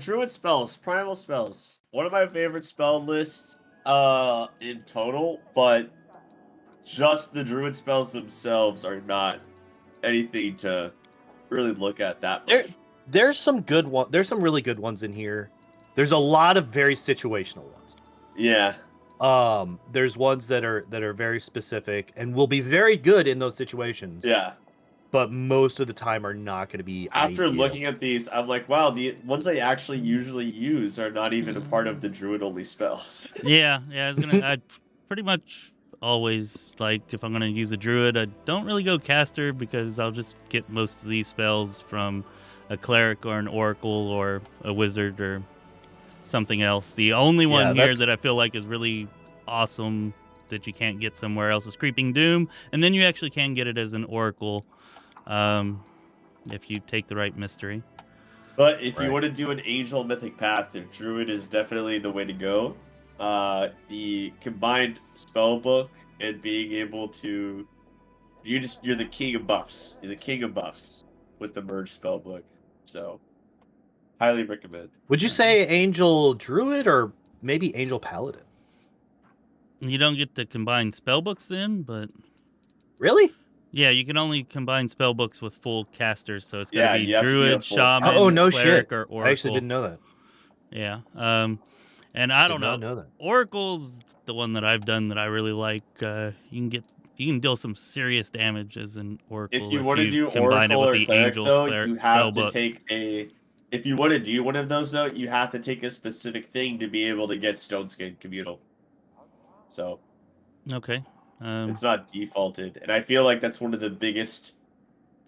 druid spells, primal spells. One of my favorite spell lists in total, but just the druid spells themselves are not anything to really look at that much. There's some good one. There's some really good ones in here. There's a lot of very situational ones. Yeah. There's ones that are very specific and will be very good in those situations. Yeah. But most of the time are not going to be After ideal. looking at these, I'm like, wow, the ones I actually usually use are not even a part of the druid-only spells. Yeah. I'd pretty much always, like, if I'm gonna use a druid, I don't really go caster because I'll just get most of these spells from a cleric or an oracle or a wizard or something else. The only one here that I feel like is really awesome that you can't get somewhere else is Creeping Doom, and then you actually can get it as an oracle if you take the right mystery. But if you want to do an angel mythic path, the druid is definitely the way to go. The combined spell book and being able to, you're the king of buffs. You're the king of buffs with the merged spell book. So, highly recommend. Would you say angel druid or maybe angel paladin? You don't get the combined spell books then, but Really? yeah, you can only combine spell books with full casters, so it's gotta be you have to be a druid, full- shaman, Oh, no cleric, shit. or oracle. I actually didn't know that. Yeah. And I don't Did not know that. Oracle's the one that I've done that I really like. You can deal some serious damage as an oracle. If you want to do combine oracle it or with the cleric, angel though, spell you have to book. take a. If you want to do one of those, though, you have to take a specific thing to be able to get Stone Skin Communal. So. Okay. It's not defaulted, and I feel like that's one of the biggest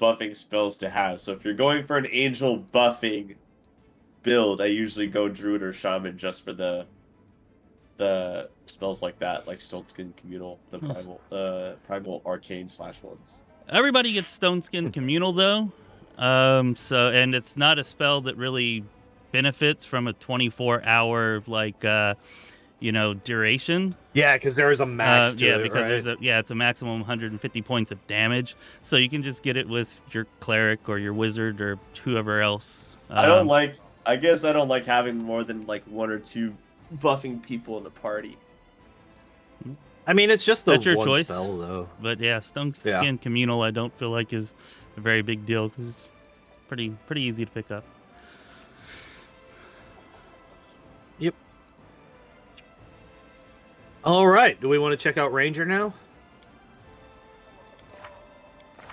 buffing spells to have. So if you're going for an angel buffing build, I usually go druid or shaman just for the spells like that, like Stone Skin Communal, the primal arcane / ones. Everybody gets Stone Skin Communal though, and it's not a spell that really benefits from a 24-hour duration. Yeah, because there is a max to it, because right? it's a maximum 150 points of damage. So you can just get it with your cleric or your wizard or whoever else. I guess I don't like having more than like one or two buffing people in the party. I mean, it's just the That's your one choice. spell, though. But yeah, Stone Skin Communal I don't feel like is a very big deal because it's pretty easy to pick up. Yep. All right. Do we want to check out Ranger now?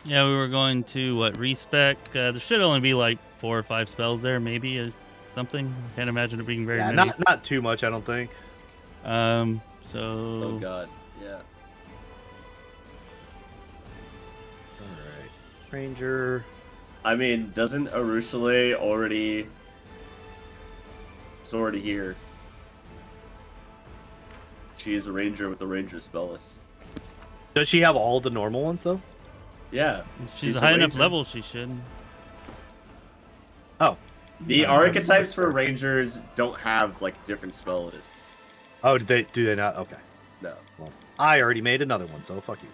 Yeah, we were going to respec. There should only be like 4 or 5 spells there, maybe something. Can't imagine it being very many. Not too much, I don't think. Oh god, yeah. All right, Ranger. I mean, doesn't Arushale already? It's already here. She's a ranger with a ranger spell list. Does she have all the normal ones though? Yeah, If she's a high enough level, she should. Oh, The I don't think archetypes so. for rangers don't have like different spell lists. Oh, do they not? Okay. No. Well, I already made another one, so fuck you.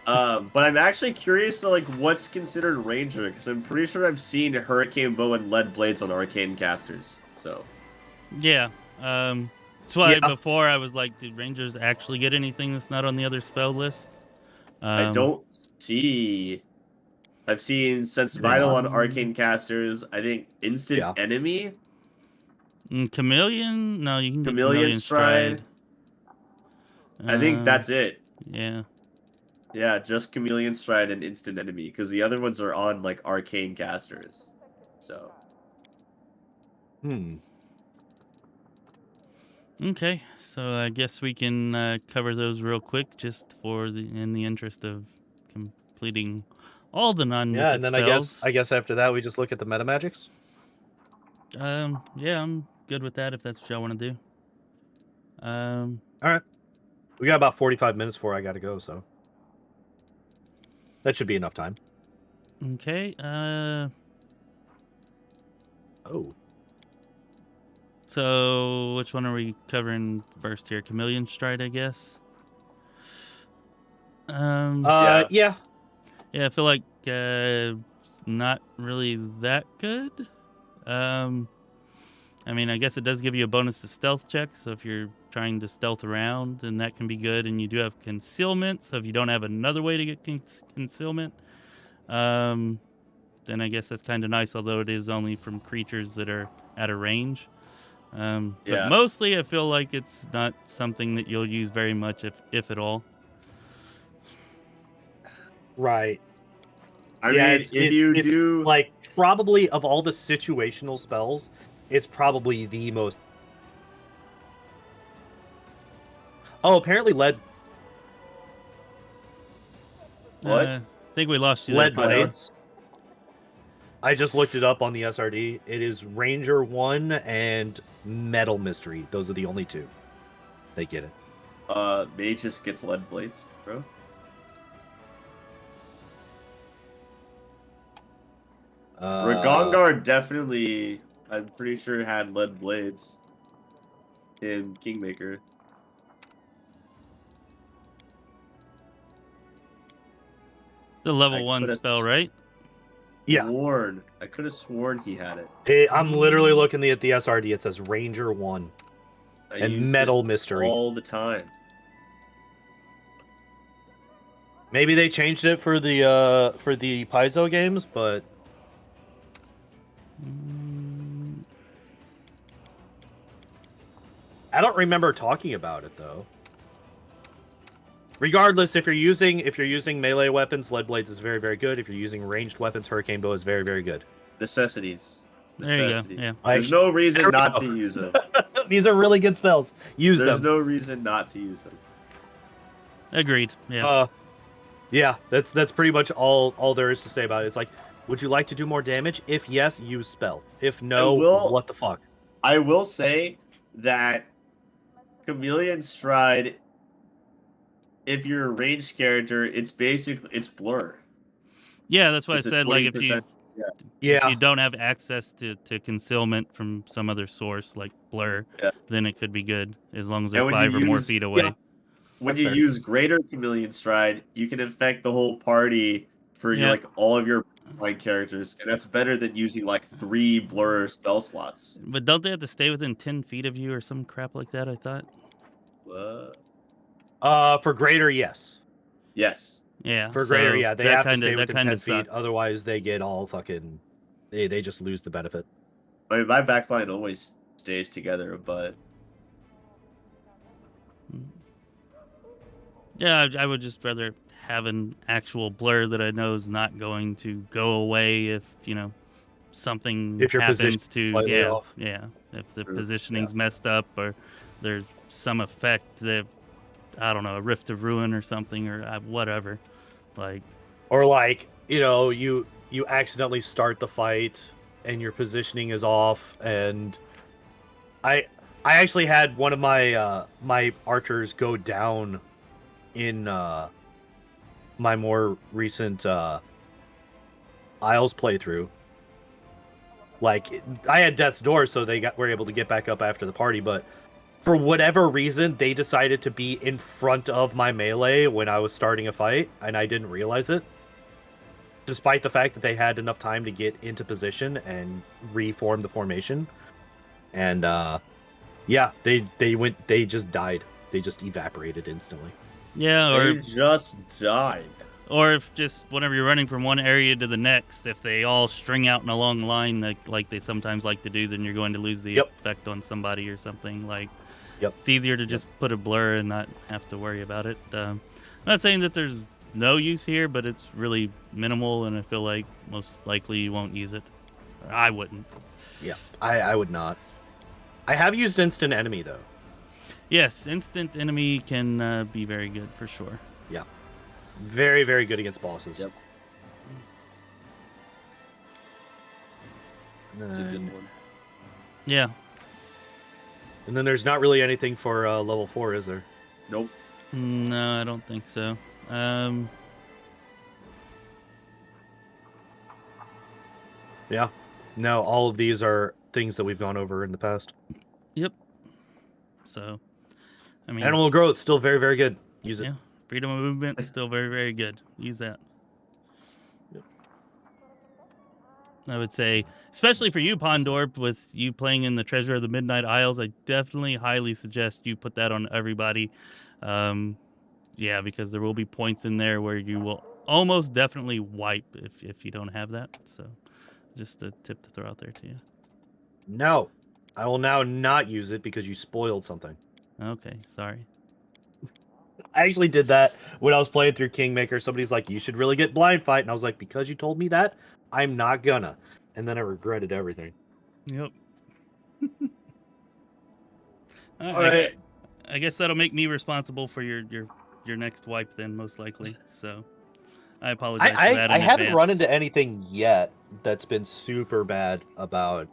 But I'm actually curious to like what's considered ranger because I'm pretty sure I've seen hurricane bow and lead blades on arcane casters. So Yeah. That's why Yeah. before I was like, did Rangers actually get anything that's not on the other spell list? I don't see. I've seen sense They vital not? on arcane casters. I think instant Yeah. enemy, Chameleon? No, you can get chameleon Chameleon stride. I think that's it. Yeah. Yeah, just chameleon stride and instant enemy because the other ones are on like arcane casters. So Okay, so I guess we can cover those real quick, just in the interest of completing all the non-mythic Yeah, and then spells. I guess after that we just look at the meta magics. Yeah, I'm good with that if that's what y'all want to do. All right. We got about 45 minutes before I got to go, so that should be enough time. Okay. Oh. So which one are we covering first here? Chameleon Stride, I guess. Yeah. Yeah. Yeah, I feel like it's not really that good. I mean, I guess it does give you a bonus to stealth checks, so if you're trying to stealth around, then that can be good. And you do have concealment, so if you don't have another way to get concealment, then I guess that's kind of nice, although it is only from creatures that are at a range. Yeah. But mostly I feel like it's not something that you'll use very much, if at all. Right. I mean, if you it's do like probably of all the situational spells, it's probably the most. Oh, apparently lead what? I think we lost you there, lead Pondoor. blades. I just looked it up on the SRD. It is Ranger 1 and Metal Mystery. Those are the only two. They get it. Mage just gets lead blades, bro. Ragongar definitely, I'm pretty sure, had lead blades in Kingmaker. The level 1 could've spell, right? Yeah. I could have sworn he had it. I'm literally looking at the SRD. It says Ranger 1 I and use Metal it Mystery. all the time. Maybe they changed it for the Paizo games, but I don't remember talking about it though. Regardless, if you're using melee weapons, lead blades is very, very good. If you're using ranged weapons, hurricane bow is very, very good. Necessities. There you go. Yeah. There's no reason There we not go. to use them. These are really good spells. Use There's them. no reason not to use them. Agreed. Yeah. Yeah, that's pretty much all there is to say about it. It's like, would you like to do more damage? If yes, use spell. If no, what the fuck? I will say that Chameleon Stride, if you're a ranged character, it's blur. Yeah, that's why It's I a said, like, if you 20%. if you don't have access to concealment from some other source like blur, then it could be good as long as they're 5 or more feet away. Yeah. When That's you fair. use Greater Chameleon Stride, you can affect the whole party for like all of your like characters, and that's better than using like 3 blur spell slots. But don't they have to stay within 10 feet of you or some crap like that? I thought. For greater, yes. Yes. Yeah. For greater, yeah, they have to stay within 10 feet. Sucks. Otherwise, they get all fucking. They just lose the benefit. I mean, my backline always stays together, but yeah, I would just rather have an actual blur that I know is not going to go away if something If your happens position's to slightly off. if the positioning's messed up or there's some effect that I don't know, a Rift of Ruin or something or whatever, like, or like you accidentally start the fight and your positioning is off, and I actually had one of my my archers go down in my more recent Isles playthrough. Like, I had Death's Door, so were able to get back up after the party, but for whatever reason, they decided to be in front of my melee when I was starting a fight, and I didn't realize it. Despite the fact that they had enough time to get into position and reform the formation. And, yeah, they just died. They just evaporated instantly. Yeah, They just died. Or if just whenever you're running from one area to the next, if they all string out in a long line like they sometimes like to do, then you're going to lose the effect on somebody or something. Like, it's easier to just put a blur and not have to worry about it. I'm not saying that there's no use here, but it's really minimal, and I feel like most likely you won't use it. I wouldn't. Yeah, I would not. I have used Instant Enemy, though. Yes, Instant Enemy can be very good for sure. Yeah. Very, very good against bosses. Yep. That's a good one. Yeah. And then there's not really anything for level 4, is there? Nope. No, I don't think so. Yeah. No, all of these are things that we've gone over in the past. Yep. So, I mean... Animal growth, still very, very good. Use it. Yeah. Freedom of movement is still very, very good. Use that. Yep. I would say, especially for you, Pondoor, with you playing in the Treasure of the Midnight Isles, I definitely highly suggest you put that on everybody. Yeah, because there will be points in there where you will almost definitely wipe if you don't have that. So, just a tip to throw out there to you. No, I will now not use it because you spoiled something. Okay, sorry. I actually did that when I was playing through Kingmaker. Somebody's like, you should really get blind fight. And I was like, because you told me that, I'm not gonna. And then I regretted everything. Yep. All right. I guess that'll make me responsible for your next wipe then, most likely. So I apologize for that I in haven't advance. run into anything yet that's been super bad about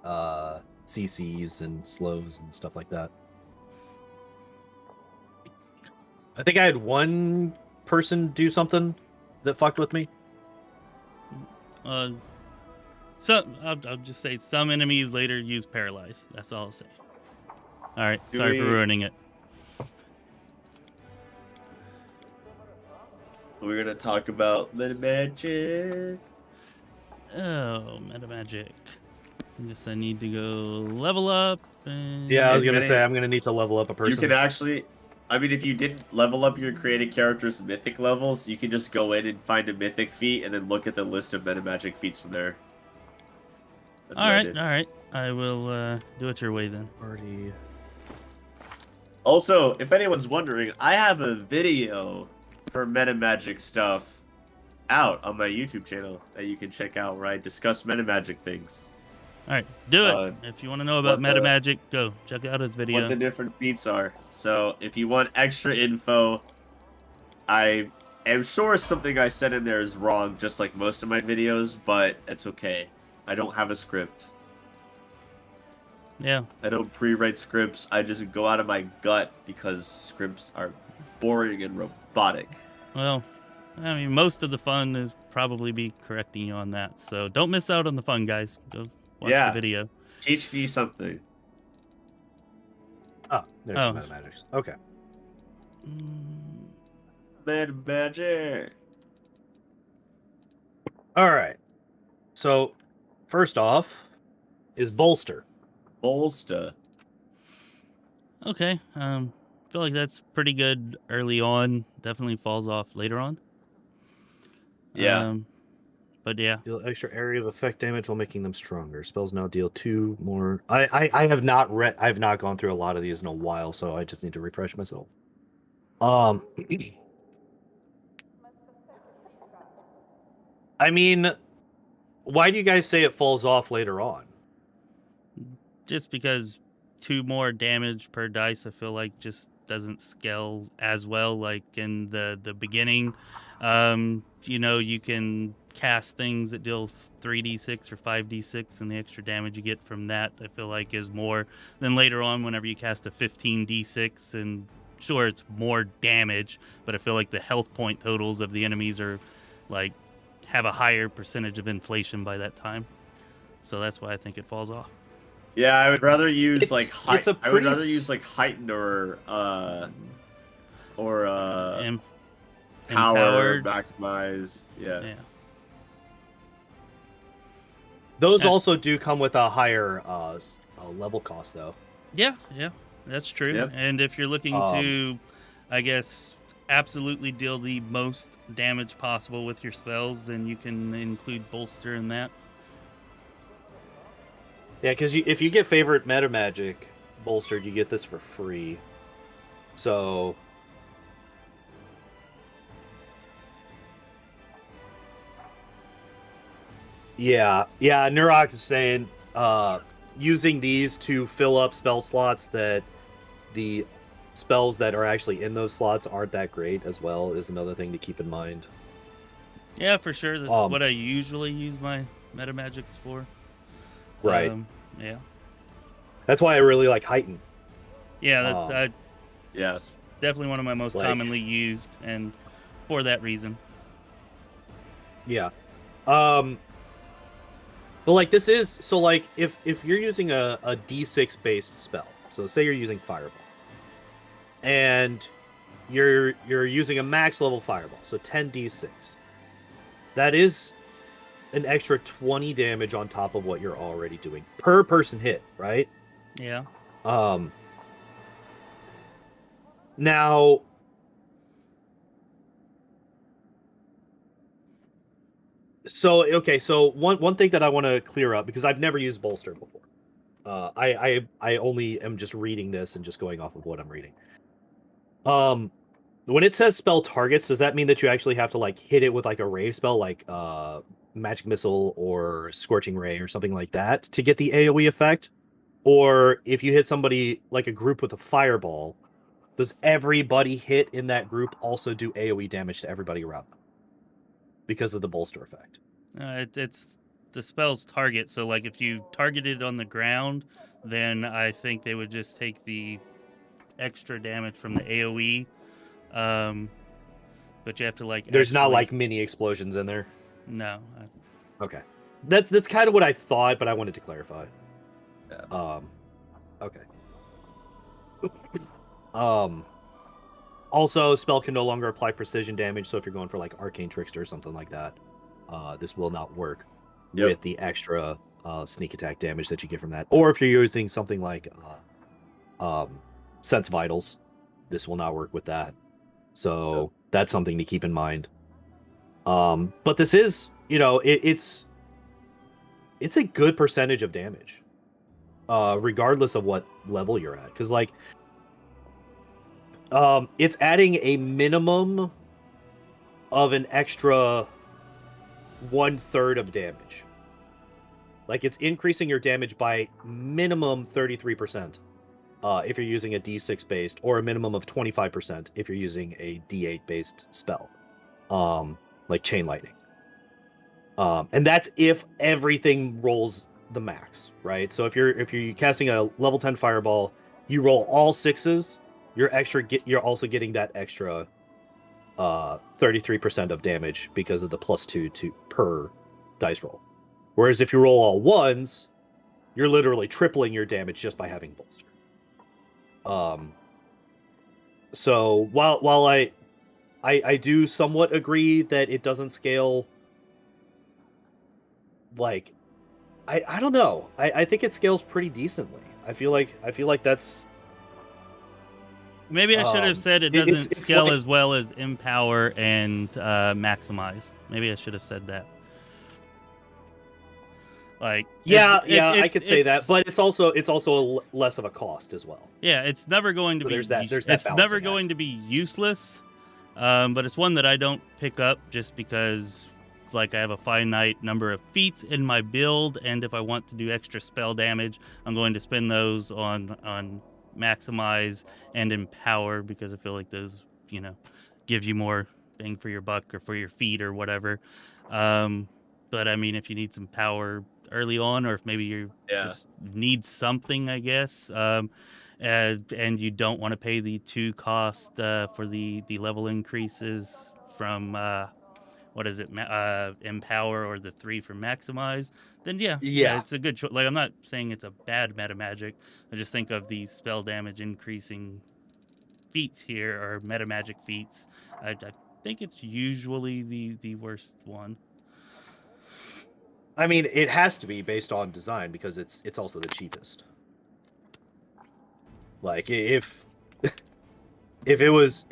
CCs and slows and stuff like that. I think I had one person do something that fucked with me. So I'll just say some enemies later use Paralyze. That's all I'll say. All right, sorry for ruining it. We're gonna talk about meta magic. Oh, meta magic. I guess I need to go level up. And... Yeah, I was gonna say I'm gonna need to level up a person. You can actually, I mean, if you didn't level up your created character's mythic levels, you can just go in and find a mythic feat and then look at the list of meta magic feats from there. All right. I will do it your way then. Party. Also, if anyone's wondering, I have a video for meta magic stuff out on my YouTube channel that you can check out where I discuss meta magic things. All right, do it. If you want to know about meta magic, go check out his video. What the different feats are. So if you want extra info, I am sure something I said in there is wrong, just like most of my videos, but it's okay. I don't have a script. Yeah. I don't pre-write scripts. I just go out of my gut because scripts are boring and robotic. Well, I mean, most of the fun is probably be correcting you on that. So don't miss out on the fun, guys. Go watch the video. Teach me something. Oh, there's some meta magics. Okay. Meta magic. All right. So, first off, is bolster. Bolster. Okay. Feel like that's pretty good early on. Definitely falls off later on. Yeah. But yeah. Deal extra area of effect damage while making them stronger. Spells now deal 2 more. I have not read. I've not gone through a lot of these in a while, so I just need to refresh myself. I mean, why do you guys say it falls off later on? Just because 2 more damage per dice, I feel like just doesn't scale as well. Like in the beginning, you know, you can cast things that deal 3d6 or 5d6, and the extra damage you get from that, I feel like, is more than later on whenever you cast a 15d6. And sure, it's more damage, but I feel like the health point totals of the enemies are like have a higher percentage of inflation by that time. so that's why I think it falls off. Yeah, I would rather use It's- like height. it's a I would pretty rather s- use like heightened or Em- power empowered. maximize. Yeah. Yeah. Those Uh, also do come with a higher level cost, though. Yeah, that's true. Yep. And if you're looking to, I guess, absolutely deal the most damage possible with your spells, then you can include bolster in that. Yeah, because if you get favorite meta magic bolstered, you get this for free. So yeah, Nurok is saying using these to fill up spell slots that the spells that are actually in those slots aren't that great as well is another thing to keep in mind. Yeah, for sure. That's Um, what I usually use my meta magics for. Right. Yeah. That's why I really like Heighten. Yeah, that's Yeah. definitely one of my most Like- commonly used, and for that reason. Yeah. But like this is so like if you're using a D6 based spell, so say you're using Fireball, and you're using a max level Fireball, so 10d6. That is an extra 20 damage on top of what you're already doing per person hit, right? Yeah. Now so one thing that I want to clear up, because I've never used bolster before. I only am just reading this and just going off of what I'm reading. When it says spell targets, does that mean that you actually have to like hit it with like a ray spell, like magic missile or scorching ray or something like that to get the AoE effect? Or if you hit somebody like a group with a fireball, does everybody hit in that group also do AoE damage to everybody around them because of the bolster effect? It's the spell's target. So, like, if you targeted on the ground, then I think they would just take the extra damage from the AoE. But you have to like. There's not actually- like mini explosions in there. No. Okay, that's kind of what I thought, but I wanted to clarify. Yeah. Okay. Also, spell can no longer apply precision damage, so if you're going for like Arcane Trickster or something like that, this will not work with the extra sneak attack damage that you get from that. Or if you're using something like Sense Vitals, this will not work with that. So that's something to keep in mind. But this is, it's a good percentage of damage, regardless of what level you're at. Because like, it's adding a minimum of an extra 1/3 of damage. Like it's increasing your damage by minimum 33%. If you're using a D6 based, or a minimum of 25% if you're using a D8 based spell, like Chain Lightning. And that's if everything rolls the max, right? So if you're casting a level 10 Fireball, you roll all sixes, you're also getting that extra 33% of damage because of the +2 to per dice roll. Whereas if you roll all ones, you're literally tripling your damage just by having bolster. So while I do somewhat agree that it doesn't scale, like I don't know. I think it scales pretty decently. I feel like that's Maybe I should have said it it's- doesn't it's scale like- as well as Empower and Maximize. Maybe I should have said that. Like, I could say that, it's- but it's also less of a cost as well. yeah, it's never going to So be. there's that It's never balancing going act. to be useless, but it's one that I don't pick up just because, like, I have a finite number of feats in my build, and if I want to do extra spell damage, I'm going to spend those on Maximize and Empower because I feel like those, give you more bang for your buck or for your feet or whatever. But I mean, if you need some power early on, or if maybe you just need something, I guess, and you don't want to pay the 2 cost for the level increases from what is it, empower or the 3 for maximize, then yeah, Yeah. it's a good choice. Like, I'm not saying it's a bad meta magic. I just think of these spell damage increasing feats here, or meta magic feats. I think it's usually the worst one. I mean, it has to be based on design because it's also the cheapest. Like if it was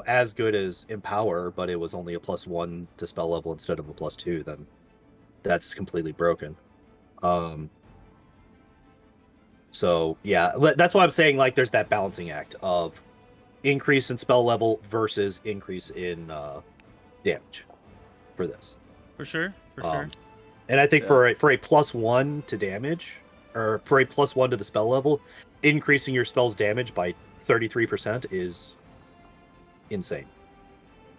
as good as Empower, but it was only a +1 to spell level instead of a +2, then that's completely broken. So yeah, that's why I'm saying like there's that balancing act of increase in spell level versus increase in damage for this. For sure. Sure. And I think for a +1 to damage, or for a +1 to the spell level, increasing your spell's damage by 33% is insane.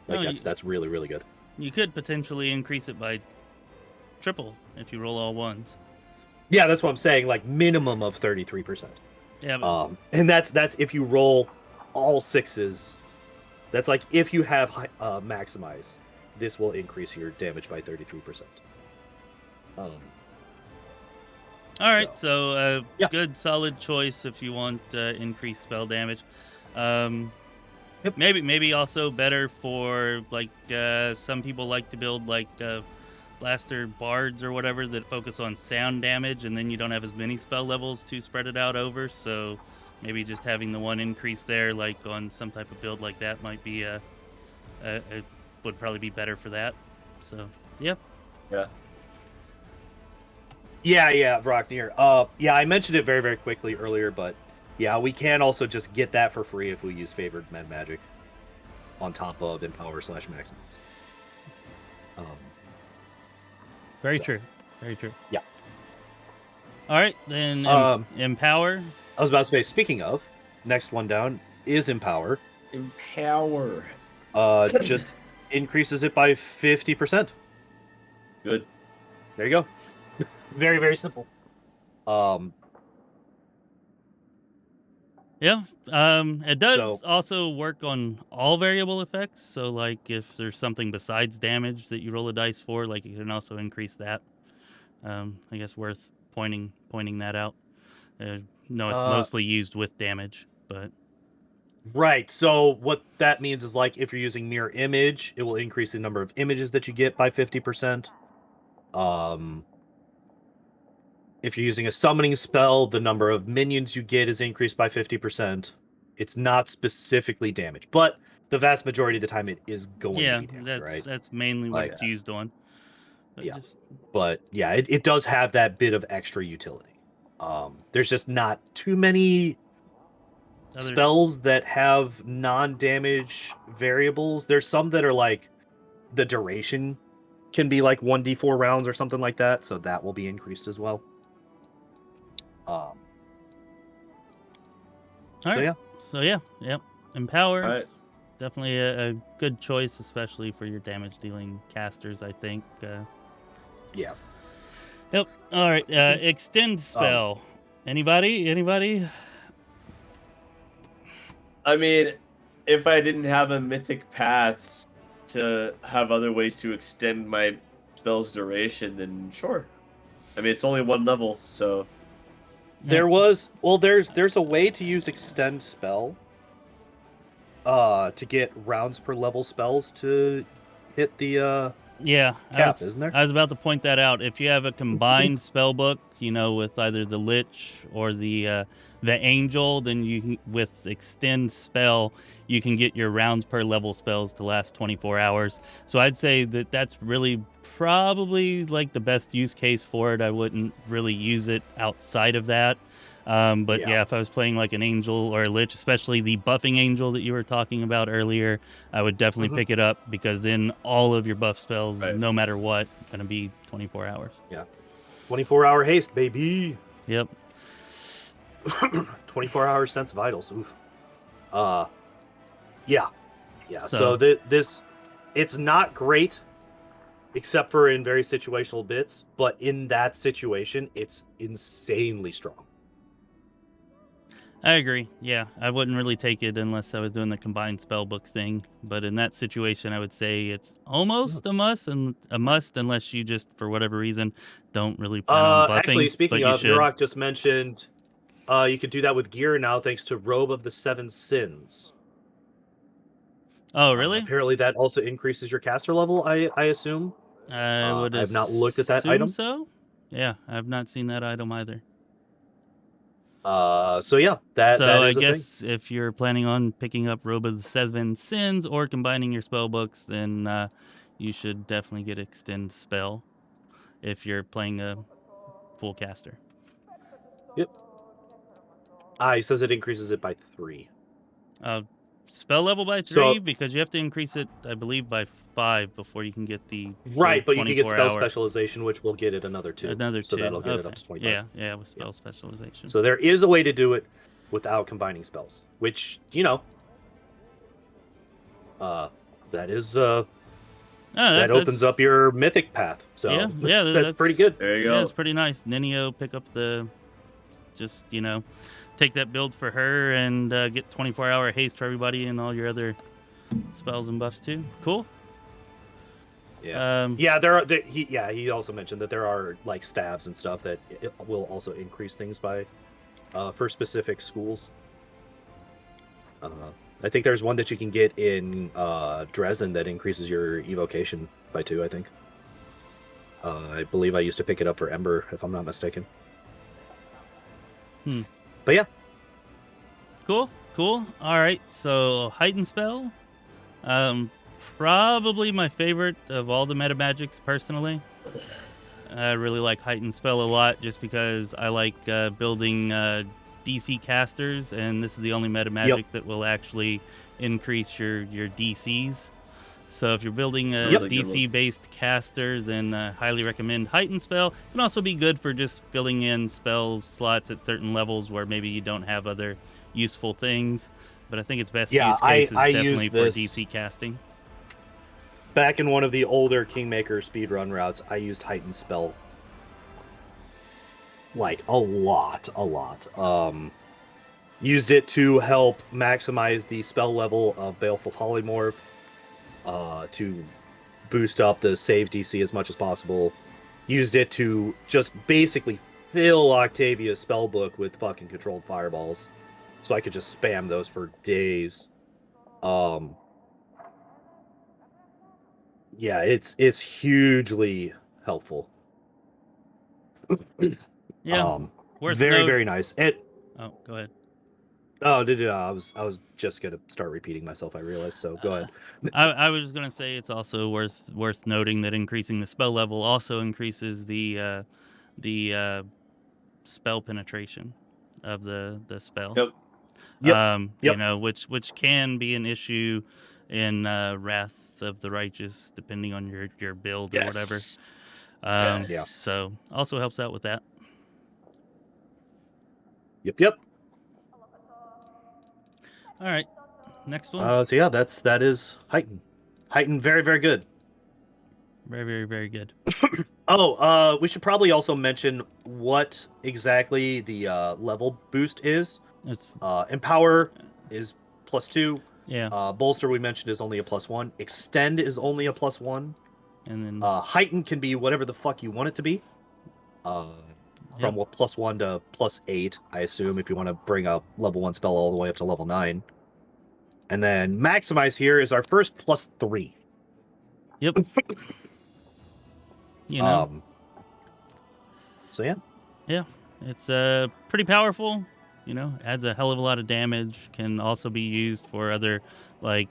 Like that's really, really good. You could potentially increase it by triple if you roll all ones. Yeah, that's what I'm saying. Like minimum of 33%. Yeah. But... and that's if you roll all 6s. That's like if you have maximize, this will increase your damage by 33%. All right, so yeah. Good solid choice if you want increased spell damage. Yep. Maybe also better for like some people like to build like blaster bards or whatever that focus on sound damage, and then you don't have as many spell levels to spread it out over. So maybe just having the one increase there, like on some type of build like that, might be would probably be better for that. So yeah. Yeah, Vrocknir. Yeah, I mentioned it very, very quickly earlier, but yeah, we can also just get that for free if we use favored med magic on top of Empower/Maximus. Very true. Yeah. All right, then Empower. I was about to say, speaking of, next one down is Empower. Empower. Just increases it by 50%. Good. There you go. Very, very simple. Yeah. It does also work on all variable effects. So, like, if there's something besides damage that you roll a dice for, like, you can also increase that. I guess worth pointing that out. No, it's mostly used with damage, but... Right. So what that means is, like, if you're using mirror image, it will increase the number of images that you get by 50%. If you're using a summoning spell, the number of minions you get is increased by 50%. It's not specifically damage, but the vast majority of the time it is going to be damage, right? That's mainly what it's used on. But But yeah, it does have that bit of extra utility. There's just not too many spells that have non-damage variables. There's some that are like the duration can be like 1d4 rounds or something like that, so that will be increased as well. Empower. All right. Definitely a good choice, especially for your damage dealing casters, I think. Yeah. Yep. All right. Extend spell. Anybody? I mean, if I didn't have a mythic paths to have other ways to extend my spell's duration, then sure. I mean, it's only one level, so... There's a way to use extend spell to get rounds per level spells to hit the cap, isn't there? I was about to point that out. If you have a combined spell book, with either the Lich or the Angel, then you can, with extend spell, you can get your rounds per level spells to last 24 hours. So I'd say that's really probably like the best use case for it. I wouldn't really use it outside of that. But if I was playing like an Angel or a Lich, especially the buffing Angel that you were talking about earlier, I would definitely pick it up, because then all of your buff spells, no matter what, going to be 24 hours. Yeah. 24-hour haste, baby. Yep. 24-hour sense vitals. Oof. Yeah. So this, it's not great, except for in very situational bits. But in that situation, it's insanely strong. I agree. Yeah, I wouldn't really take it unless I was doing the combined spellbook thing. But in that situation, I would say it's almost a must, and a must unless you just, for whatever reason, don't really plan on Actually, buffing. speaking But you of, should. Hirok just mentioned you could do that with gear now thanks to Robe of the Seven Sins. Oh, really? Apparently that also increases your caster level, I assume. I would I've not looked at that item. so. Yeah, I've not seen that item either. So yeah, that So is I a thing. guess if you're planning on picking up Robe of the Seven Sins or combining your spell books, then you should definitely get Extend Spell if you're playing a full caster. Yep. He says it increases it by 3. Spell level by 3 So- because you have to increase it, I believe, by 5 before you can get the Right, but you can get spell 24-hour. specialization, which we'll get at another 2. Another 2. So that'll get it Okay. up to 25. Yeah, with spell specialization. So there is a way to do it without combining spells, which, that is that opens up your mythic path. So yeah, that's pretty good. There you go. Yeah, it's pretty nice. Ninio, pick up just take that build for her and get 24-hour haste for everybody and all your other spells and buffs too. Cool. Yeah. He also mentioned that there are like staves and stuff that it will also increase things by for specific schools. I think there's one that you can get in Dresden that increases your evocation by 2, I think. I believe I used to pick it up for Ember, if I'm not mistaken. But yeah. Cool. All right. So Heighten Spell, probably my favorite of all the meta magics personally. I really like Heighten Spell a lot just because I like building DC casters, and this is the only meta magic that will actually increase your DCs. So if you're building a DC-based caster, then highly recommend Heighten Spell. It can also be good for just filling in spell slots at certain levels where maybe you don't have other useful things. But I think its best use case is definitely for DC casting. Back in one of the older Kingmaker speedrun routes, I used Heighten Spell like a lot. Used it to help maximize the spell level of Baleful Polymorph, to boost up the save DC as much as possible. Used it to just basically fill Octavia's spellbook with fucking controlled fireballs, so I could just spam those for days. Yeah, it's hugely helpful. Yeah, very nice. Oh, go ahead. Oh, I was just gonna start repeating myself. I realized. So go ahead. I was gonna say it's also worth noting that increasing the spell level also increases the spell penetration of the spell. Yep. Which can be an issue in Wrath of the Righteous, depending on your build or whatever. So also helps out with that. Yep. All right, next one. So yeah, that is Heighten. Heighten, very, very good. Very, very, very good. We should probably also mention what exactly the level boost is. Empower is +2. Yeah. Bolster, we mentioned, is only a +1. Extend is only a +1. And then Heighten can be whatever the fuck you want it to be. From +1 to +8, I assume, if you want to bring a level 1 spell all the way up to level 9. And then Maximize here is our first +3. Yep. So yeah. Yeah, it's pretty powerful. Adds a hell of a lot of damage. Can also be used for other like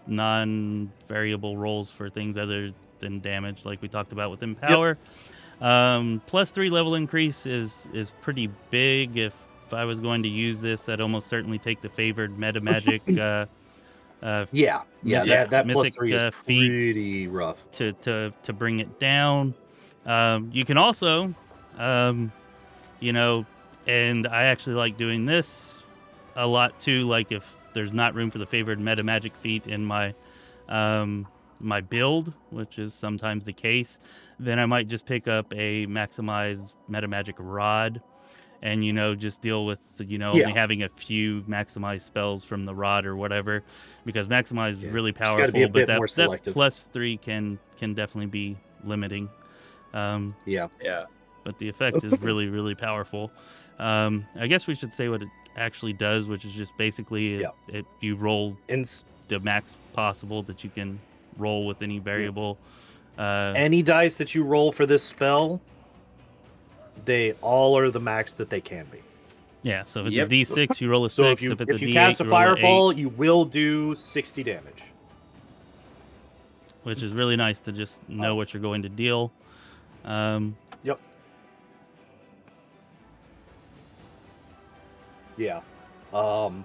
non-variable rolls for things other than damage, like we talked about with Empower. +3 level increase is pretty big. If I was going to use this, I'd almost certainly take the favored meta magic. That +3 is pretty rough to bring it down. You can also, and I actually like doing this a lot too. Like if there's not room for the favored meta magic feat in my my build, which is sometimes the case, then I might just pick up a maximized meta magic rod and just deal with Yeah. only having a few maximized spells from the rod or whatever, because maximize is really Just gotta be powerful, a but bit that more selective. +3 can definitely be limiting. Yeah. Yeah. But the effect is really, really powerful. I guess we should say what it actually does, which is just basically if you roll the max possible that you can roll with any variable. Any dice that you roll for this spell, they all are the max that they can be. Yeah, so if Yep. it's a D6, you roll a 6. So If it's a if you D8, cast a you roll fireball, an 8, you will do 60 damage. which is really nice to just know what you're going to deal. Yep. Yeah. Also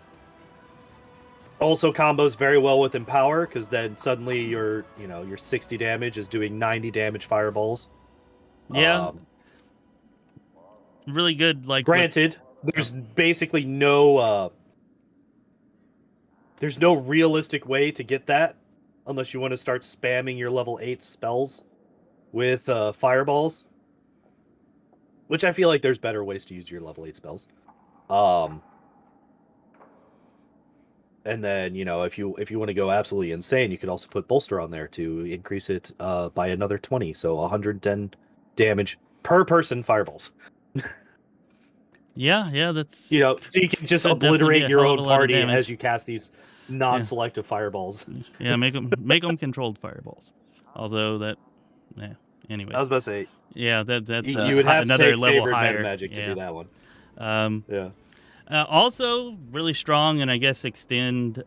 combos very well with Empower, because then suddenly your 60 damage is doing 90 damage fireballs. Yeah. Really good. Like, granted, there's basically no there's no realistic way to get that unless you want to start spamming your level 8 spells with fireballs, which I feel like there's better ways to use your level 8 spells. And then, if you want to go absolutely insane, you could also put Bolster on there to increase it by another 20, so 110 damage per person fireballs. Yeah, that's so you can just could definitely be obliterate a your hell of own a lot of party damage. as you cast these non-selective fireballs. Yeah, make them controlled fireballs. Although that, yeah. Anyways, I was about to say, yeah, that's you would have to another take level favored higher. meta magic to do that one. Yeah. Also really strong, and I guess Extend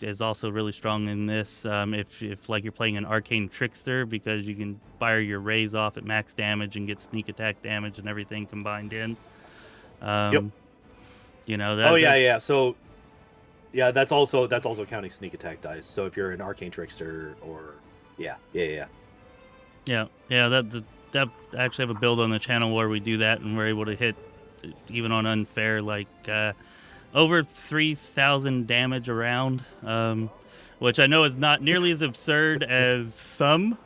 is also really strong in this. If like you're playing an Arcane Trickster, because you can fire your rays off at max damage and get sneak attack damage and everything combined in. Yep. Yeah. So, yeah, that's also counting sneak attack dice. So if you're an Arcane Trickster, or yeah. That I actually have a build on the channel where we do that, and we're able to hit even on unfair like over 3,000 damage around, which I know is not nearly as absurd as some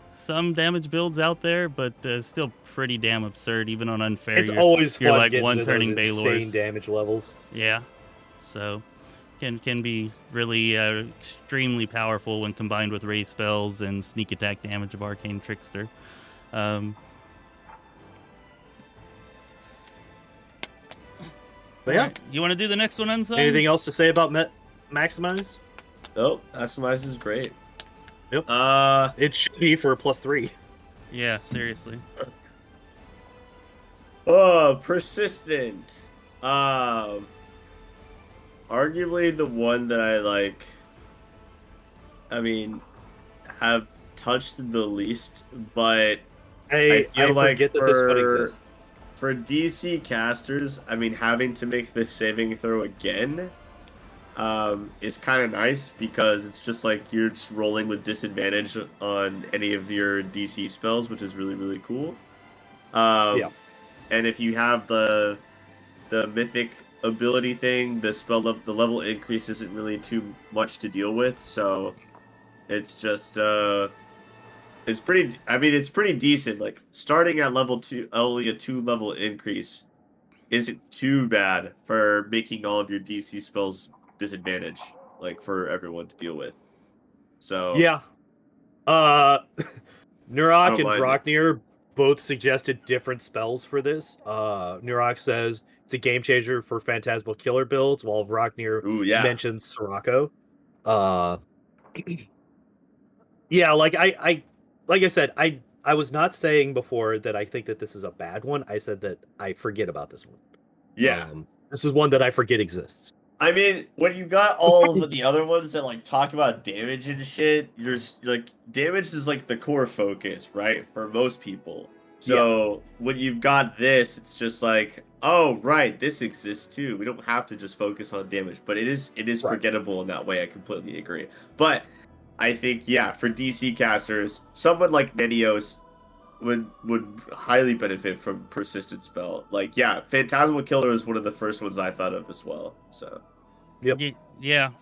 damage builds out there, but still pretty damn absurd even on unfair. It's always fun you're like getting one to turning those Balors. insane damage levels. Yeah, so can be really extremely powerful when combined with ray spells and sneak attack damage of Arcane Trickster. But yeah, right. You want to do the next one, Unsung? Anything else to say about Maximize? Oh, Maximize is great. Yep. It should be for a +3. Yeah, seriously. Oh, Persistent. Arguably the one that have touched the least, but I feel like forget that this one exists. For DC casters, having to make the saving throw again is kind of nice, because it's just like you're just rolling with disadvantage on any of your DC spells, which is really, really cool. And if you have the mythic ability thing, the level increase isn't really too much to deal with, so it's just it's pretty decent. Like, starting at level 2, only a 2 level increase isn't too bad for making all of your DC spells disadvantage, like, for everyone to deal with. So yeah, Nurak and mind Draknir both suggested different spells for this. Nurak says it's a game changer for Phantasmal Killer builds, while Draknir mentions Sirocco. Yeah, like I said, I was not saying before that I think that this is a bad one. I said that I forget about this one. Yeah. This is one that I forget exists. When you got all of the other ones that like talk about damage and shit, you're like, damage is like the core focus, right? For most people. So when you've got this, it's just like, oh right, this exists too. We don't have to just focus on damage, but it is forgettable in that way. I completely agree. But I think, for DC casters, someone like Nenios would highly benefit from Persistent spell. Like, Phantasmal Killer is one of the first ones I thought of as well. So,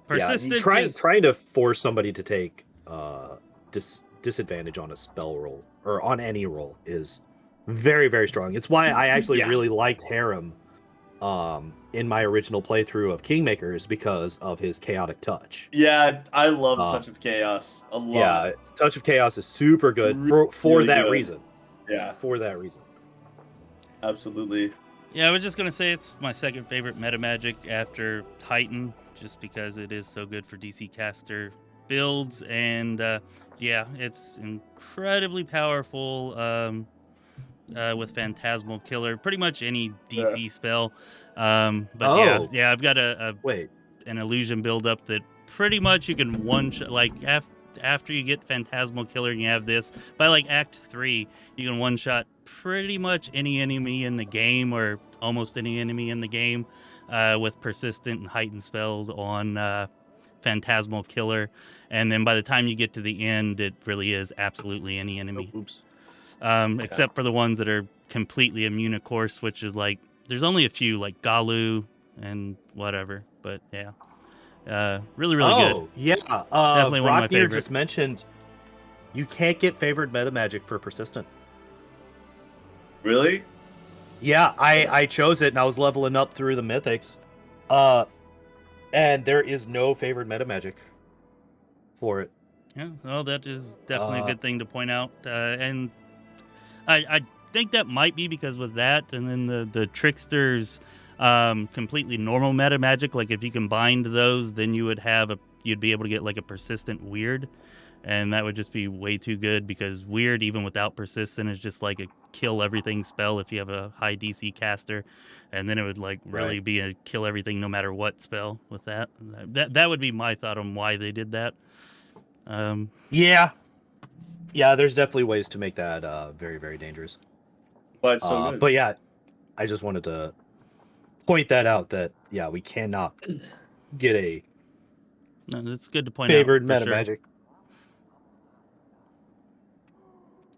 Persistent. Trying to force somebody to take disadvantage on a spell roll or on any roll is very, very strong. It's why I actually really liked Harem in my original playthrough of Kingmaker is because of his chaotic touch. Yeah, I love Touch of Chaos a lot. Yeah, Touch of Chaos is super good for Really that good. reason. Yeah, For that reason. absolutely. Yeah, I was just gonna say it's my second favorite meta magic after Titan, just because it is so good for DC caster builds, and yeah, it's incredibly powerful with Phantasmal Killer, pretty much any DC spell. But yeah, I've got an illusion build up that pretty much you can one shot, like after you get Phantasmal Killer and you have this, by like Act 3, you can one shot pretty much any enemy in the game, or almost any enemy in the game, with persistent and heightened spells on Phantasmal Killer. And then by the time you get to the end, it really is absolutely any enemy. Oops. Except for the ones that are completely immune, of course, which is like, there's only a few, like Galu and whatever. But yeah, really good. Oh, yeah. Definitely one of my Rocknear favorites. just mentioned you can't get favored meta magic for persistent. Really? Yeah, I chose it and I was leveling up through the mythics. And there is no favored meta magic for it. Yeah, well, that is definitely a good thing to point out. And I think that might be because with that, and then the Trickster's completely normal meta magic, like if you combined those, then you'd be able to get like a persistent weird, and that would just be way too good, because weird, even without persistent, is just like a kill everything spell if you have a high DC caster, and then it would like really be a kill everything no matter what spell with that. That would be my thought on why they did that. Yeah, there's definitely ways to make that very, very dangerous. But it's so good. But yeah, I just wanted to point that out, that yeah, we cannot get a No, it's good to point favored out. meta Sure. magic.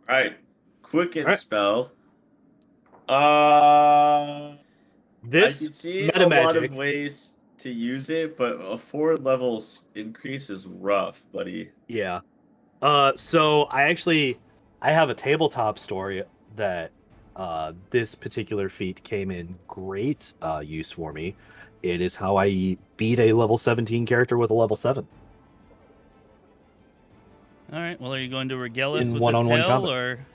All right, Quicken All right. spell. This I can see meta a magic, lot of ways to use it, but a 4 levels increase is rough, buddy. Yeah. So I have a tabletop story that this particular feat came in great use for me. It is how I beat a level 17 character with a level 7. All right. Well, are you going to regale us In with one-on-one this tale, combat. or?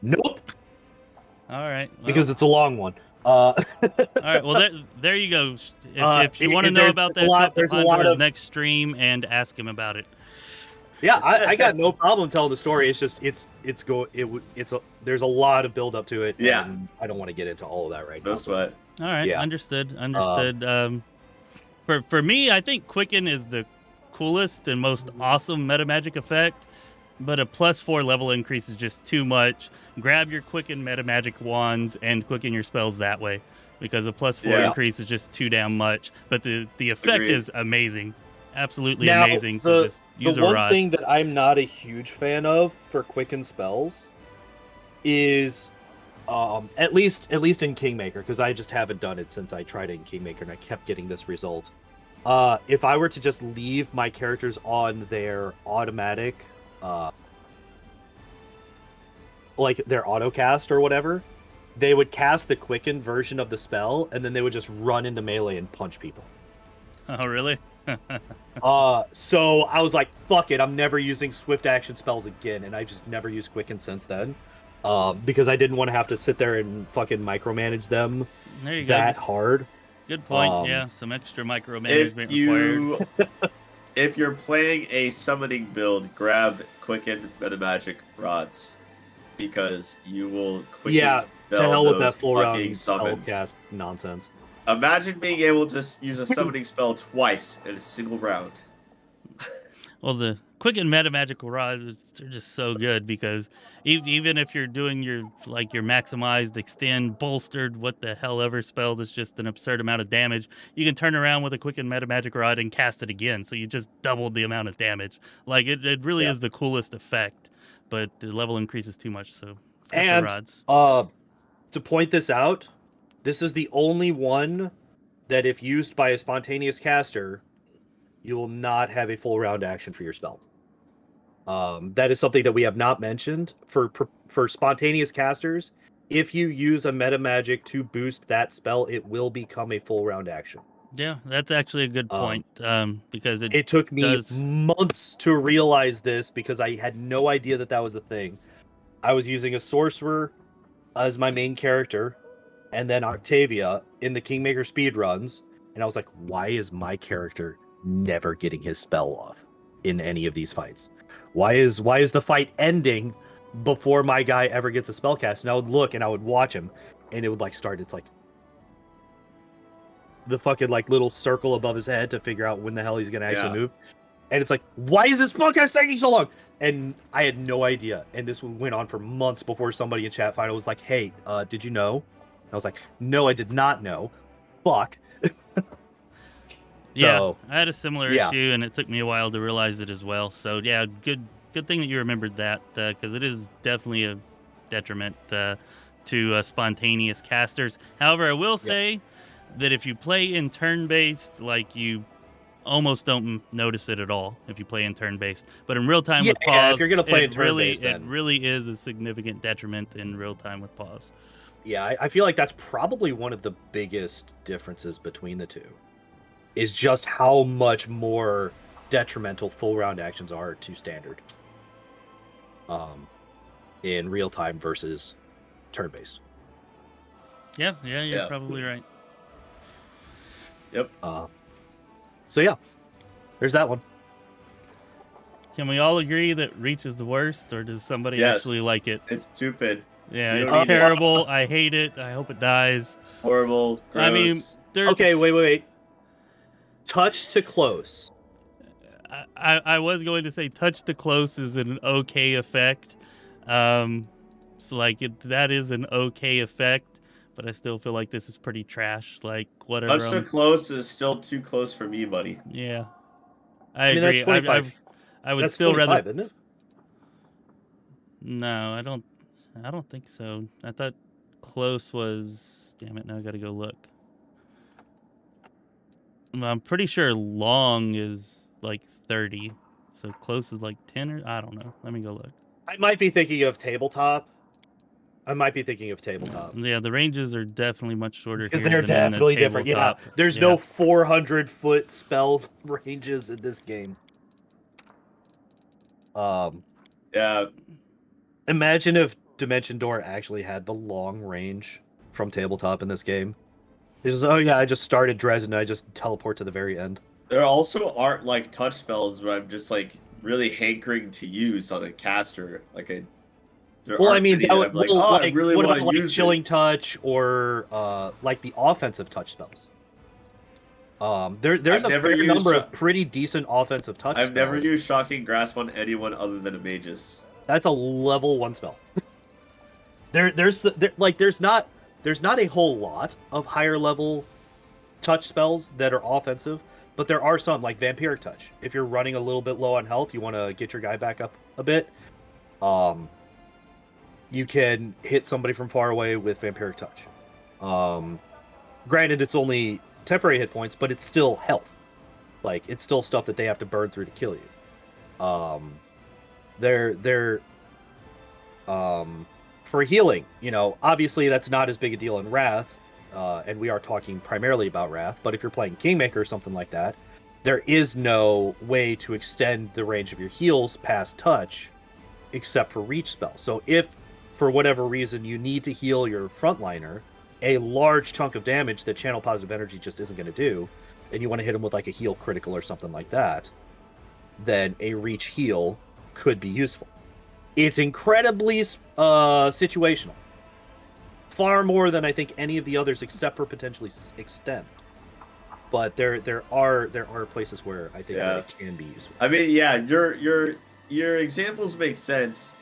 Nope. All right. Well, Because it's a long one. all right. Well, there you go. If you want to know about that, go up to Pondoor's next stream and ask him about it. Yeah, I got no problem telling the story. It's just there's a lot of build up to it. Yeah. And I don't want to get into all of that right now. No sweat. All right. Yeah. Understood. For me, I think Quicken is the coolest and most awesome meta magic effect, but a +4 level increase is just too much. Grab your Quicken meta magic wands and quicken your spells that way, because a +4 increase is just too damn much. But the effect Agreed. is amazing, absolutely Now, amazing. So just use the a one rod. thing that I'm not a huge fan of for quicken spells is, at least in Kingmaker, because I just haven't done it since I tried it in Kingmaker and I kept getting this result. If I were to just leave my characters on their automatic, like their auto cast or whatever, they would cast the quicken version of the spell and then they would just run into melee and punch people. Oh, really? So I was like, fuck it, I'm never using swift action spells again, and I just never used Quicken since then. Because I didn't want to have to sit there and fucking micromanage them There you that go. hard. Good point. Yeah, some extra micromanagement required. If you're playing a summoning build, grab Quicken meta magic rods, because you will quicken To spell hell with those that full fucking round summons. spellcast nonsense. Imagine being able to use a summoning spell twice in a single round. Well, the Quicken meta magical rods, they're just so good, because even if you're doing your maximized, extend, bolstered, what the hell ever spell that's just an absurd amount of damage, you can turn around with a Quicken meta magic rod and cast it again. So you just doubled the amount of damage. Like it really is the coolest effect, but the level increases too much. So And the rods. To point this out, this is the only one that if used by a spontaneous caster, you will not have a full round action for your spell. That is something that we have not mentioned. For spontaneous casters, if you use a meta magic to boost that spell, it will become a full round action. Yeah, that's actually a good point. Because It took me does... months to realize this because I had no idea that was a thing. I was using a sorcerer as my main character, and then Octavia in the Kingmaker speedruns, and I was like, why is my character never getting his spell off in any of these fights? Why is the fight ending before my guy ever gets a spell cast? And I would look and I would watch him, and it would like start. It's like the fucking like little circle above his head to figure out when the hell he's gonna actually move. And it's like, why is this spell cast taking so long? And I had no idea. And this went on for months before somebody in chat finally was like, hey, did you know? And I was like, no, I did not know. Fuck. Yeah, So, I had a similar issue, and it took me a while to realize it as well. So yeah, good thing that you remembered that, because it is definitely a detriment to spontaneous casters. However, I will say that if you play in turn-based, like, you almost don't notice it at all if you play in turn-based. But in real time with pause, if you're gonna play in turn-based, it really is a significant detriment in real time with pause. Yeah, I feel like that's probably one of the biggest differences between the two, is just how much more detrimental full round actions are to standard in real time versus turn-based. Yeah, you're probably right. Yep. So yeah, there's that one. Can we all agree that Reach is the worst, or does somebody actually like it? It's stupid. Yeah, it's terrible. I hate it. I hope it dies. Horrible. Gross. I mean, okay, wait. Touch to close. I was going to say touch to close is an okay effect. So like that is an okay effect, but I still feel like this is pretty trash. Like whatever. Touch to close is still too close for me, buddy. Yeah, I agree. That's 25. I would that's still 25, rather. Isn't it? No, I don't think so. I thought close was. Damn it! Now I got to go look. I'm pretty sure long is like 30, so close is like 10 or I don't know. Let me go look. I might be thinking of tabletop. Yeah, the ranges are definitely much shorter because here they're than in the definitely different. Yeah, tabletop. there's no 400-foot spell ranges in this game. Yeah. Imagine if Dimension Door actually had the long range from tabletop in this game. It's just, I just started Dresden and I just teleport to the very end. There also aren't like touch spells where I'm just like really hankering to use on a caster. Like I mean, that would, like, I really what want about to like use Chilling Touch or like the offensive touch spells? There's a fair number of pretty decent offensive touch spells. I've never used Shocking Grasp on anyone other than a mages. That's a level 1 spell. There's not a whole lot of higher level touch spells that are offensive, but there are some, like Vampiric Touch. If you're running a little bit low on health, you want to get your guy back up a bit. You can hit somebody from far away with Vampiric Touch. Granted, it's only temporary hit points, but it's still health. Like, it's still stuff that they have to burn through to kill you. For healing, obviously that's not as big a deal in Wrath, and we are talking primarily about Wrath, but if you're playing Kingmaker or something like that, there is no way to extend the range of your heals past touch except for reach spells. So if, for whatever reason, you need to heal your frontliner a large chunk of damage that Channel Positive Energy just isn't going to do, and you want to hit him with like a heal critical or something like that, then a reach heal could be useful. It's incredibly situational. Far more than I think any of the others, except for potentially Extend. But there are places where I think it can be useful. I mean, yeah, your examples make sense.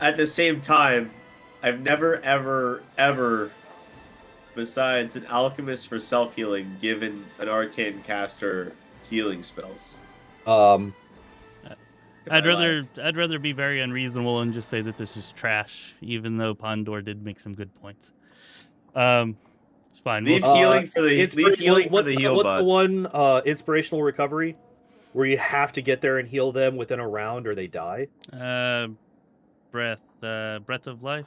At the same time, I've never ever, besides an alchemist for self-healing, given an arcane caster healing spells. I'd rather be very unreasonable and just say that this is trash, even though Pondoor did make some good points. It's fine. Leave healing for the heal What's bots. the one inspirational recovery where you have to get there and heal them within a round or they die? Breath of life.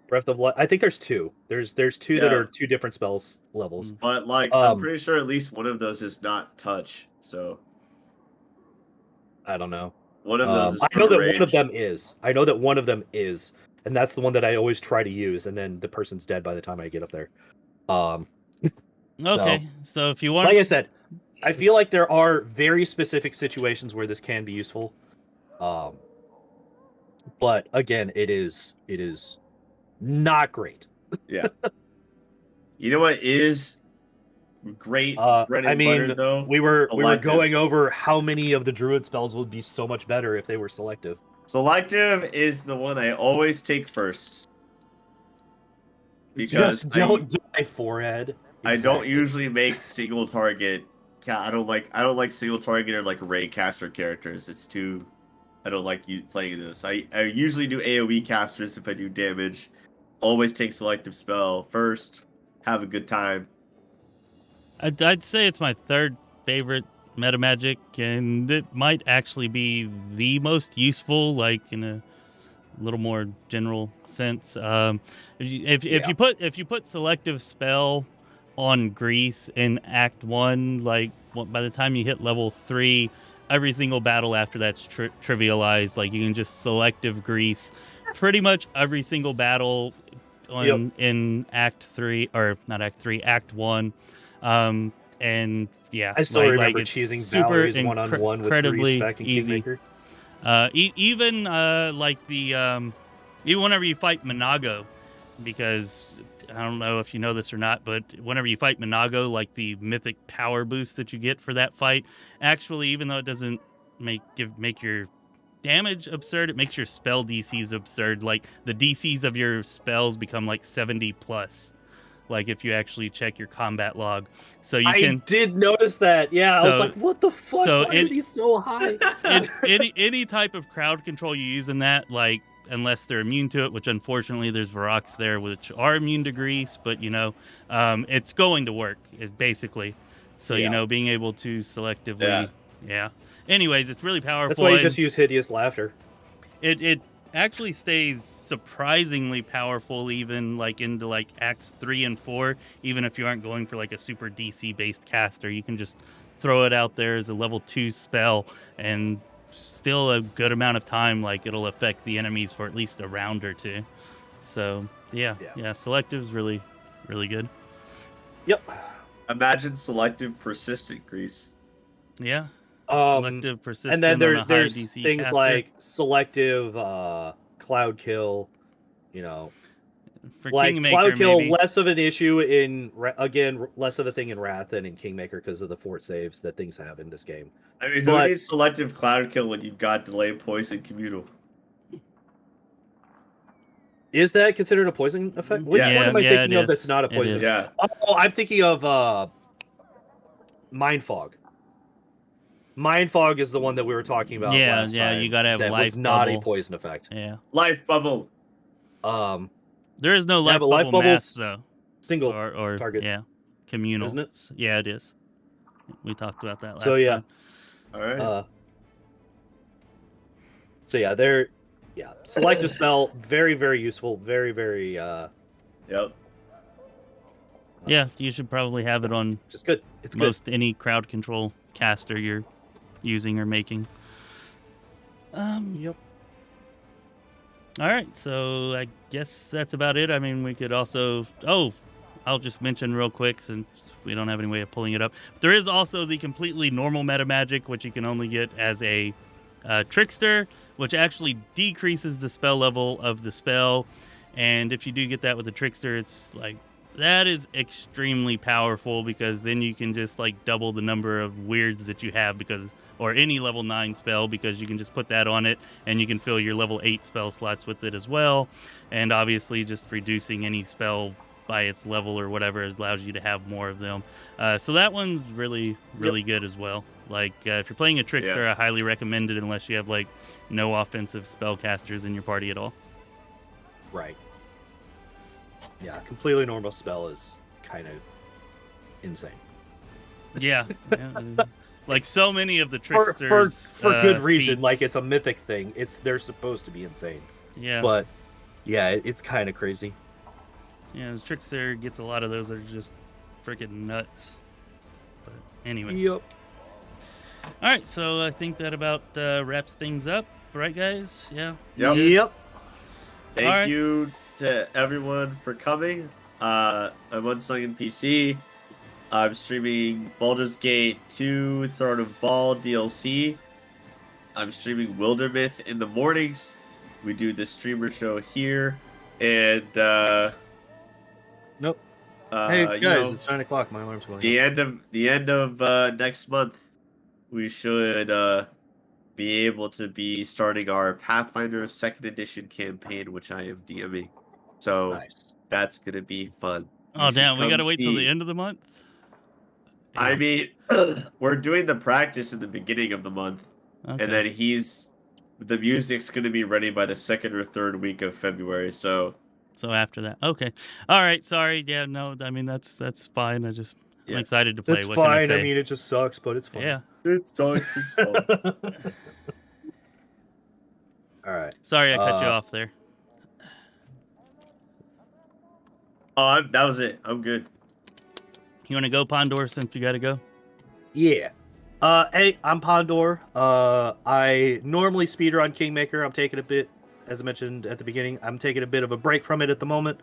Breath of Light. I think there's two. There's two that Yeah. are two different spells levels. But like, I'm Um, pretty sure at least one of those is not touch. So I don't know. one of those is I for know that rage. one of them is. I know that one of them is, and that's the one that I always try to use, and then the person's dead by the time I get up there. Okay, so if you want, Like I said, I feel like there are very specific situations where this can be useful. But again, it is not great. Yeah. You know what is great bread I and mean, butter though? we were Selective. going over how many of the druid spells would be so much better if they were selective. Selective is the one I always take first. Because Just don't die, forehead. I don't Exactly. usually make single target. Yeah, I don't like single target or like ray caster characters. It's too. I don't like you playing this. I usually do AOE casters if I do damage. Always take selective spell first. Have a good time. I'd say it's my third favorite meta magic, and it might actually be the most useful, like in a little more general sense. If you put selective spell on Grease in Act 1, like by the time you hit level 3, every single battle after that's trivialized. Like you can just selective Grease pretty much every single battle in Act 3, or not Act 3, Act 1. And yeah, I still remember cheesing Valerie's one-on-one with incredibly Grease back in easy. Kingmaker. Even like the even whenever you fight Minago, because I don't know if you know this or not, but whenever you fight Minago, like the mythic power boost that you get for that fight, actually, even though it doesn't make your damage absurd, it makes your spell DCs absurd. Like the DCs of your spells become like 70 plus. Like if you actually check your combat log, so you can. I did notice that. Yeah, I was like, "What the fuck? So Why are these so high?" any type of crowd control you use in that, like unless they're immune to it, which unfortunately there's Varoks there which are immune to Grease, but it's going to work. Is basically, so being able to selectively, Anyways, it's really powerful. That's why you just use hideous laughter. It actually stays surprisingly powerful even like into like Acts 3 and 4, even if you aren't going for like a super DC based caster. You can just throw it out there as a level 2 spell and still a good amount of time, like it'll affect the enemies for at least a round or two. So selective is really, really good. Yep. Imagine selective persistent Grease. Yeah. Selective persistent, and then there's DC things caster. like selective cloud kill, For like Kingmaker, cloud kill maybe. less of an issue less of a thing in Wrath than in Kingmaker because of the fort saves that things have in this game. I mean, who needs selective cloud kill when you've got delay poison communal? Is that considered a poison effect? Which one am I thinking of that's not a poison? Yeah. Oh, I'm thinking of Mind Fog. Mind Fog is the one that we were talking about last time. You gotta have that life was not bubble. a poison effect. Yeah. Life bubble. There is no life bubble mass though. Single or target. Yeah. Communal. Isn't it? Yeah, it is. We talked about that last time. All right. Selective spell, very, very useful. Very, very Yep. Yeah, you should probably have it on just good. It's most any crowd control caster you're using or making. Yep. All right, so I guess that's about it. I mean, we could also... I'll just mention real quick since we don't have any way of pulling it up. There is also the completely normal meta magic, which you can only get as a trickster, which actually decreases the spell level of the spell. And if you do get that with a trickster, it's like... that is extremely powerful because then you can just like double the number of weirds that you have or any level 9 spell, because you can just put that on it and you can fill your level 8 spell slots with it as well. And obviously just reducing any spell by its level or whatever allows you to have more of them. So that one's really, really good as well. Like if you're playing a trickster, I highly recommend it unless you have like no offensive spellcasters in your party at all. Right. Yeah, completely normal spell is kind of insane. Yeah. Like so many of the tricksters for good reason. feats. Like it's a mythic thing. They're supposed to be insane. Yeah. But Yeah, it's kind of crazy. Yeah, Trickster gets a lot of those that are just freaking nuts. But anyways. Yep. All right, so I think that about wraps things up, right, guys? Yeah. Yep. Yep. Thank you to everyone for coming. I'm UnsungNPC. I'm streaming Baldur's Gate 2 Throne of Ball DLC. I'm streaming Wildermyth in the mornings. We do the streamer show here. And, Nope. Hey guys, you know, it's 9 o'clock. My alarm's going. the end of next month, we should be able to be starting our Pathfinder 2nd Edition campaign, which I am DMing. So Nice. that's gonna be fun. Oh, damn, we gotta wait till the see. end of the month? I Damn. mean, we're doing the practice in the beginning of the month, Okay. and then the music's gonna be ready by the 2nd or 3rd week of February. So after that. Okay. All right, sorry. Yeah, no, I mean, that's fine. I'm Yeah. excited to play. That's What can I fine. say? I mean, it just sucks, but it's fine. Yeah. it's always fun. All right. Sorry I cut you off there. Oh, that was it. I'm good. You want to go, Pondoor, since you got to go? Yeah. Hey, I'm Pondoor. I normally speedrun Kingmaker. I'm taking a bit, as I mentioned at the beginning, I'm taking a bit of a break from it at the moment.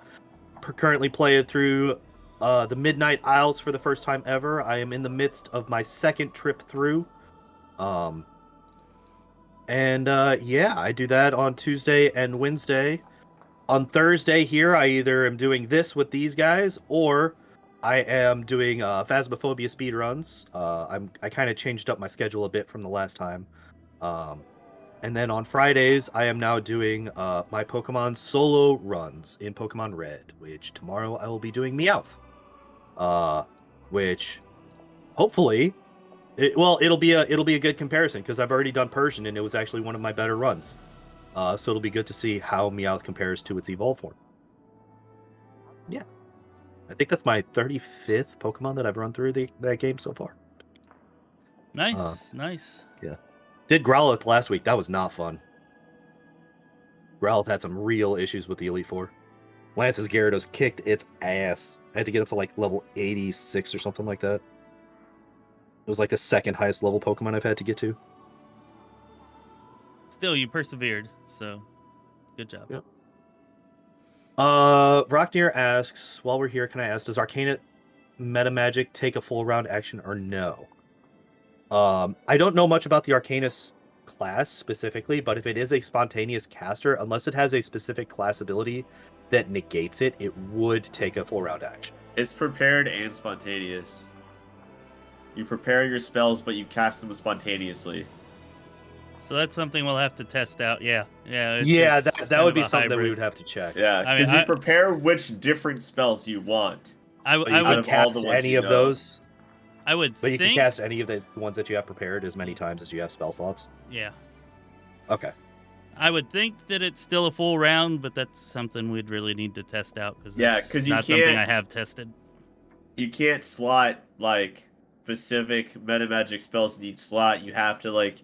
Currently playing through the Midnight Isles for the first time ever. I am in the midst of my second trip through. Yeah, I do that on Tuesday and Wednesday. On Thursday here, I either am doing this with these guys, or I am doing Phasmophobia speedruns. I kind of changed up my schedule a bit from the last time. And then on Fridays, I am now doing my Pokemon solo runs in Pokemon Red, which tomorrow I will be doing Meowth. Which hopefully, it'll be a good comparison because I've already done Persian and it was actually one of my better runs. So it'll be good to see how Meowth compares to its evolved form. Yeah. I think that's my 35th Pokemon that I've run through that game so far. Nice, nice. Yeah. Did Growlithe last week. That was not fun. Growlithe had some real issues with the Elite Four. Lance's Gyarados kicked its ass. I had to get up to like level 86 or something like that. It was like the second highest level Pokemon I've had to get to. Still, you persevered, so good job. Yep. Rocknear asks, while we're here, can I ask, does Arcana Metamagic take a full round action or no? I don't know much about the Arcanus class specifically, but if it is a spontaneous caster, unless it has a specific class ability that negates it, it would take a full round action. It's prepared and spontaneous. You prepare your spells, but you cast them spontaneously. So that's something we'll have to test out. Yeah. That would be something that we would have to check. Yeah, because you prepare which different spells you want. I But you would can cast any of those. I would But you think, can cast any of the ones that you have prepared as many times as you have spell slots. Yeah. Okay. I would think that it's still a full round, but that's something we'd really need to test out because you not something I have tested. You can't slot like specific metamagic spells in each slot. You have to like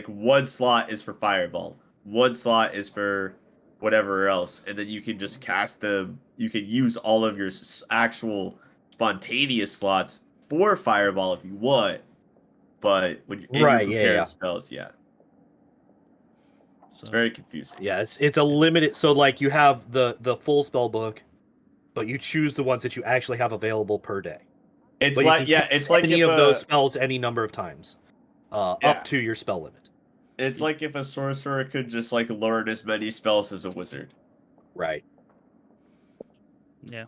one slot is for Fireball, one slot is for whatever else, and then you can just cast them. You can use all of your actual spontaneous slots for Fireball if you want, but when you're in your prepared spells, it's very confusing. Yeah, it's a limited. So like you have the full spell book, but you choose the ones that you actually have available per day. It's like it's like any of those spells any number of times, up to your spell limit. It's like if a sorcerer could just like learn as many spells as a wizard. Right. Yeah.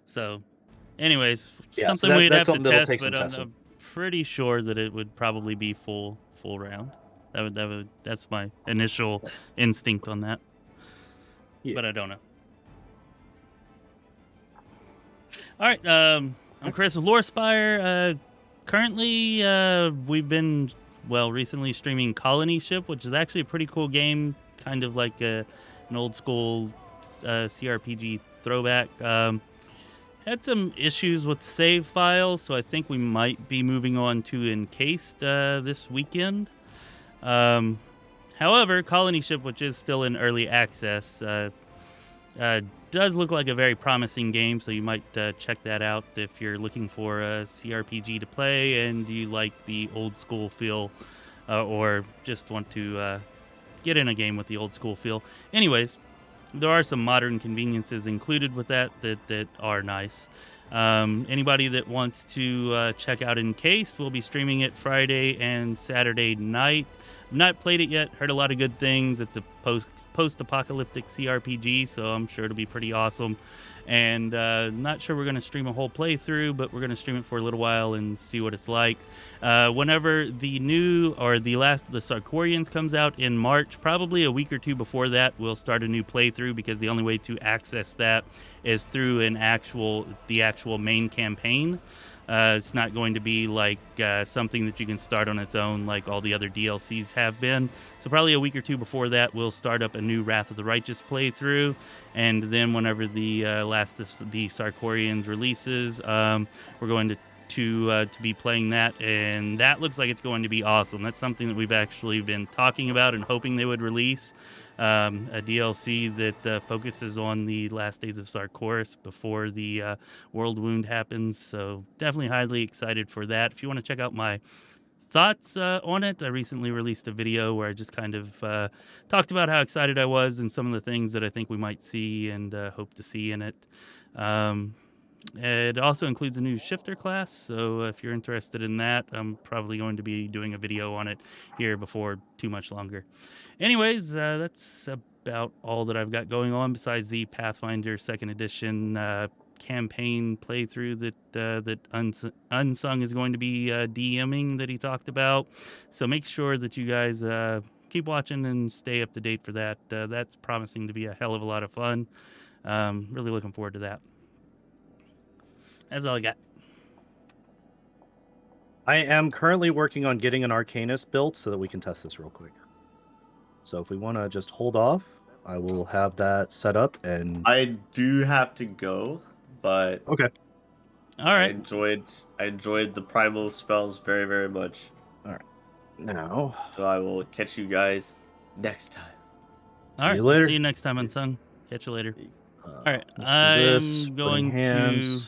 So, anyways, Yeah, something so we'd have to something that'll test, take some but testing. I'm pretty sure that it would probably be full round. That's my initial instinct on that. Yeah. But I don't know. All right, I'm Chris with Lore Spire. Currently, we've been recently streaming Colony Ship, which is actually a pretty cool game, kind of like an old school CRPG throwback. Had some issues with the save files, so I think we might be moving on to Encased this weekend. However, Colony Ship, which is still in early access, Does look like a very promising game, so you might check that out if you're looking for a CRPG to play and you like the old school feel, or just want to get in a game with the old school feel. Anyways, there are some modern conveniences included with that are nice. Anybody that wants to check out Encased, we'll be streaming it Friday and Saturday night. I've not played it yet, heard a lot of good things. It's a post-apocalyptic CRPG, so I'm sure it'll be pretty awesome. And not sure we're going to stream a whole playthrough, but we're going to stream it for a little while and see what it's like. Whenever the new or the last of the Sarkorians comes out in March, probably a week or two before that, we'll start a new playthrough, because the only way to access that is through the actual main campaign. It's not going to be like something that you can start on its own like all the other DLCs have been. So probably a week or two before that, we'll start up a new Wrath of the Righteous playthrough. And then whenever the last of the Sarkorians releases, we're going to be playing that, and that looks like it's going to be awesome. That's something that we've actually been talking about and hoping they would release. A DLC that focuses on the last days of Sarkoris before the World Wound happens. So definitely highly excited for that. If you want to check out my thoughts on it, I recently released a video where I just kind of talked about how excited I was and some of the things that I think we might see and hope to see in it. It also includes a new shifter class, so if you're interested in that, I'm probably going to be doing a video on it here before too much longer. Anyways, that's about all that I've got going on besides the Pathfinder 2nd Edition campaign playthrough that Unsung is going to be DMing that he talked about. So make sure that you guys keep watching and stay up to date for that. That's promising to be a hell of a lot of fun. Really looking forward to that. That's all I got. I am currently working on getting an Arcanist built so that we can test this real quick. So if we want to just hold off, I will have that set up. And I do have to go, but okay. All right. I enjoyed the primal spells very, very much. All right. Now. So I will catch you guys next time. See you later. See you next time, Unsung. Catch you later. All right. I'm going to.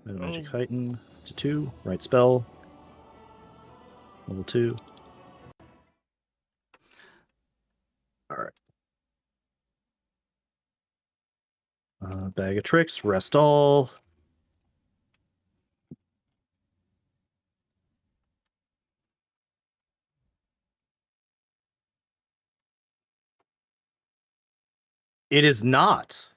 Magic Heighten to 2. Right spell. Level 2. All right. Bag of Tricks. Rest all. It is not.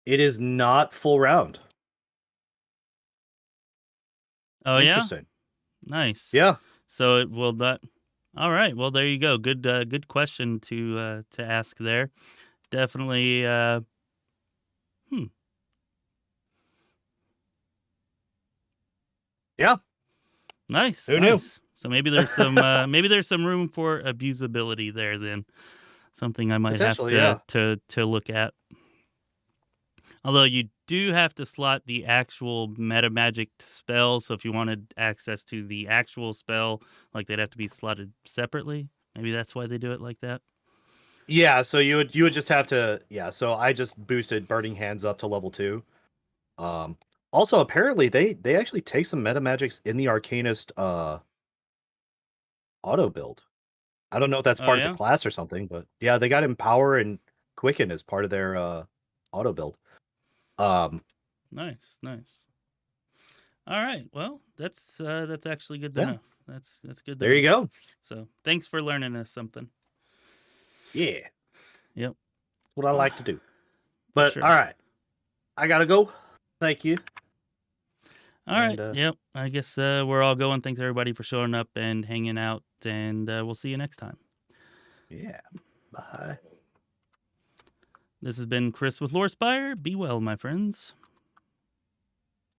It is not full round. Oh, Interesting. Yeah? Nice. Yeah. So it will not. All right. Well, there you go. Good question to ask there. Definitely. Yeah. Nice. Who knew? So maybe there's some some room for abusability there. Then something I might have to look at. Although you do have to slot the actual meta magic spell, so if you wanted access to the actual spell, like they'd have to be slotted separately. Maybe that's why they do it like that. Yeah, so you would just have to. Yeah, so I just boosted Burning Hands up to level 2. Also, apparently they actually take some meta magics in the Arcanist auto build. I don't know if that's part of the class or something, but yeah, they got Empower and Quicken as part of their auto build. Nice. All right. Well, that's actually good to know. That's good. There you go. So thanks for learning us something. Yeah. Yep. That's what I like to do. But sure. All right, I gotta go. Thank you. All right. Yep. I guess we're all going. Thanks everybody for showing up and hanging out, and we'll see you next time. Yeah. Bye. This has been Chris with Lore Spire. Be well, my friends.